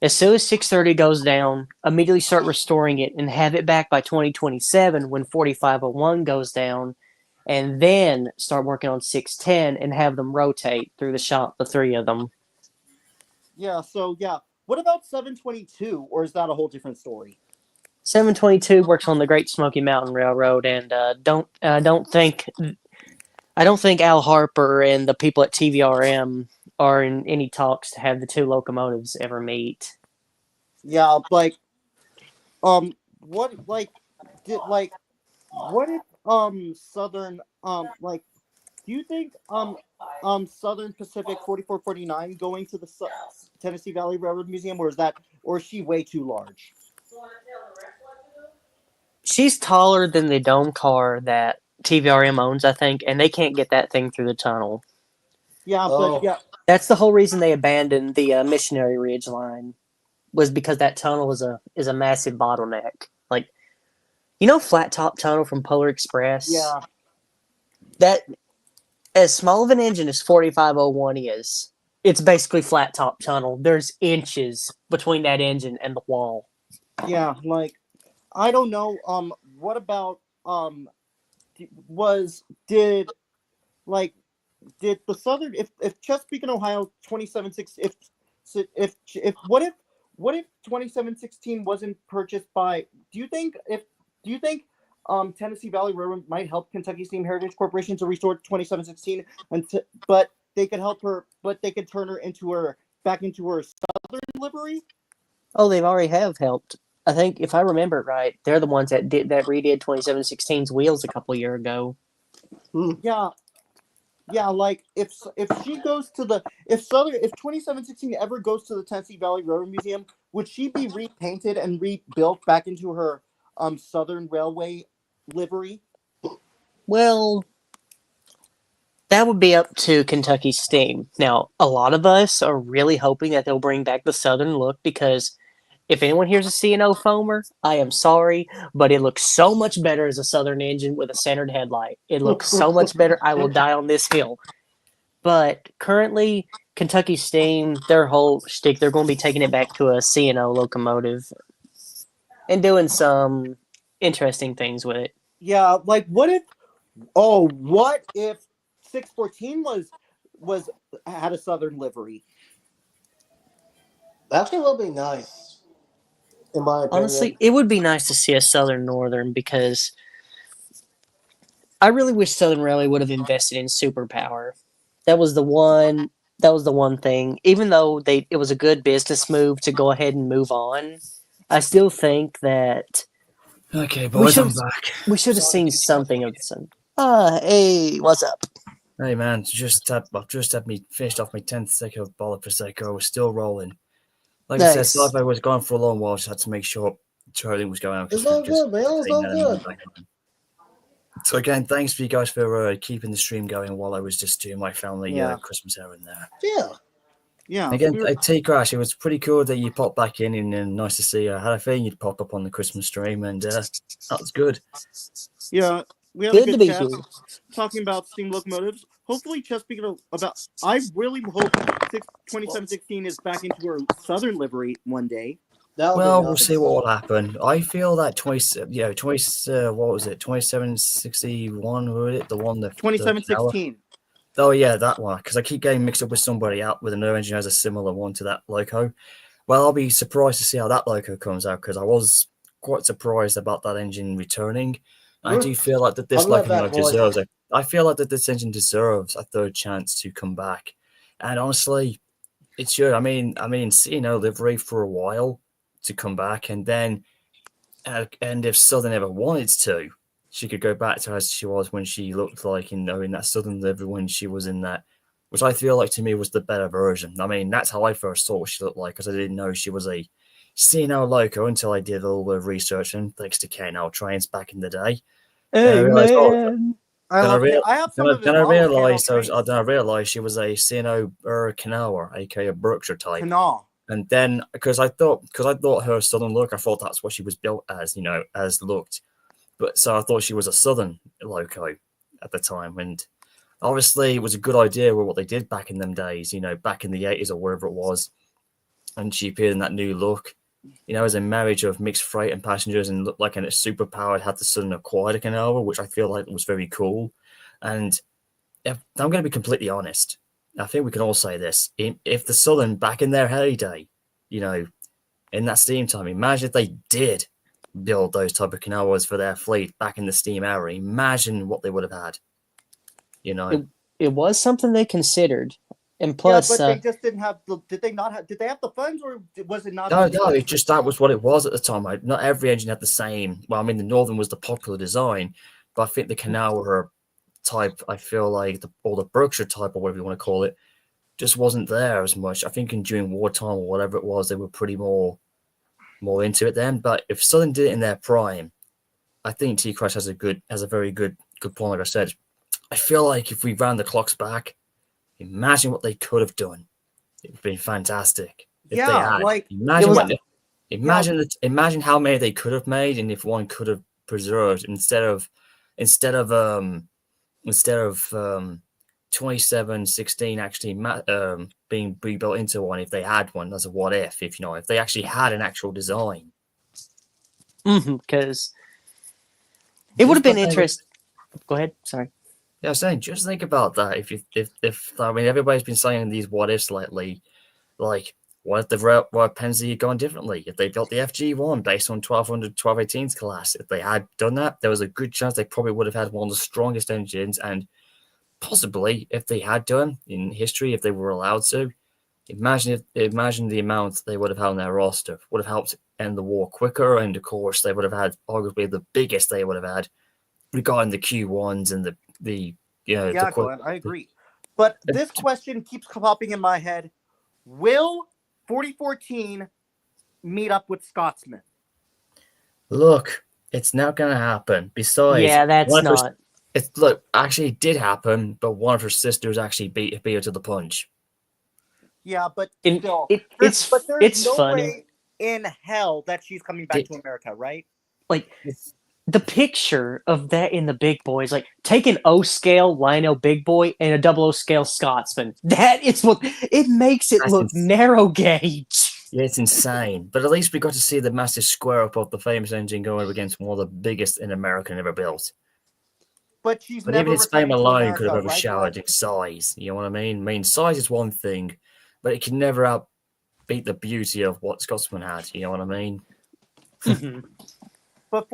as soon as 630 goes down, immediately start restoring it and have it back by 2027 when 4501 goes down, and then start working on 610 and have them rotate through the shop, the three of them. Yeah, what about 722, or is that a whole different story? 722 works on the Great Smoky Mountain Railroad, and I don't think Al Harper and the people at TVRM are in any talks to have the two locomotives ever meet. Yeah, what if Southern do you think Southern Pacific 4449 going to the Tennessee Valley Railroad Museum, or is she way too large? She's taller than the dome car that TVRM owns, I think, and they can't get that thing through the tunnel. Yeah, That's the whole reason they abandoned the Missionary Ridge line, was because that tunnel is a massive bottleneck. Flat Top Tunnel from Polar Express? Yeah. That, as small of an engine as 4501 is, it's basically Flat Top Tunnel. There's inches between that engine and the wall. Yeah, I don't know. What about did the Southern if Chesapeake and Ohio 2716 if what if 2716 wasn't purchased by do you think Tennessee Valley Railroad might help Kentucky Steam Heritage Corporation to restore 2716 but they could help her but they could turn her back into her Southern livery? Oh, they've already have helped. I think if I remember it right, they're the ones that redid 2716's wheels a couple year ago. Yeah, like if she goes to if 2716 ever goes to the Tennessee Valley Railroad Museum, would she be repainted and rebuilt back into her Southern Railway livery? Well, that would be up to Kentucky Steam. Now, a lot of us are really hoping that they'll bring back the Southern look because if anyone here's a C&O foamer, I am sorry, but it looks so much better as a Southern engine with a centered headlight. It looks so much better. I will die on this hill. But currently, Kentucky Steam, their whole shtick, they're going to be taking it back to a C&O locomotive and doing some interesting things with it. Yeah, like what if 614 had a Southern livery? That actually will be nice, in my opinion. Honestly, it would be nice to see a Southern Northern because I really wish Southern Railway would have invested in superpower. That was the one thing. Even though it was a good business move to go ahead and move on, I still think that Okay, boys, I'm back. we should have seen something of this. Hey, what's up? Hey man, I've just had me finished off my 10th stick of Bola Prosecco. We're still rolling. Like I said, Nice. Sci-Fi was gone for a long while. Just had to make sure everything was going on. It's all good, man. It's all good. So again, thanks for you guys for keeping the stream going while I was just doing my family Yeah. Christmas errand there. Yeah. Again, T-Crash, it was pretty cool that you popped back in and nice to see you. I had a feeling you'd pop up on the Christmas stream and that was good. Yeah, we had Good a to good be chat here. talking about steam locomotives. Hopefully, Chesapeake I really hope 2716 is back into her Southern livery one day. Well, we'll see what will happen. I feel that 2761 was it? The one that 2716. Oh yeah, that one. Because I keep getting mixed up with somebody out with another engine who has a similar one to that loco. Well, I'll be surprised to see how that loco comes out because I was quite surprised about that engine returning. I do feel like that this locomotive deserves it. I feel like that this engine deserves a third chance to come back, and honestly, it should. I mean, C&O livery for a while to come back, and then, and if Southern ever wanted to, she could go back to as she was when she looked like in that Southern livery when she was in that, which I feel like to me was the better version. I mean, that's how I first thought she looked like because I didn't know she was a C&O loco until I did a little bit of research and thanks to K&L trains back in the day. Hey, man. I have some of Then I realized she was a C&O Kanawha, aka a Berkshire type. Kanawha. And then because I thought her Southern look, I thought that's what she was built as, as looked. But so I thought she was a Southern loco at the time, and obviously it was a good idea with what they did back in them days, back in the 80s or wherever it was. And she appeared in that new look, as a marriage of mixed freight and passengers, and looked like a superpowered had the Southern Aquatic Kanawha, which I feel like was very cool. And if I'm going to be completely honest, I think we can all say this: if the Southern back in their heyday, in that steam time, imagine if they did build those type of Kanawhas for their fleet back in the steam era. Imagine what they would have had. It was something they considered, and plus, but they just didn't have the. Did they have the funds, or was it not? No. It just that was what it was at the time. Not every engine had the same. Well, I mean, the Northern was the popular design, but I think the Kanawha type, I feel like or the Berkshire type, or whatever you want to call it, just wasn't there as much. I think during wartime or whatever it was, they were pretty more into it then. But if Southern did it in their prime, I think T-Crash has a very good point. Like I said, I feel like if we ran the clocks back, imagine what they could have done. It would have been fantastic. If they had. Imagine how many they could have made, and if one could have preserved instead of 2716 actually being rebuilt into one, if they had one as a what if they actually had an actual design. Because it would have been interesting. Go ahead. Sorry. Yeah, I'm saying, just think about that. If I mean, everybody's been saying these what ifs lately, like, what if the Royal Pennsy had gone differently? If they built the FG1 based on 1200, 1218's class, if they had done that, there was a good chance they probably would have had one of the strongest engines. And possibly, if they had done in history, if they were allowed to, imagine the amount they would have had on their roster would have helped end the war quicker. And of course, they would have had arguably the biggest they would have had regarding the Q1s and the Yeah, Glenn, I agree. But this question keeps popping in my head. Will 4014 meet up with Scotsman? Look, it's not going to happen. Besides, Yeah, that's not. Actually, it did happen, but one of her sisters actually beat her to the punch. Yeah, but And still, it's there's no funny. way in hell that she's coming back to America, right? Like the picture of that in the big boys, like take an O scale Lionel Big Boy and a double O scale Scotsman. That is what it makes it look narrow gauge. Yeah, it's insane. But at least we got to see the massive square up of the famous engine going up against one of the biggest in America ever built. But she's But never even its fame returning to alone could have America, right, overshadowed its size. You know what I mean? I mean, size is one thing, but it can never outbeat the beauty of what Scotsman had. You know what I mean? But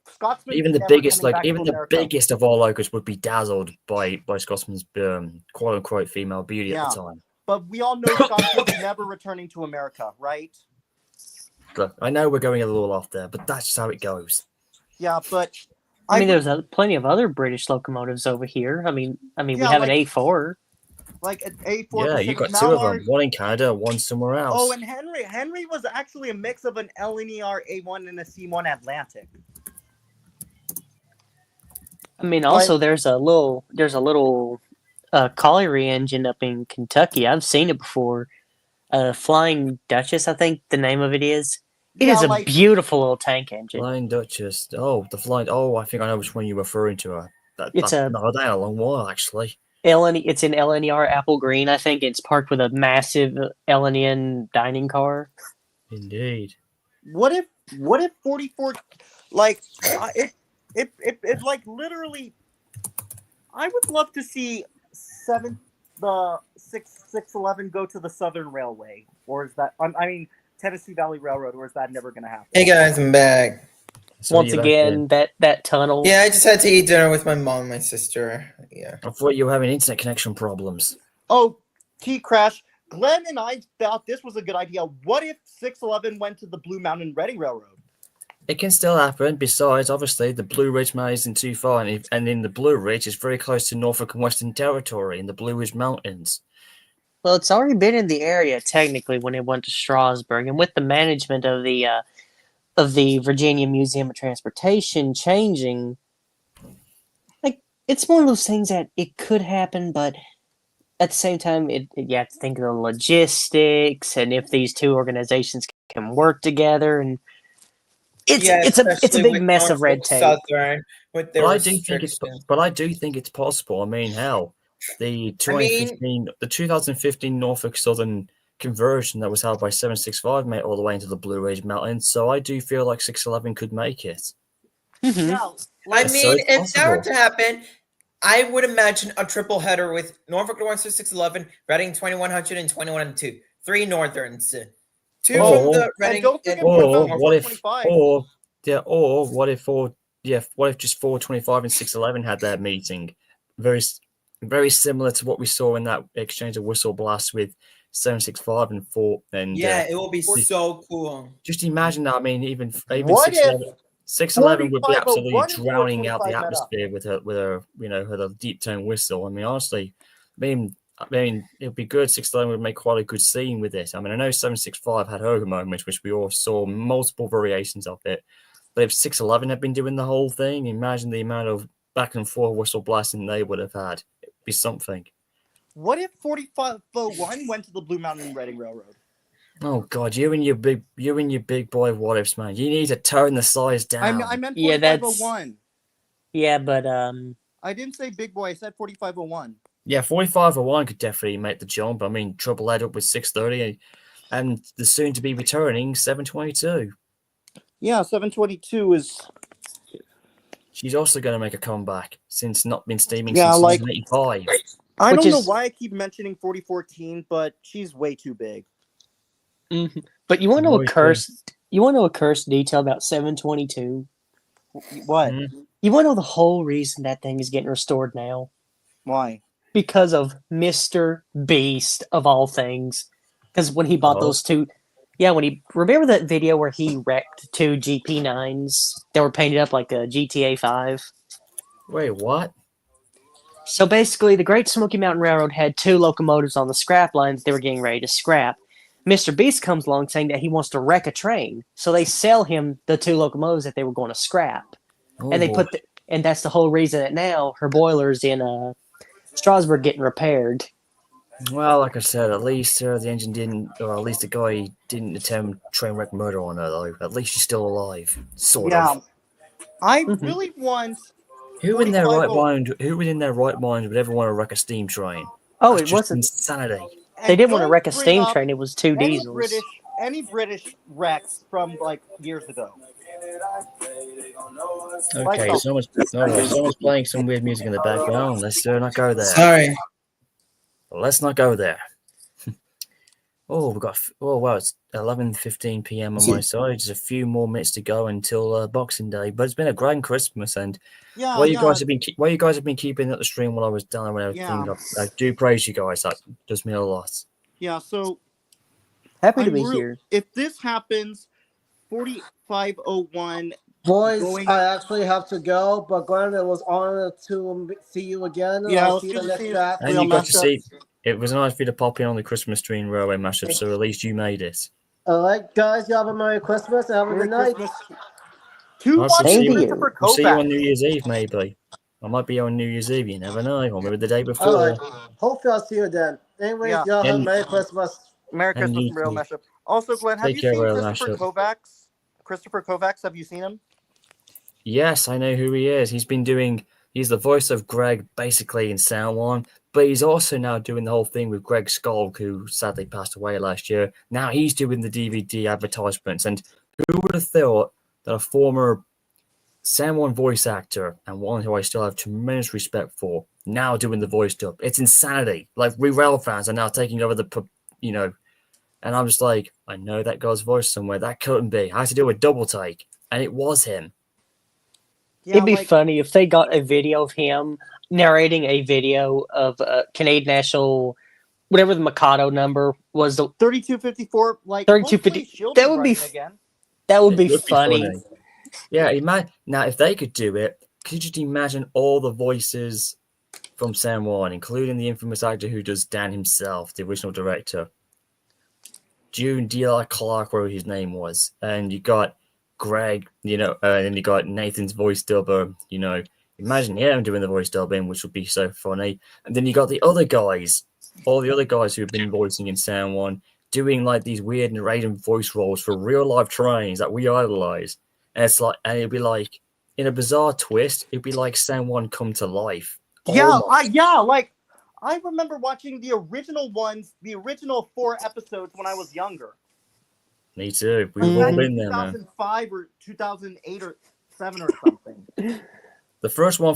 Scotsman Even the never biggest, coming like back even to the America. biggest of all locals would be dazzled by Scotsman's quote unquote female beauty at the time. But we all know Scotsman's never returning to America, right? Look, I know we're going a little off there, but that's just how it goes. Yeah, but I mean, there's plenty of other British locomotives over here. I mean, Yeah, we have an like- A4. Like an A4. Yeah, you Pacific got two of Mallard. them, one in Canada, one somewhere else. Oh, and Henry was actually a mix of an LNER A1 and a C1 Atlantic. I mean, also there's a little colliery engine up in Kentucky. I've seen it before. Flying Duchess, I think the name of it is. It Yeah, is a like- beautiful little tank engine. Flying Duchess. Oh, the flying. Oh, I think I know which one you're referring to. It's a- no, that a long while actually. It's an LNER Apple Green, I think. It's parked with a massive LNN dining car. Indeed. What if 44 like it like literally I would love to see the 611 go to the Southern Railway, or is that I mean Tennessee Valley Railroad, or is that never going to happen? Hey guys, I'm back. Once again, that tunnel. Yeah, I just had to eat dinner with my mom and my sister. Yeah. I thought you were having internet connection problems. Oh, T Crash. Glenn and I thought this was a good idea. What if 611 went to the Blue Mountain Reading Railroad? It can still happen. Besides, obviously, the Blue Ridge Mountain isn't too far, and in the Blue Ridge, it's very close to Norfolk and Western Territory in the Blue Ridge Mountains. Well, it's already been in the area technically when it went to Strasburg, and with the management of the Virginia Museum of Transportation changing, like it's one of those things that it could happen, but at the same time, you have to think of the logistics and if these two organizations can work together, and it's a especially big with mess of red Norfolk tape. Southern with their But I do think it's possible. I mean, hell, the 2015 Norfolk Southern conversion that was held by 765 made it all the way into the Blue Ridge Mountains. So I do feel like 611 could make it. I That's mean, so if that were possible. to happen, I would imagine a triple header with Norfolk Northern 611, Reading 2100 and 2102. 3 Northerns. 2 from the Reading or what if what if just 425 and 611 had their meeting? Very similar to what we saw in that exchange of whistle blasts with 765 and 4 and Yeah, it will be so cool. just imagine that. I mean, even What if 611 would be 4501 absolutely and drowning out the 425 met up? atmosphere with her deep tone whistle. I mean, honestly, I mean, it'd be good. 611 would make quite a good scene with it. I mean, I know 765 had her moments, which we all saw multiple variations of it. But if 611 had been doing the whole thing, imagine the amount of back and forth whistle blasting they would have had. It'd be something. What if 4501 went to the Blue Mountain Reading Railroad? Oh God, you and your big boy what ifs, man. You need to tone the size down. I meant Yeah, that's- 4501. Yeah, but I didn't say big boy. I said 4501. Yeah, 4501 could definitely make the jump. I mean, trouble led up with 630 and the soon to be returning 722. Yeah, 722 is. she's also going to make a comeback since not been steaming Yeah, since like- 1985. I Which don't know is- why I keep mentioning 4014, but she's way too big. Mhm. But you want to know a Voice, yeah. cursed? You want to know a cursed detail about 722? What? Mhm. You want to know the whole reason that thing is getting restored now? Why? Because of Mr. Beast of all things. Because when he bought Oh. those two, when he remember that video where he wrecked two GP9s that were painted up like a GTA 5. Wait, what? So basically, the Great Smoky Mountain Railroad had two locomotives on the scrap lines they were getting ready to scrap. Mr. Beast comes along saying that he wants to wreck a train, so they sell him the two locomotives that they were going to scrap, and they Oh, put and that's the whole reason that now her boiler's in Strasbourg getting repaired. well, like I said, at least the engine didn't, or at least the guy didn't attempt train wreck murder on her, though. At least she's still alive, sort Yeah. of. I Mhm. really want. Who in their right 45 mind? Who in their right mind would ever want to wreck a steam train? Oh, That's it just wasn't. insanity. They and didn't want to don't wreck a bring steam up train. It was two any diesels. British wrecks from like years ago. Okay, Like- someone's playing some weird music in the background. Let's not go there. Sorry. Let's not go there. We've got. Oh wow, it's 11:15 p.m. on my side. Just a few more minutes to go until Boxing Day. But it's been a grand Christmas, and Yeah, while you yeah, guys have been keeping up the stream while I was down and everything, Yeah. I do praise you guys. That does mean a lot. yeah. So Happy to I'm be real- here. if this happens, 4501. Boys, Going- I actually have to go, but Glenn, it was honored to see you again. Yeah, I'll it was see you good the to next see you. draft. And Real you got to mashup. see. It was nice for you to pop in on the Christmas Stream Railway mashup, so at least you made it. All right, guys, you have a Merry Christmas and have a Merry good night. Christmas. Two Nice watches to see you. Christopher We'll see you on Kovacs. New Year's Eve, maybe. I might be on New Year's Eve. You never know, or maybe the day All before. right. Hopefully, I'll see you then. Anyways, Yeah. y'all have a And- Merry Christmas. Merry And Christmas, you Real too. Mashup. Also, Glenn, have Take you care, seen Real Christopher Mashup. Kovacs? Christopher Kovacs, have you seen him? Yes, I know who he is. He's the voice of Greg basically in Sound One, but he's also now doing the whole thing with Greg Skolk, who sadly passed away last year. Now he's doing the DVD advertisements, and who would have thought that a former Sound One voice actor and one who I still have tremendous respect for now doing the voice dub? It's insanity. Like, we rail fans are now taking over and I'm just like, I know that guy's voice somewhere. That couldn't be. I had to do a double take, and it was him. Yeah, It'd be like, funny if they got a video of him narrating a video of Canadian National, whatever the Mikado number was. 3254, like 3250 hopefully she'll that would be running again. That would It be would funny. Yeah, now if they could do it, could you just imagine all the voices from San Juan, including the infamous actor who does Dan himself, the original director, June D.L. Clark, whatever his name was, and you got Greg, and then you got Nathan's voice dubber, imagine him doing the voice dubbing, which would be so funny. And then you got the other guys, all the other guys who have been voicing in San Juan, doing like these weird narrating voice roles for real life trains that we idolize. And it'd be like, in a bizarre twist, it'd be like San Juan come to life. Yeah, Almost. like I remember watching the original ones, the original 4 episodes when I was younger. Me too. We've Back all in been there, man. 2005 or 2008 or 7 or something. The first one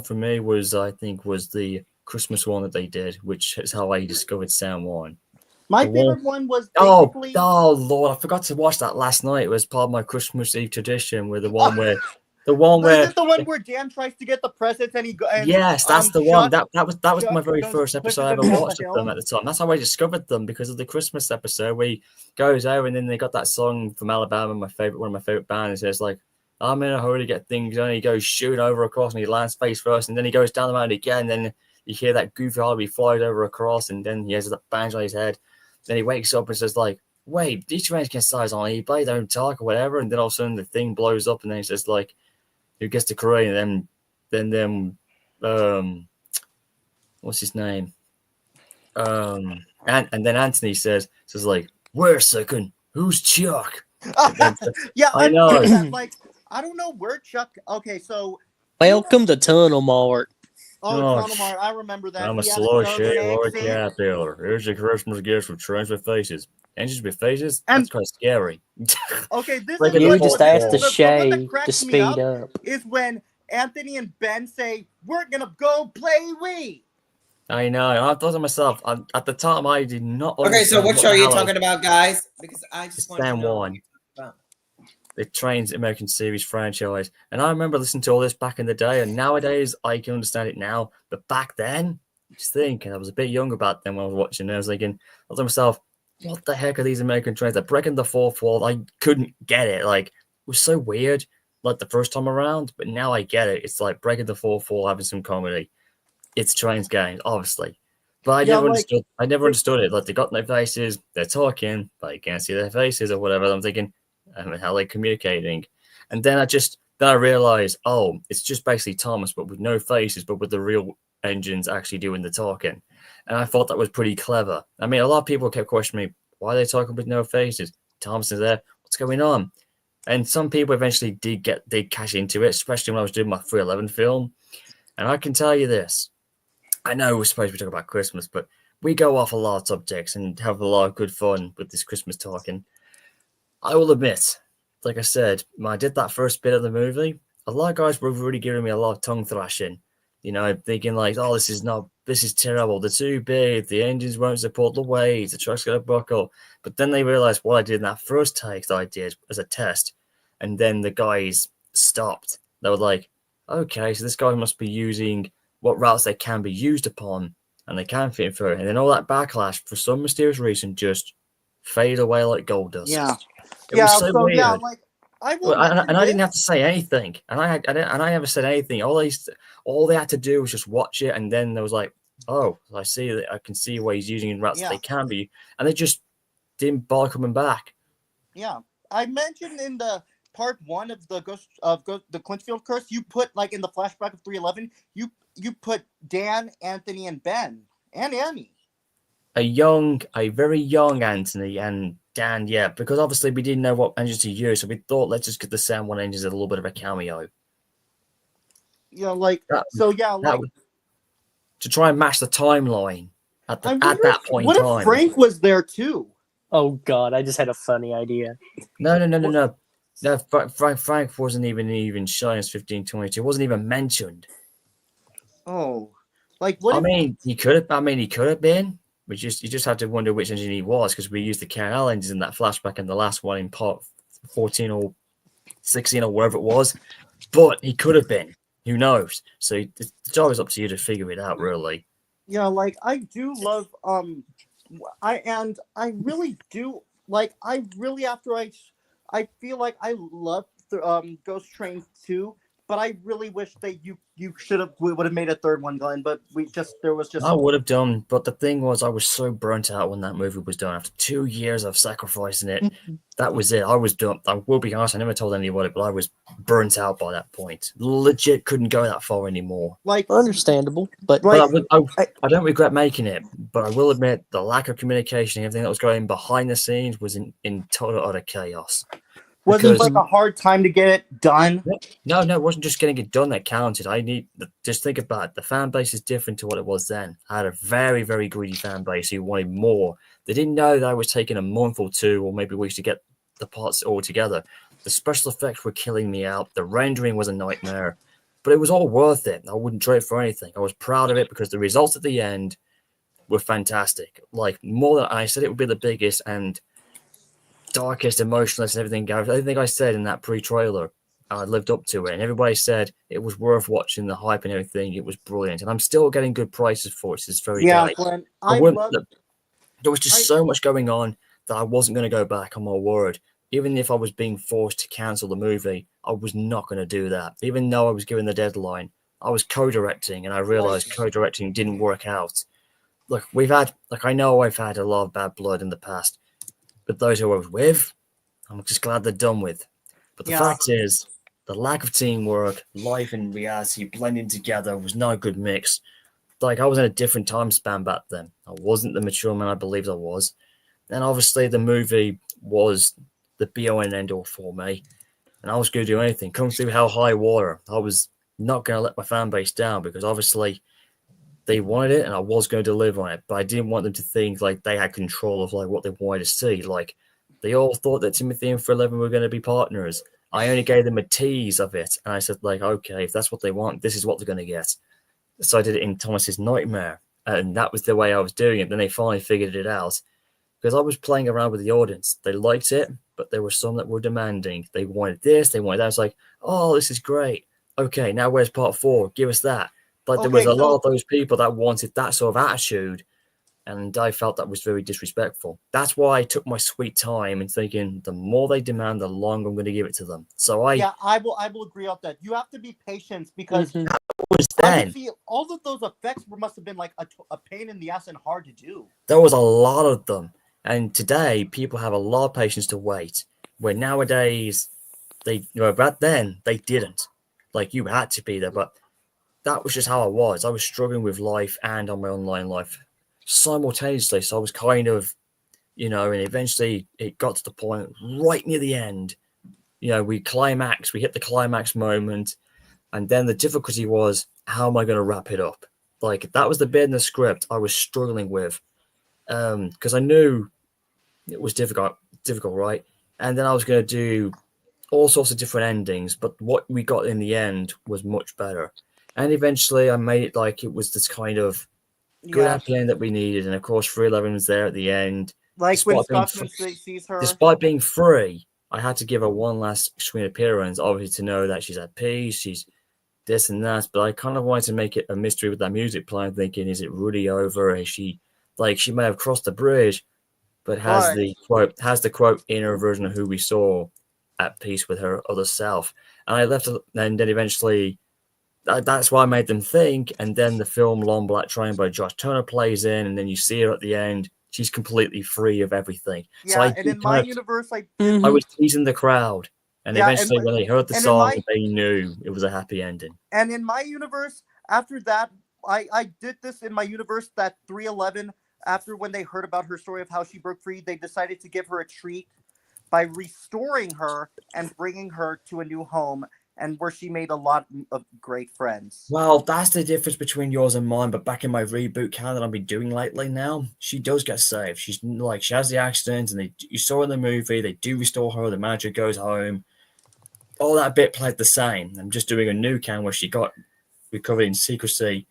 for me was, I think, was the Christmas one that they did, which is how I discovered San Juan. My The favorite one was Oh, basically oh Lord! I forgot to watch that last night. It was part of my Christmas Eve tradition. With the one where, the one Is where, it the one where Dan tries to get the presents and he go? And, yes, that's the one. That was Chuck my very goes- first episode I pushes ever him down watched the of them hill. at the time. That's how I discovered them, because of the Christmas episode where he goes out and then they got that song from Alabama, one of my favorite bands. It says like, "I'm in a hurry to get things done." He goes shooting over across and he lands face first, and then he goes down the mountain again. And then you hear that goofy Harvey flies over across, and then he has that bang on his head. Then he wakes up and says like, "Wait, these trains can size on eBay, don't talk or whatever." And then all of a sudden the thing blows up, and then he says like, "Who gets to Korea?" And then what's his name? And then Anthony says like, "Wait a second, who's Chuck?" Yeah, I know. that, like I don't know where Chuck. Okay, so Welcome to Tunnel Mart. Oh, Oh, Chronomar, I remember that. I'm a He had slow a southern shave or a accent. caterpillar. Here's your Christmas gift for trains with faces. Engines with faces? And- That's kind of scary. Okay, this Like is a what You just fourth asked the wall. the one Shay that to cracks me speed up up. is when Anthony and Ben say, "We're gonna go play Wii." I know. I thought to myself, at the time, I did not Okay, so understand what show the are you hell I was- talking about, guys? Because I It's just want to San know. what Juan. you're talking about. The Trains American series franchise. And I remember listening to all this back in the day, and nowadays I can understand it now. But back then, just thinking, I was a bit younger back then when I was watching it. I was thinking, I thought to myself, what the heck are these American trains? They're breaking the fourth wall. I couldn't get it. Like, it was so weird, like the first time around, but now I get it. It's like breaking the fourth wall, having some comedy. It's Trains games, obviously. But I never understood. I never understood it. Like, they got no faces, they're talking, but you can't see their faces or whatever. I'm thinking, how are they communicating? And then I realized, oh, it's just basically Thomas, but with no faces, but with the real engines actually doing the talking. And I thought that was pretty clever. I mean, a lot of people kept questioning me, why are they talking with no faces? Thomas is there. What's going on? And some people eventually did cash into it, especially when I was doing my 311 film. And I can tell you this. I know we're supposed to be talking about Christmas, but we go off a lot of subjects and have a lot of good fun with this Christmas talking. I will admit, like I said, when I did that first bit of the movie, a lot of guys were really giving me a lot of tongue thrashing. You know, thinking like, oh, this is terrible. They're too big. The engines won't support the weight. The truck's going to buckle. But then they realized what I did in that first take that I did as a test. And then the guys stopped. They were like, okay, so this guy must be using what routes they can be used upon and they can fit through. And then all that backlash, for some mysterious reason, just faded away like gold dust. Yeah. It was so weird. yeah, like I will. Well, and I didn't this. have to say anything, and I never said anything. All they had to do was just watch it, and then there was like, oh, I see that I can see where he's using routes that they can be, and they just didn't bother coming back. Yeah, I mentioned in the part 1 of the the Clinchfield curse, you put like in the flashback of 311, you put Dan, Anthony, and Ben and Annie. A very young Anthony and Dan, yeah, because obviously we didn't know what engines to use, so we thought let's just get the San Juan engines as a little bit of a cameo. Yeah, like to try and match the timeline at that point what in if time. Frank was there too? Oh God, I just had a funny idea. No. Frank wasn't even shown as 1522. It wasn't even mentioned. Oh, like what? I mean, he could have been. You just had to wonder which engine he was because we used the KNL engines in that flashback and the last one in part 14 or 16 or wherever it was. But he could have been. Who knows? So the job is up to you to figure it out, really. Yeah, like I do love I really do like I feel like I love Ghost Train 2, but I really wish that you would have made a third one, Glenn, but I would have done, but the thing was I was so burnt out when that movie was done. After 2 years of sacrificing it, that was it. I was done. I will be honest, I never told anybody, but I was burnt out by that point. Legit couldn't go that far anymore. Like understandable, but I don't regret making it, but I will admit the lack of communication, everything that was going behind the scenes was in total utter chaos. Was it like a hard time to get it done? No, it wasn't just getting it done that counted. Just think about it. The fan base is different to what it was then. I had a very, very greedy fan base who wanted more. They didn't know that I was taking a month or two or maybe weeks to get the parts all together. The special effects were killing me out. The rendering was a nightmare, but it was all worth it. I wouldn't trade it for anything. I was proud of it because the results at the end were fantastic. Like more than I said, it would be the biggest and darkest, emotionless, and everything I said in that pre-trailer, I lived up to it, and everybody said it was worth watching. The hype and everything, it was brilliant, and I'm still getting good prices for it. It's very Glenn, there was just so much going on that I wasn't going to go back on my word. Even if I was being forced to cancel the movie, I was not going to do that. Even though I was given the deadline, I was co-directing, and I realized co-directing didn't work out. Look, I know I've had a lot of bad blood in the past. But those who I was with, I'm just glad they're done with. But the fact is, the lack of teamwork, life and reality blending together was not a good mix. Like, I was in a different time span back then. I wasn't the mature man I believed I was. And obviously, the movie was the be-all and end-all for me. And I was going to do anything. Come through hell, high water. I was not going to let my fan base down because obviously they wanted it, and I was going to deliver on it, but I didn't want them to think like they had control of like what they wanted to see. Like they all thought that Timothy and 411 were going to be partners. I only gave them a tease of it, and I said like, okay, if that's what they want, this is what they're going to get. So I did it in Thomas's Nightmare, and that was the way I was doing it. Then they finally figured it out because I was playing around with the audience. They liked it, but there were some that were demanding. They wanted this, they wanted that. I was like, oh, this is great. Okay, now where's part 4? Give us that. But there was a lot of those people that wanted that sort of attitude, and I felt that was very disrespectful. That's why I took my sweet time and thinking the more they demand, the longer I'm going to give it to them. So I will agree on that. You have to be patient because that was I then. can see all of those effects must have been like a pain in the ass and hard to do. There was a lot of them. And today, people have a lot of patience to wait. Where nowadays, back then, they didn't. Like, you had to be there. But that was just how I was. I was struggling with life and on my online life simultaneously. So I was kind of, and eventually it got to the point right near the end. We hit the climax moment. And then the difficulty was, how am I going to wrap it up? Like, that was the bit in the script I was struggling with. Because I knew it was difficult, right? And then I was going to do all sorts of different endings, but what we got in the end was much better. And eventually I made it like it was this kind of good happy end that we needed. And of course, 311 was there at the end. Like when Scotsman sees her. Despite being free, I had to give her one last screen appearance, obviously to know that she's at peace, she's this and that. But I kind of wanted to make it a mystery with that music playing, thinking, is it really over? Is she may have crossed the bridge, but has the quote inner version of who we saw at peace with her other self. And I left it, and then eventually that's why I made them think. And then the film Long Black Train by Josh Turner plays in, and then you see her at the end. She's completely free of everything. Yeah, so and in my universe, I was teasing the crowd. And eventually, when they heard the song, they knew it was a happy ending. And in my universe, after that, I did this in my universe that 311, after when they heard about her story of how she broke free, they decided to give her a treat by restoring her and bringing her to a new home, and where she made a lot of great friends. Well, that's the difference between yours and mine. But back in my reboot calendar I've been doing lately now, she does get saved. She's like, she has the accident, and you saw in the movie, they do restore her. The manager goes home. All that bit played the same. I'm just doing a new can where she got recovered in secrecy,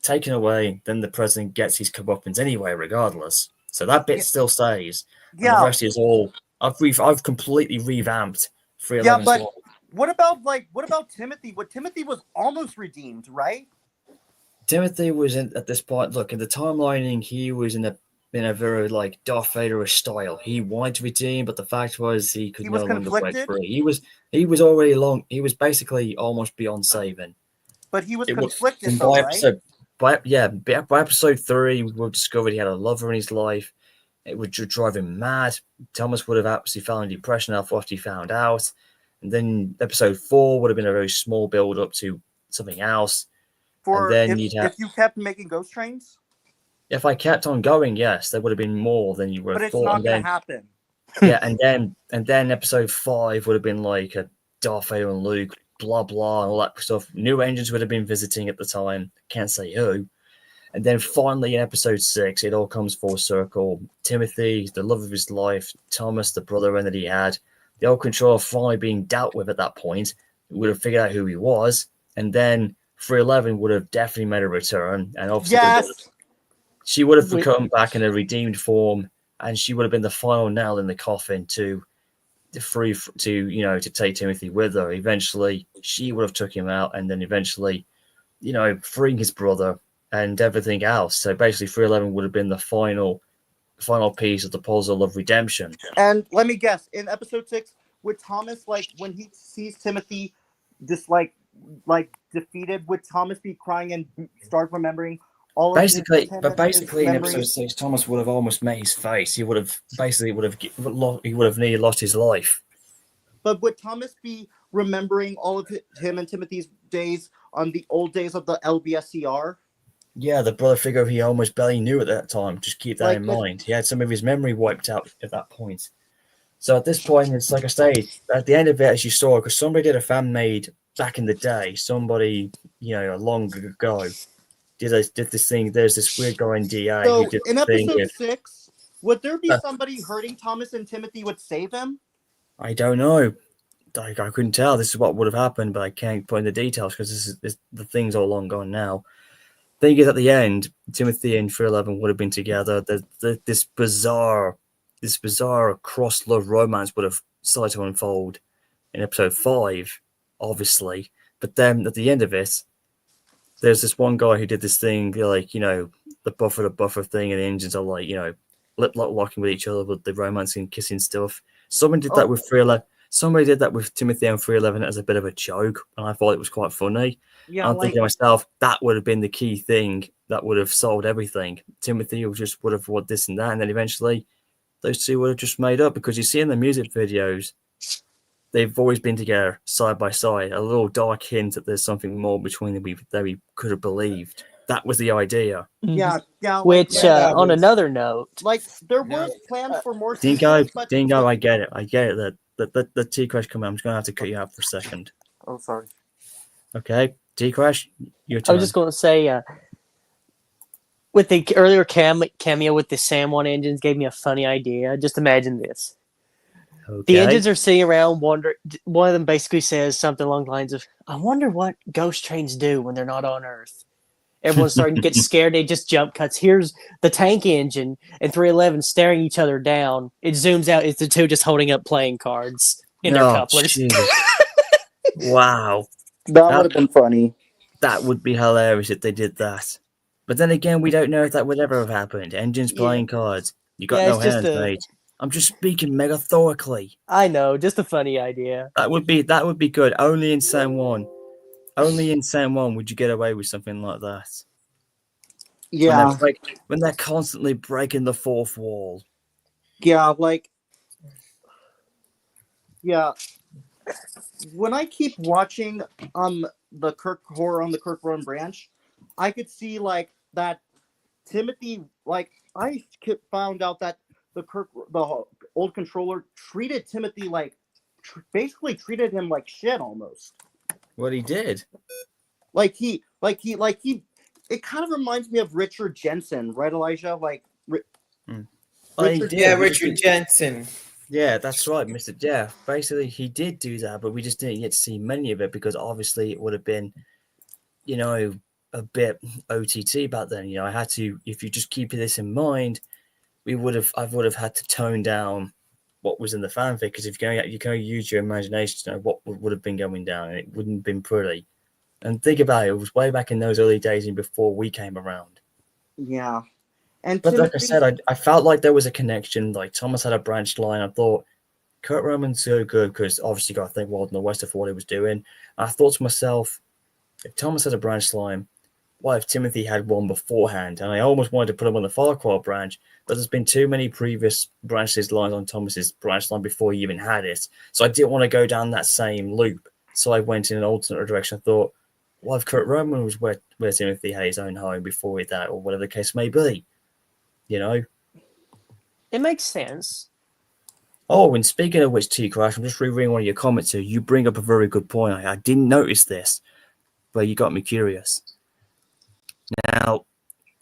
taken away. Then the president gets his comeuppance anyway, regardless. So that bit still stays. Yeah, and the rest is all. I've completely revamped 311's. Yeah, but what about Timothy? Timothy was almost redeemed, right? Timothy was at this point. Look, in the timelining, he was in a very like Darth Vader style. He wanted to redeem, but the fact was he could no longer break free. He was already long. He was basically almost beyond saving. But he was conflicted, though, right? By episode 3, we discovered he had a lover in his life. It would drive him mad. Thomas would have absolutely fell in depression after he found out. And then episode 4 would have been a very small build up to something else. If you kept making ghost trains? If I kept on going, yes, there would have been more than you would have thought. But it's not going to happen. Yeah, and then episode 5 would have been like a Darth Vader and Luke, blah blah, and all that stuff. New engines would have been visiting at the time. Can't say who. And then finally in episode 6, it all comes full circle. Timothy, the love of his life, Thomas, the brother that he had, the old control finally being dealt with at that point. He would have figured out who he was. And then 311 would have definitely made a return. And obviously she would have come back in a redeemed form, and she would have been the final nail in the coffin to take Timothy with her. Eventually, she would have took him out, and then eventually, freeing his brother and everything else. So basically 311 would have been the final piece of the puzzle of redemption. And let me guess, in episode 6, with Thomas, like when he sees Timothy just like defeated, would Thomas be crying and start remembering all basically of in episode 6, Thomas would have almost met his face. He would have nearly lost his life. But would Thomas be remembering all of him and Timothy's days on the old days of the LBSCR? Yeah, the brother figure he almost barely knew at that time. Just keep that in mind. He had some of his memory wiped out at that point. So at this point, it's like I say, at the end of it, as you saw, because somebody did a fan made back in the day, somebody, long ago, did this thing. There's this weird guy in DI So who did in the thing episode with, 6, would there be Uh, somebody hurting Thomas and Timothy would save him? I don't know. I couldn't tell. This is what would have happened, but I can't put in the details because the thing's all long gone now. Thing is, at the end, Timothy and 311 would have been together. This bizarre cross love romance would have started to unfold in episode 5, obviously. But then at the end of it, there's this one guy who did this thing, like, you know, the buffer to buffer thing, and the engines are like, you know, lip lock locking with each other with the romancing, kissing stuff. Someone did that with 311. Somebody did that with Timothy and 311 as a bit of a joke, and I thought it was quite funny. Yeah, I'm thinking to myself, that would have been the key thing that would have solved everything. Timothy would have what this and that, and then eventually those two would have just made up, because you see in the music videos, they've always been together side by side. A little dark hint that there's something more between them that we could have believed. That was the idea. Yeah. Which, on another note, like there was plans for more Dingo, seasons, but I get it. That the T-Crash coming. I'm just going to have to cut you out for a second. oh, sorry. Okay, T-Crash, your I turn. was just going to say, with the earlier cameo with the Sam 1 engines gave me a funny idea. Just imagine this. Okay. The engines are sitting around, one of them basically says something along the lines of, I wonder what ghost trains do when they're not on Earth. Everyone's starting to get scared. They just jump cuts. Here's the tank engine and 311 staring each other down. It zooms out. It's the two just holding up playing cards in their couplers. Wow. That would have been funny. That would be hilarious if they did that. But then again, we don't know if that would ever have happened. Engines playing cards. You got no hands, mate. I'm just speaking metaphorically. I know, just a funny idea. That would be good. Only in San Juan. Only in San Juan would you get away with something like that. Yeah. When they're constantly breaking the fourth wall. Yeah, when I keep watching the Kirk horror on the Kirk Run branch, I could see like that Timothy, like I found out that the old controller treated Timothy like basically treated him like shit almost. What he did. Like he it kind of reminds me of Richard Jensen, right, Elijah? Like Richard Jensen. Yeah, that's right, Mr. Jeff. Basically, he did do that, but we just didn't get to see many of it because obviously it would have been, you know, a bit OTT back then. You know, I had to, if you just keep this in mind, I would have had to tone down what was in the fanfic, because if you can use your imagination to know what would have been going down, and it wouldn't have been pretty. And think about it, it was way back in those early days and before we came around. Yeah. And but Timothy, like I said, I felt like there was a connection. Like Thomas had a branched line. I thought Kurt Roman's so good because obviously got to thank Walden the Wester for what he was doing. And I thought to myself, if Thomas had a branched line, what if Timothy had one beforehand? And I almost wanted to put him on the Farquhar branch, but there's been too many previous branches lines on Thomas's branch line before he even had it. So I didn't want to go down that same loop. So I went in an alternate direction. I thought, what if Kurt Roman was where Timothy had his own home before that, or whatever the case may be? You know? It makes sense. Oh, and speaking of which, T-Crash, I'm just rereading one of your comments here. You bring up a very good point. I didn't notice this, but you got me curious. Now,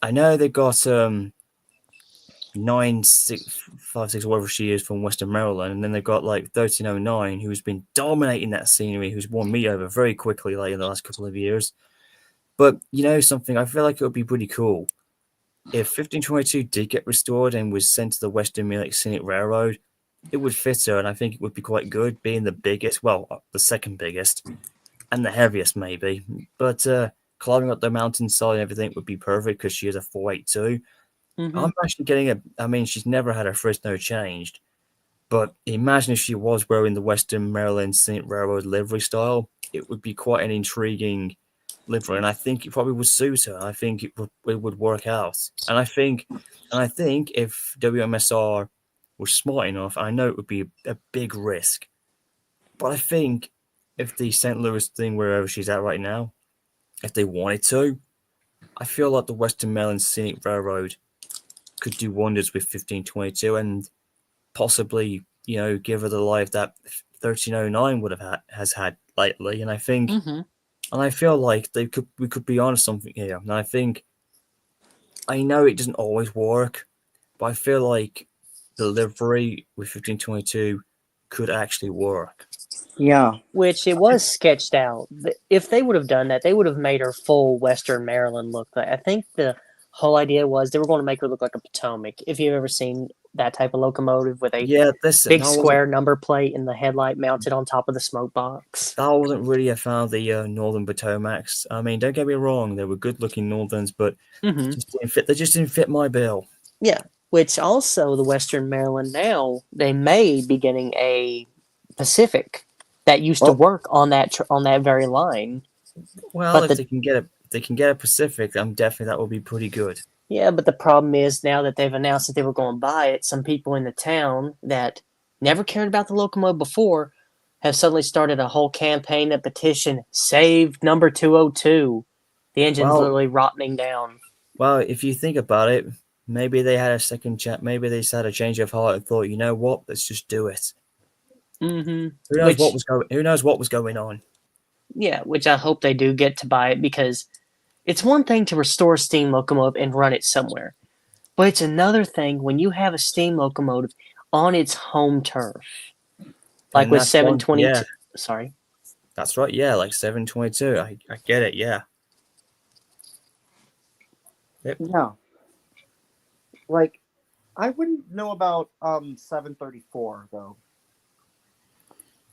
I know they got 9656, whatever she is, from Western Maryland, and then they've got like 1309, who's been dominating that scenery, who's won me over very quickly like in the last couple of years. But you know something, I feel like it would be pretty cool if 1522 did get restored and was sent to the Western Munich Scenic Railroad. It would fit her, and I think it would be quite good, being the biggest, well, the second biggest, and the heaviest maybe. But climbing up the mountainside and everything would be perfect because she is a 482. I'm actually getting I mean, she's never had her Fresno changed, but imagine if she was wearing the Western Maryland Scenic Railroad livery style. It would be quite an intriguing livery, and I think it probably would suit her. I think it would work out. And I think if WMSR was smart enough, I know it would be a big risk, but I think if the St. Louis thing, wherever she's at right now, if they wanted to, I feel like the Western Maryland Scenic Railroad could do wonders with 1522 and possibly, you know, give her the life that 1309 has had lately. And I think And I feel like we could be on something here. And I know it doesn't always work, but I feel like delivery with 1522 could actually work. Yeah. Which it was sketched out. If they would have done that, they would have made her full Western Maryland look like. I think the whole idea was they were going to make her look like a Potomac. If you've ever seen that type of locomotive with a big square number plate and the headlight mounted on top of the smoke box. I wasn't really a fan of the Northern Potomacs. I mean, don't get me wrong, they were good-looking Northerns, but Mhm. they just didn't fit my bill. Yeah, which also the Western Maryland now, they may be getting a Pacific that used to work on that very line. Well, But if they can get a Pacific, definitely that will be pretty good. Yeah, but the problem is now that they've announced that they were going to buy it, some people in the town that never cared about the locomotive before have suddenly started a whole campaign that petition save number 202. The engine's Well- literally rotting down. Well, if you think about it, maybe they had a second chat. Maybe they just had a change of heart and thought, you know what, let's just do it. Mm-hmm. Who knows Who knows what was going on? Yeah, which I hope they do get to buy it, because it's one thing to restore a steam locomotive and run it somewhere, but it's another thing when you have a steam locomotive on its home turf, like And with that's one- 722. yeah. Sorry. That's right, yeah, like 722. I get it, yeah. Yep. Yeah. Like, I wouldn't know about 734 though.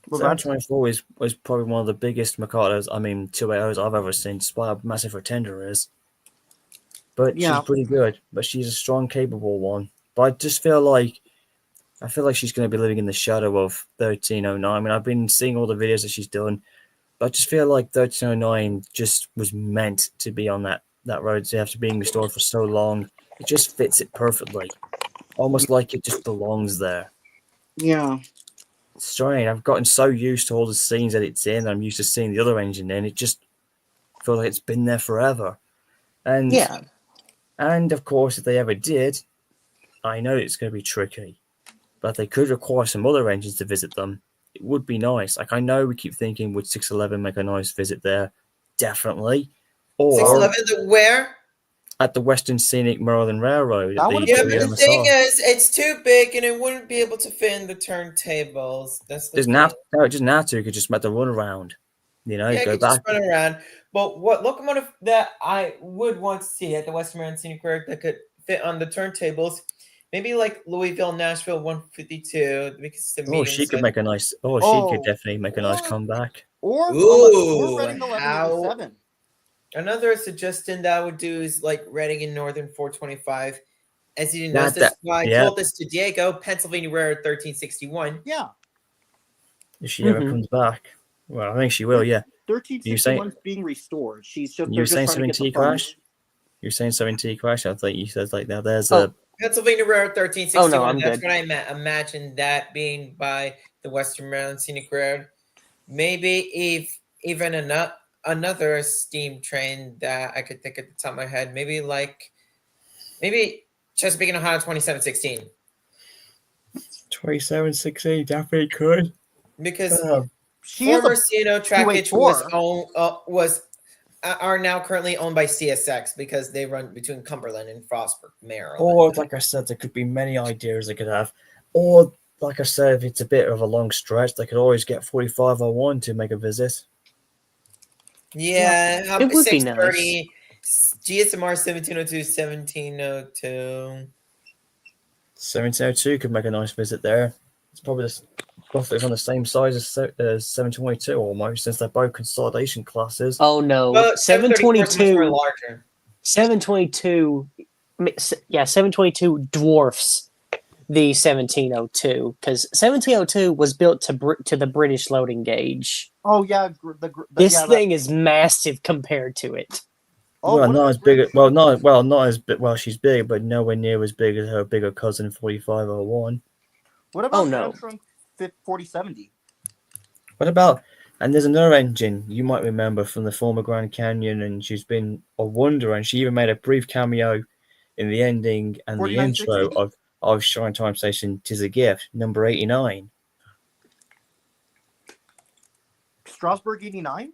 Well, that's- 724 was probably one of the biggest Mikados, 280s I've ever seen, despite how massive her tender is. But Yeah. she's pretty good. But she's a strong, capable one. But I just feel like she's going to be living in the shadow of 1309. I mean, I've been seeing all the videos that she's done, but I just feel like 1309 just was meant to be on that road after being restored for so long. It just fits it perfectly. Almost like it just belongs there. Yeah. It's strange. I've gotten so used to all the scenes that it's in. I'm used to seeing the other engine in. It just feels like it's been there forever. And Yeah. And of course, if they ever did, I know it's going to be tricky, but they could require some other engines to visit them. It would be nice. Like, I know we keep thinking, would 611 make a nice visit there? Definitely. Or 611 where? at the Western Scenic Maryland Railroad. At Yeah, but the William thing Massar. is, it's too big and it wouldn't be able to fit in the turntables. That's the Doesn't thing. it doesn't have to. You could just make the run around. You know, Yeah, I go could back. just run around. But what locomotive that I would want to see at the Western Maryland Scenic Road that could fit on the turntables, maybe like Louisville, Nashville 152, because it's the Oh, medium she could size. make a nice. Oh, she could definitely make a nice comeback. Or Ooh, Reading 1187. Another suggestion that I would do is like Reading in Northern 425. As you didn't know, That- this is that- why I yeah. told this to Diego, Pennsylvania Railroad 1361. Yeah. If she ever Mhm. comes back, well, I think she will. Yeah. You saying 1361 is being restored. They're you're just saying trying to get 7T the funds. crash? You're saying 7T crash? I think you said like now. There's Oh. a Pennsylvania Railroad 1361. Oh, no, I'm That's good. what I imagined that being by the Western Maryland Scenic Road. Maybe if even another steam train that I could think at the top of my head. Maybe Chesapeake and Ohio 2716. 2716 definitely could. Because She is former a CNO trackage was 284. are now currently owned by CSX because they run between Cumberland and Frostburg, Maryland. Or like I said, there could be many ideas they could have. Or like I said, if it's a bit of a long stretch, they could always get 4501 to make a visit. Yeah, It would be 630, GSMR 1702, 1702. 1702 could make a nice visit there. It's probably roughly on the same size as 722 almost, since they're both consolidation classes. Oh no, But 734 is much more 722. larger. 722. Yeah, 722 dwarfs the 1702 because 1702 was built to the British loading gauge. Oh yeah, This thing is massive compared to it. Oh, well, what not about as big. Not as big. Well, she's big, but nowhere near as big as her bigger cousin 4501. What about Oh, no. Armstrong 4070? What about? And there's another engine you might remember from the former Grand Canyon, and she's been a wonder, and she even made a brief cameo in the ending and the intro 4960? of Shine Time Station. 'Tis a Gift, number 89. Strasbourg 89?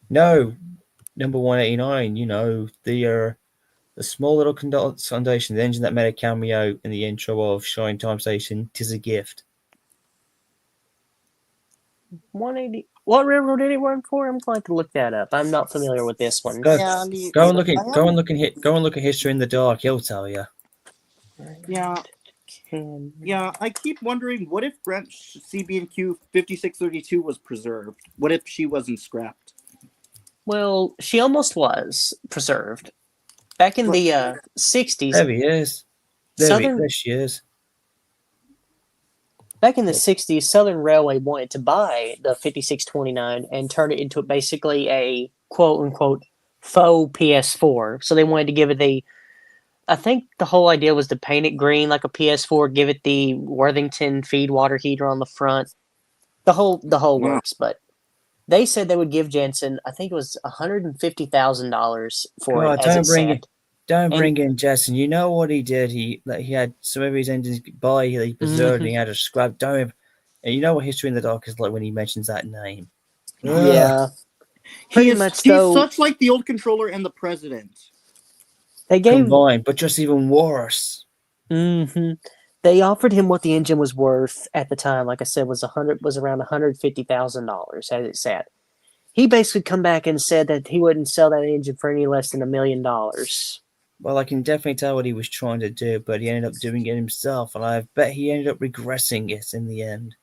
No, number 189. You know the small little foundation, the engine that made a cameo in the intro of Shine Time Station. 'Tis a gift. 180. What railroad did it run for? I'm going to look that up. I'm not familiar with this one. Go, Yeah, go and look at History in the Dark. He'll tell you. Yeah. Yeah, I keep wondering, what if Brent CB&Q 5632 was preserved? What if she wasn't scrapped? Well, she almost was preserved. Back in the 60s. There he is. There she is. Back in the 60s, Southern Railway wanted to buy the 5629 and turn it into basically a quote-unquote faux PS4. So they wanted to give it I think the whole idea was to paint it green like a PS4, give it the Worthington feed water heater on the front. The whole works, but they said they would give Jensen, I think it was $150,000 for it. Don't bring in Jensen. You know what he did? He had some of his engines he preserved, and he had a scrap. And you know what History in the Dark is like when he mentions that name. Yeah, He's such like the old controller and the president. They gave combined, but just even worse. They offered him what the engine was worth at the time. Like I said, was around $150,000 as it sat. He basically come back and said that he wouldn't sell that engine for any less than $1 million. Well, I can definitely tell what he was trying to do, but he ended up doing it himself, and I bet he ended up regressing it in the end.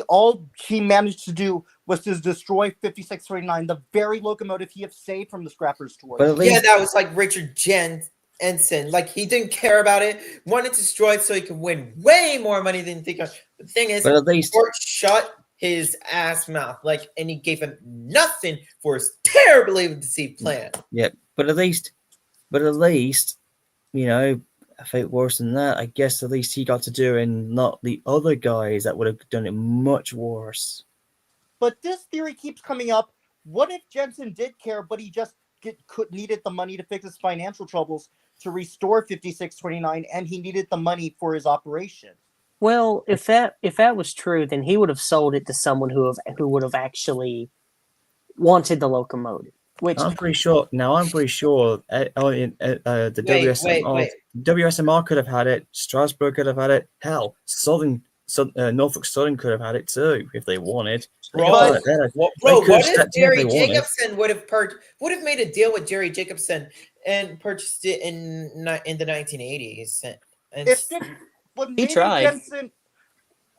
All he managed to do was to destroy 5639, the very locomotive he had saved from the scrappers tour. Yeah, that was like Richard Jensen. Like, he didn't care about it, wanted to destroy it so he could win way more money than he think of. The thing is, Ford shut his ass mouth, and he gave him nothing for his terribly deceived plan. Yeah, but at least, you know, I think worse than that, I guess at least he got to do it, and not the other guys that would have done it much worse. But this theory keeps coming up. What if Jensen did care, but he just needed the money to fix his financial troubles to restore 5629, and he needed the money for his operation? Well, if that was true, then he would have sold it to someone who would have actually wanted the locomotive. Which I'm pretty sure. The WSMR could have had it. Strasbourg could have had it. Hell, Norfolk Southern could have had it too if they wanted. What if Jerry Jacobson would have made a deal with Jerry Jacobson and purchased it in the 1980s? He tried. Jensen,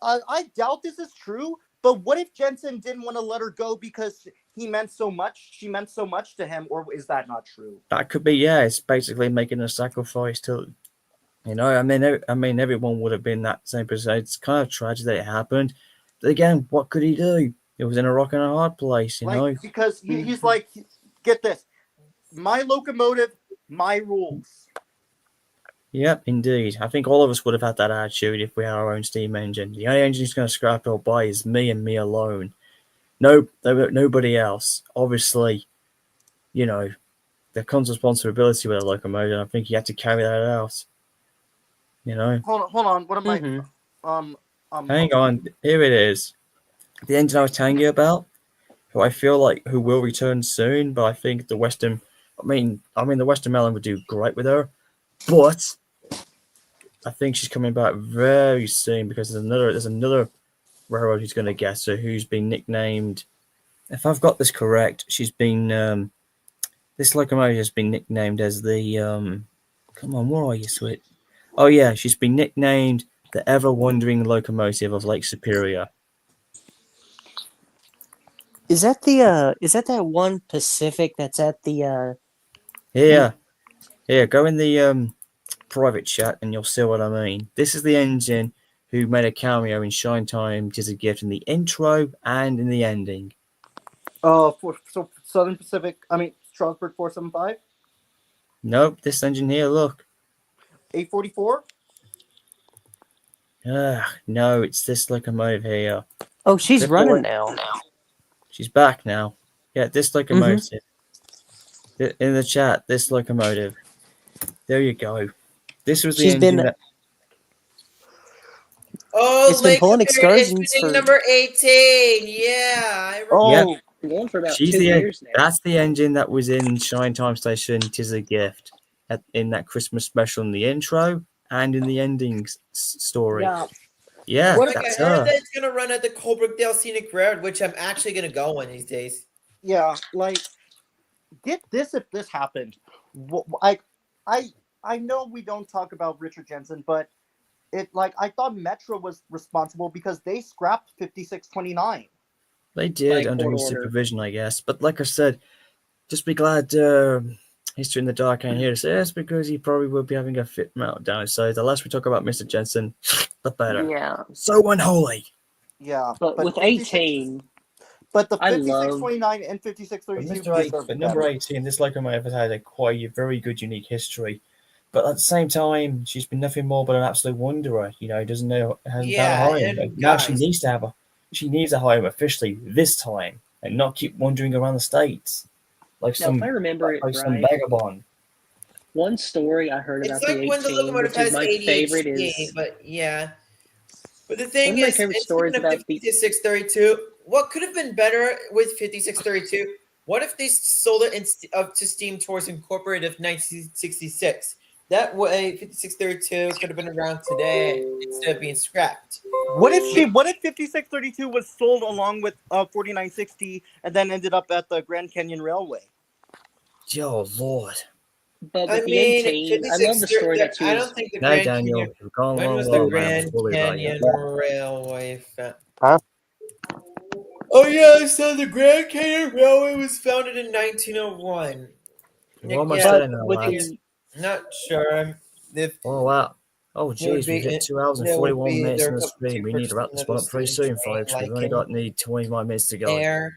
I doubt this is true, but what if Jensen didn't want to let her go because he meant so much? She meant so much to him, or is that not true? That could be. Yeah, it's basically making a sacrifice to. You know, I mean, everyone would have been that same person. It's kind of tragic that it happened. But again, what could he do? It was in a rock and a hard place, you know. Because he's like, get this, my locomotive, my rules. Yep, indeed. I think all of us would have had that attitude if we had our own steam engine. The only engine who's going to scrap or buy is me and me alone. Nobody else. Obviously, you know, there comes responsibility with a locomotive, and I think you have to carry that out. You know. Hold on. What am I? Hang on. Here it is. The engine I was telling you about, who I feel like who will return soon, but I think the Western. I mean, the Western Melon would do great with her, but I think she's coming back very soon because there's another railroad who's going to guess her, who's been nicknamed. If I've got this correct, she's been this locomotive has been nicknamed as the come on, where are you, Sweet? Oh yeah, she's been nicknamed the ever wandering locomotive of Lake Superior. Is that that one Pacific that's at the Here, go in the private chat and you'll see what I mean. This is the engine who made a cameo in Shine Time, 'Tis a Gift in the intro and in the ending. So Southern Pacific, Strasbourg 475? Nope, this engine here, look. 844? No, it's this locomotive here. Oh, she's running now. She's back now. Yeah, this locomotive. In the chat, this locomotive. There you go. This was the engine that... Oh, it's been pulling excursions for number 18. Yeah. Yep. Been going for about She's 2 the years now. that's the engine that was in Shine Time Station. Tis a Gift in that Christmas special in the intro and in the ending story. Yeah. Yeah, Like, I that's heard her. that it's gonna run at the Colebrookdale Scenic Road, which I'm actually gonna go on these days. Yeah, like, get this if this happened. I know we don't talk about Richard Jensen, but I thought Metro was responsible because they scrapped 5629. They did By under court his order. supervision, I guess. But like I said, just be glad History in the Dark ain't here to say this because he probably will be having a fit meltdown. So the less we talk about Mr. Jensen, the better. Yeah. So unholy. Yeah, But with 18, but the I love 5629 and But 5632 Mr. deserve number better. 18, this locomotive has had quite a very good, unique history. But at the same time, she's been nothing more but an absolute wanderer. Doesn't know, hasn't found a Yeah, home. and And now she guys- needs to have she needs a home officially this time, and not keep wandering around the states like Now, if I remember it like some right, vagabond. one story I heard It's about like the when the 18, locomotive which is has my ADHD, favorite, is but yeah. But the one thing of my is, favorite and stories speaking of about the 5632, what could have been better with 5632? What if they sold it up to Steam Tours Incorporated of 1966? That way, 5632 could have been around today instead of being scrapped. What if 5632 was sold along with 4960 and then ended up at the Grand Canyon Railway? Oh Lord. But I with the mean, 18, I love the story that she I was. don't think the No, Grand Daniel, Canyon. you've gone When along was well, the man. Grand Fully right, yeah. Canyon Railway? Huh? Oh yeah, so the Grand Canyon Railway was founded in 1901. We're almost Yeah, there now, with lads. the, not sure if Oh wow. Oh there would jeez, we've be hit 2 hours and there would 41 be minutes there in are a the couple stream. We need to wrap this one up pretty soon, folks. We've only got need 25 minutes to go. air.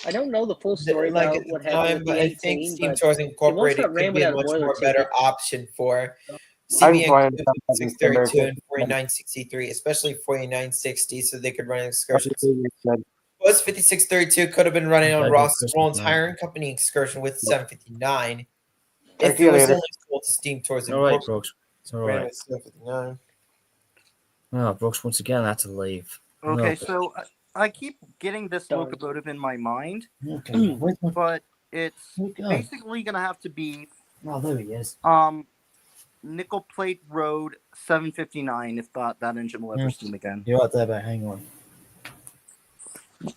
I don't know the full story Like about at the what happened time, with but the I think 18, Steam but Tours it once Incorporated got ran could be a without a much boiler more better ticket. option for I just CB wanted and to talk about the 5632 and American- 4963, especially 4960, so they could run What excursions. you said. Plus, 5632 could have been running on Okay, Ross Christmas Rollins night. Hiring Company excursion with 759. Talk If to it you was later. only sold to Steam Tours All right, Incorporated, Brooks. It's all ran right. with 759. Oh, Brooks, once again, I had to leave. Okay, Oh, so I keep getting this Darn. locomotive in my mind, okay. Where's my... but it's Where'd it go? basically gonna have to be Oh, there he is. Nickel Plate Road 759 if that engine will ever Hmm. steam again. You're right there, but hang on.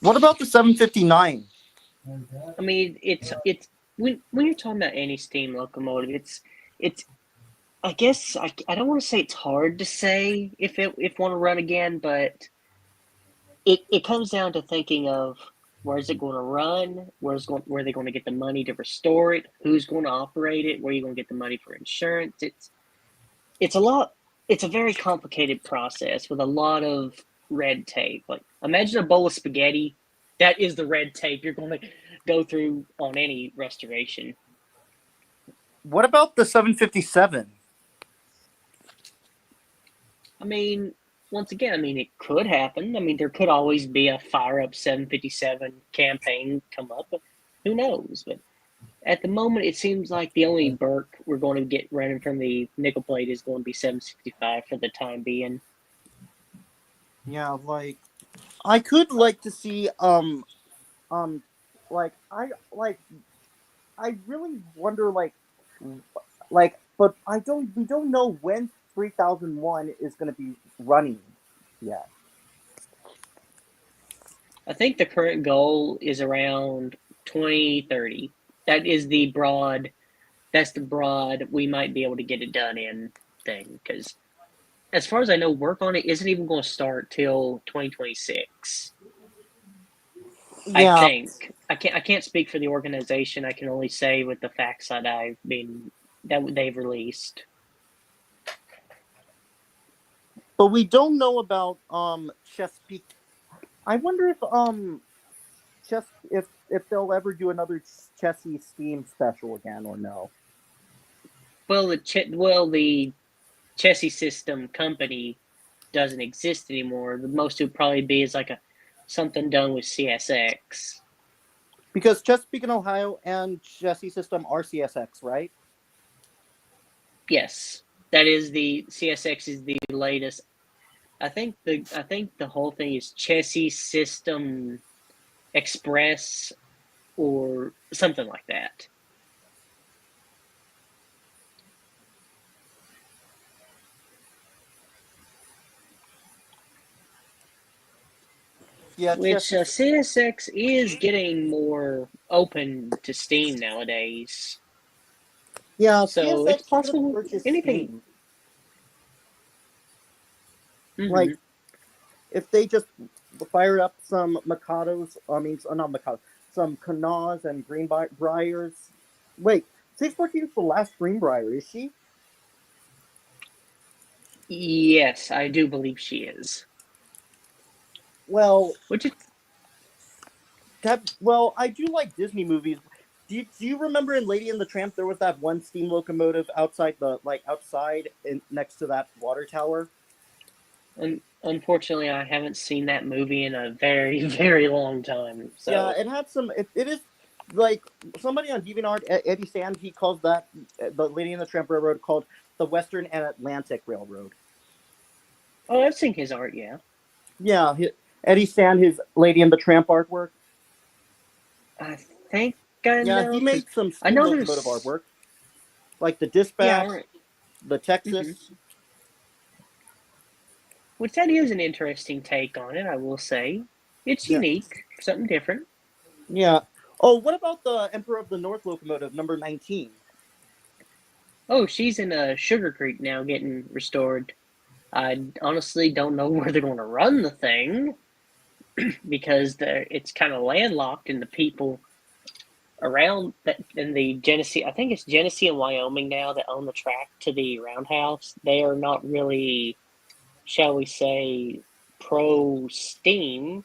What about the 759? I mean, it's when you're talking about any steam locomotive, it's. I guess I don't want to say it's hard to say if want to run again, but it comes down to thinking of where is it going to run, where are they going to get the money to restore it, who's going to operate it, where are you going to get the money for insurance. It's a lot. It's a very complicated process with a lot of red tape. Like imagine a bowl of spaghetti. That is the red tape you're going to go through on any restoration. What about the 757? I mean, once again, it could happen. I mean, there could always be a Fire Up 757 campaign come up, but who knows? But at the moment, it seems like the only Burke we're going to get running from the nickel plate is going to be 765 for the time being. Yeah, like I could like to see I really wonder but we don't know when 3001 is going to be running yet. I think the current goal is around 2030. That's the broad we might be able to get it done in thing, because as far as I know, work on it isn't even going to start till 2026. Yeah. I think I can't speak for the organization. I can only say with the facts that they've released. But we don't know about Chesapeake. I wonder if they'll ever do another Chessie Steam special again or no. Well, the Chessie System company doesn't exist anymore. The most it would probably be is like something done with CSX. Because Chesapeake and Ohio and Chessie System are CSX, right? Yes, that is the CSX is the latest. I think the whole thing is Chessie System Express or something like that. Yeah, Which CSX is getting more open to Steam nowadays. Yeah, So CSX it's should have possible purchased anything. Steam. Mhm. Like, if they just fire up some Mikados, not Mikado, some Kanaz and Greenbriers. Wait, 614 is the last Greenbrier, is she? Yes, I do believe she is. Well, Which is I do like Disney movies. Do you remember in Lady and the Tramp there was that one steam locomotive outside next to that water tower? unfortunately I haven't seen that movie in a very, very long time. So Yeah, it had some. It is like somebody on DeviantArt, Eddie Sand. He calls that the Lady and the Tramp Railroad called the Western and Atlantic Railroad. Oh, I've seen his art, yeah. Yeah, Eddie Sand, his Lady and the Tramp artwork. I think I Yeah, know. he made some I steam know locomotive there's artwork, like the Dispatch, right. the Texas. Which that is an interesting take on it, I will say. It's unique, something different. Yeah. Oh, what about the Emperor of the North locomotive, number 19? Oh, she's in Sugar Creek now, getting restored. I honestly don't know where they're going to run the thing because it's kind of landlocked, and the people around that in the Genesee, I think it's Genesee and Wyoming now that own the track to the roundhouse. They are not really, shall we say, pro steam,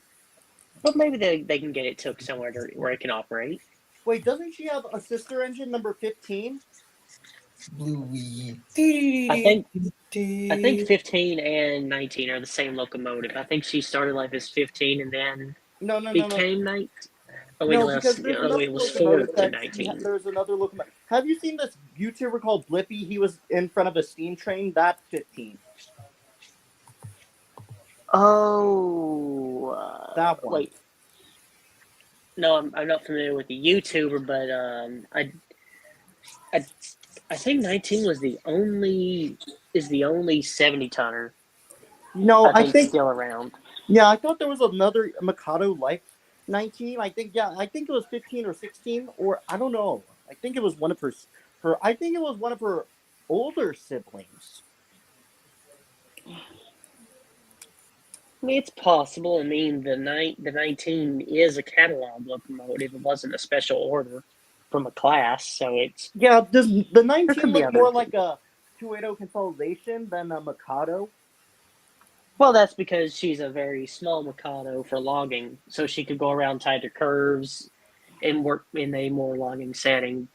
but maybe they can get it took somewhere where it can operate. Wait, doesn't she have a sister engine, number 15? Bluey. I think 15 and 19 are the same locomotive. I think she started life as 15 and then No. became 19. Oh, wait, No, because there's another it was 4 locomotive to that 19. there's another locomotive. Have you seen this YouTuber called Blippi? He was in front of a steam train. That's 15. Oh, that one. Wait. No, I'm not familiar with the YouTuber, but I think 19 was the only 70 tonner. No, I think still around. Yeah, I thought there was another Mikado like 19. I think it was 15 or 16, or I don't know. I think it was one of her. I think it was one of her older siblings. I mean, it's possible. I mean, the 19 is a catalog locomotive. It wasn't a special order from a class, so it's Does the 19 could be look other more like a 280 consolidation than a Mikado? Well, that's because she's a very small Mikado for logging, so she could go around tighter curves and work in a more logging setting.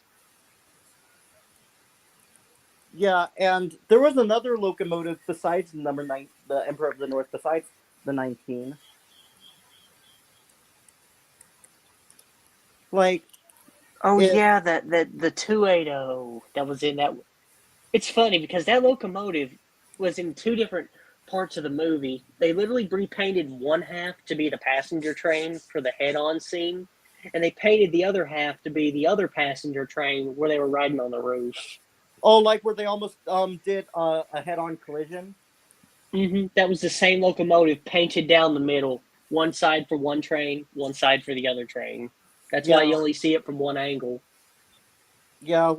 Yeah, and there was another locomotive besides number 9, the Emperor of the North, besides the 19. Like, yeah, that the 280 that was in that. It's funny because that locomotive was in two different parts of the movie. They literally repainted one half to be the passenger train for the head-on scene, and they painted the other half to be the other passenger train where they were riding on the roof. Oh, like where they almost did a head-on collision? That was the same locomotive painted down the middle, one side for one train, one side for the other train. That's why you only see it from one angle. Yeah,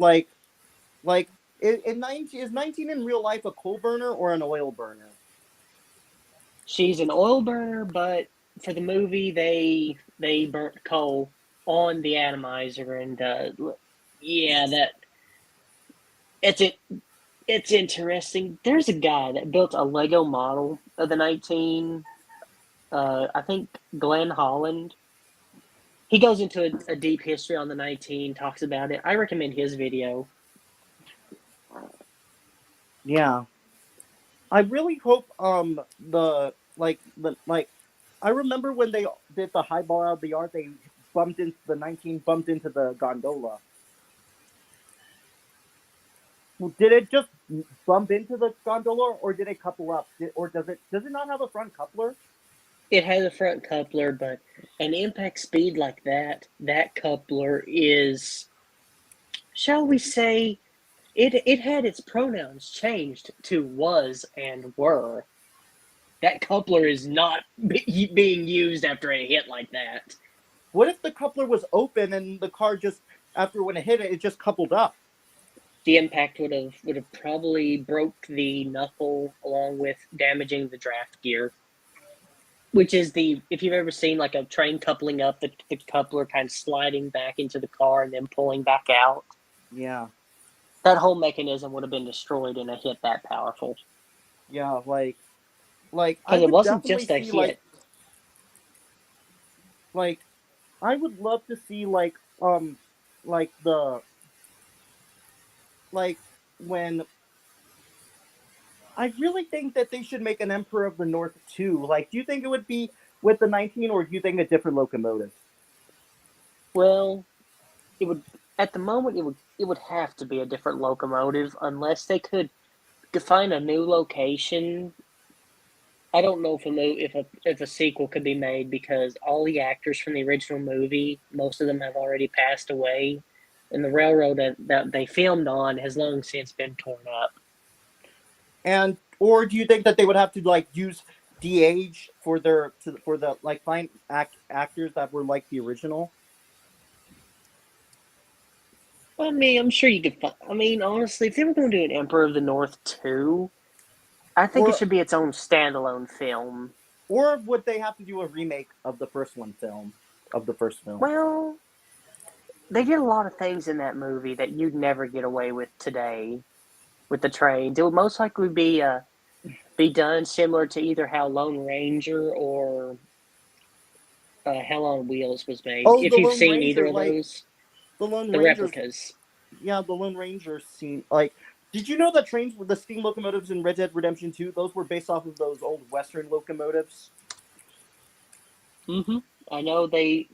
is 19 in real life a coal burner or an oil burner? She's an oil burner, but for the movie, they burnt coal on the atomizer, and it's interesting. There's a guy that built a Lego model of the 19. I think Glenn Holland. He goes into a deep history on the 19, talks about it. I recommend his video. Yeah. I really hope I remember when they did the high ball out of the yard, they bumped into the gondola. Did it just bump into the gondola, or did it couple up? Does it not have a front coupler? it has a front coupler, but an impact speed like that coupler is, shall we say, it had its pronouns changed to was and were. That coupler is not being used after a hit like that. What if the coupler was open and the car just, after when it hit it, it just coupled up? The impact would have probably broke the knuckle along with damaging the draft gear. Which is if you've ever seen like a train coupling up, the coupler kind of sliding back into the car and then pulling back out. Yeah. That whole mechanism would have been destroyed in a hit that powerful. Yeah, like because it wasn't just a hit. Like, I would love to see when I really think that they should make an Emperor of the North 2. Like, do you think it would be with the 19, or do you think a different locomotive? Well, it would at the moment it would have to be a different locomotive unless they could find a new location. I don't know if a sequel could be made because all the actors from the original movie, most of them have already passed away, and the railroad that they filmed on has long since been torn up. And or do you think that they would have to like use de-age for the find actors that were like the original? I mean, I'm sure you could find. I mean, honestly, if they were going to do an Emperor of the North 2, I think it should be its own standalone film. Or would they have to do a remake of the first film? Well, they did a lot of things in that movie that you'd never get away with today with the trains. It would most likely be done similar to either how Lone Ranger or Hell on Wheels was made. Oh, if the you've Lone seen Ranger, either of like, those, the Lone the Ranger replicas. Yeah, the Lone Ranger scene. Like, did you know that trains with the steam locomotives in Red Dead Redemption 2, those were based off of those old Western locomotives? Mm-hmm. I know they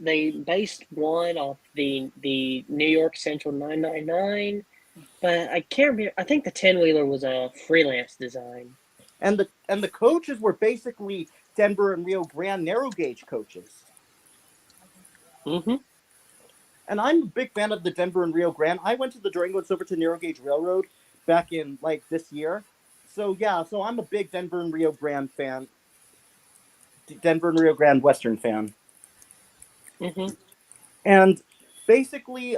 based one off the New York Central 999, but I can't remember. I think the 10-wheeler was a freelance design. And the coaches were basically Denver and Rio Grande narrow gauge coaches. Mm-hmm. And I'm a big fan of the Denver and Rio Grande. I went to the Durango and Silverton Narrow Gauge Railroad back in like this year. So yeah, so I'm a big Denver and Rio Grande fan. Denver and Rio Grande Western fan. Mm-hmm. And basically,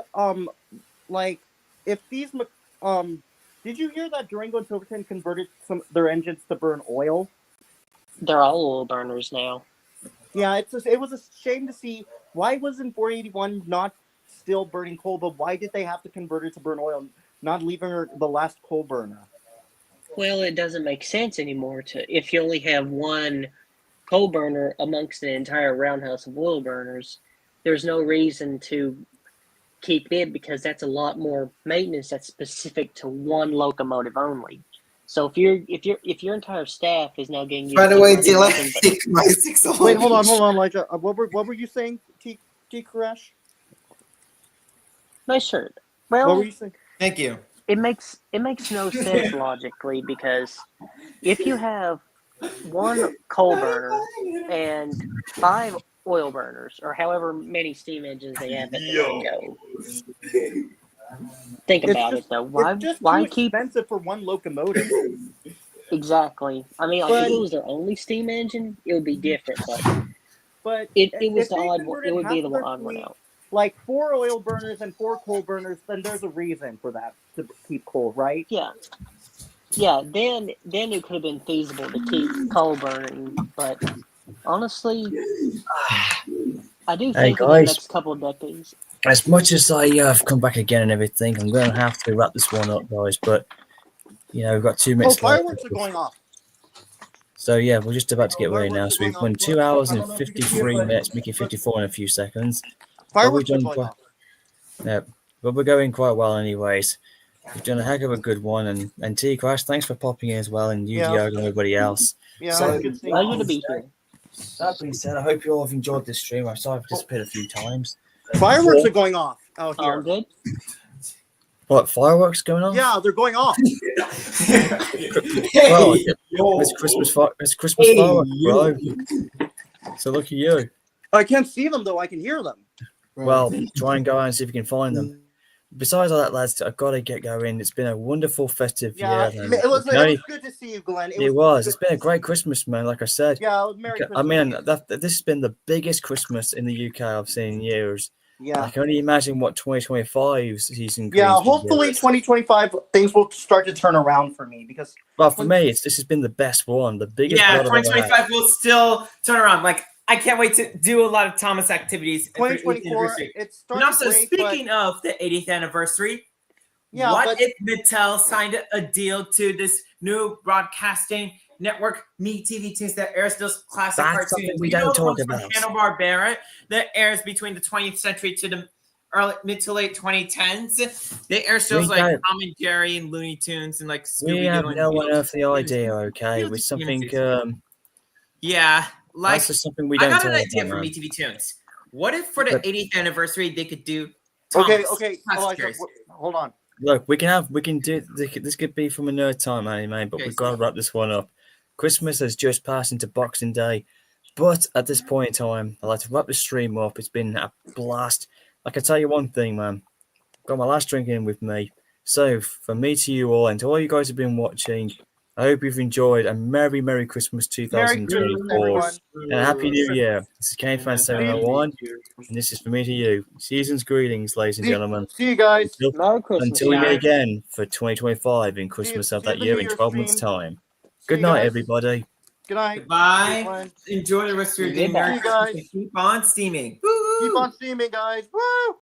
like if these, did you hear that Durango and Silverton converted their engines to burn oil? They're all oil burners now. Yeah, it was a shame to see. Why wasn't 481 not still burning coal, but why did they have to convert it to burn oil, not leaving the last coal burner? Well, it doesn't make sense anymore if you only have one coal burner amongst an entire roundhouse of oil burners. There's no reason to keep it because that's a lot more maintenance that's specific to one locomotive only. So if your entire staff is now getting used By the to way, running Dylan, nothing but- take my 6 Wait, hold on, Elijah. What were you saying, T Koresh? My shirt. Well, What were you saying? Thank you. It makes no sense logically because if you have one coal burner and 5 oil burners, or however many steam engines they have at the go. Think about it though. Why keep expensive for one locomotive? Exactly. I mean, like, if it was their only steam engine, it would be different. But it was if the they odd. converted It would be half the their odd one fleet, out. like 4 oil burners and 4 coal burners, then there's a reason for that to keep coal, right? Yeah. Yeah. Then it could have been feasible to keep coal burning, but honestly, I do think in the guys. next couple of decades. As much as I've come back again and everything, I'm going to have to wrap this one up, guys. But you know, we've got 2 minutes left. Fireworks are going off. So yeah, we're just about to get ready now. So we've won 2 hours and 53 minutes, making 54 in a few seconds. Fireworks are going off. Yeah, but we're going quite well, anyways. We've done a heck of a good one, and T Crash, thanks for popping in as well, and you, Diogo, and everybody else. Yeah, So, good seeing Pleasure to be here. that being said, I hope you all have enjoyed this stream. I'm sorry I've disappeared a few times. Fireworks are going off out here. Good. What, fireworks going on? Yeah, they're going off. Well, it's Christmas fireworks, bro. So look at you. I can't see them though. I can hear them. Well, try and go out and see if you can find them. Besides all that, lads, I've got to get going. It's been a wonderful festive Yeah, year. it was good to see you, Glenn. It was. It's been a great Christmas, man. Like I said. Yeah, Merry Christmas. I mean, this has been the biggest Christmas in the UK I've seen in years. Yeah. I can only imagine what 2025 season. Yeah, hopefully 2025 things will start to turn around for me because. Well, for me, this has been the best one, the biggest. Yeah, one I've ever had. 2025 will still turn around. Like, I can't wait to do a lot of Thomas activities. 2024, it's and also, speaking of the 80th anniversary, what if Mattel signed a deal to this new broadcasting network, Me TV Tunes, that airs those classic That's cartoons? something we don't talk about. Hanna-Barbera that airs between the 20th century to the mid to late 2010s. They air shows like Tom and Jerry and Looney Tunes and like Scooby-Doo. We have and no Beetlejuice. earthly idea, okay, with something. Yeah, like that's just something we I don't got an talk idea about, for man. Me TV Tunes. What if for the But- 80th anniversary they could do? Okay, Thomas Elijah, Classic hold on. Look, we can do this. Could be from a nerd time anime, but we've got to wrap this one up. Christmas has just passed into Boxing Day, but at this point in time, I'd like to wrap the stream up. It's been a blast. I can tell you one thing, man. Got my last drink in with me. So, from me to you all, and to all you guys who've been watching, I hope you've enjoyed a Merry Christmas 2024 and a Happy New Year. This is Kane Fan 701, and this is from me to you. Season's greetings, ladies and gentlemen. See you guys. Until we meet again for 2025 in Christmas of that year in 12 months' time. Good night, everybody. Good night. Bye. Enjoy the rest of your day. See you guys. Keep on steaming. Keep on steaming, guys. Woo!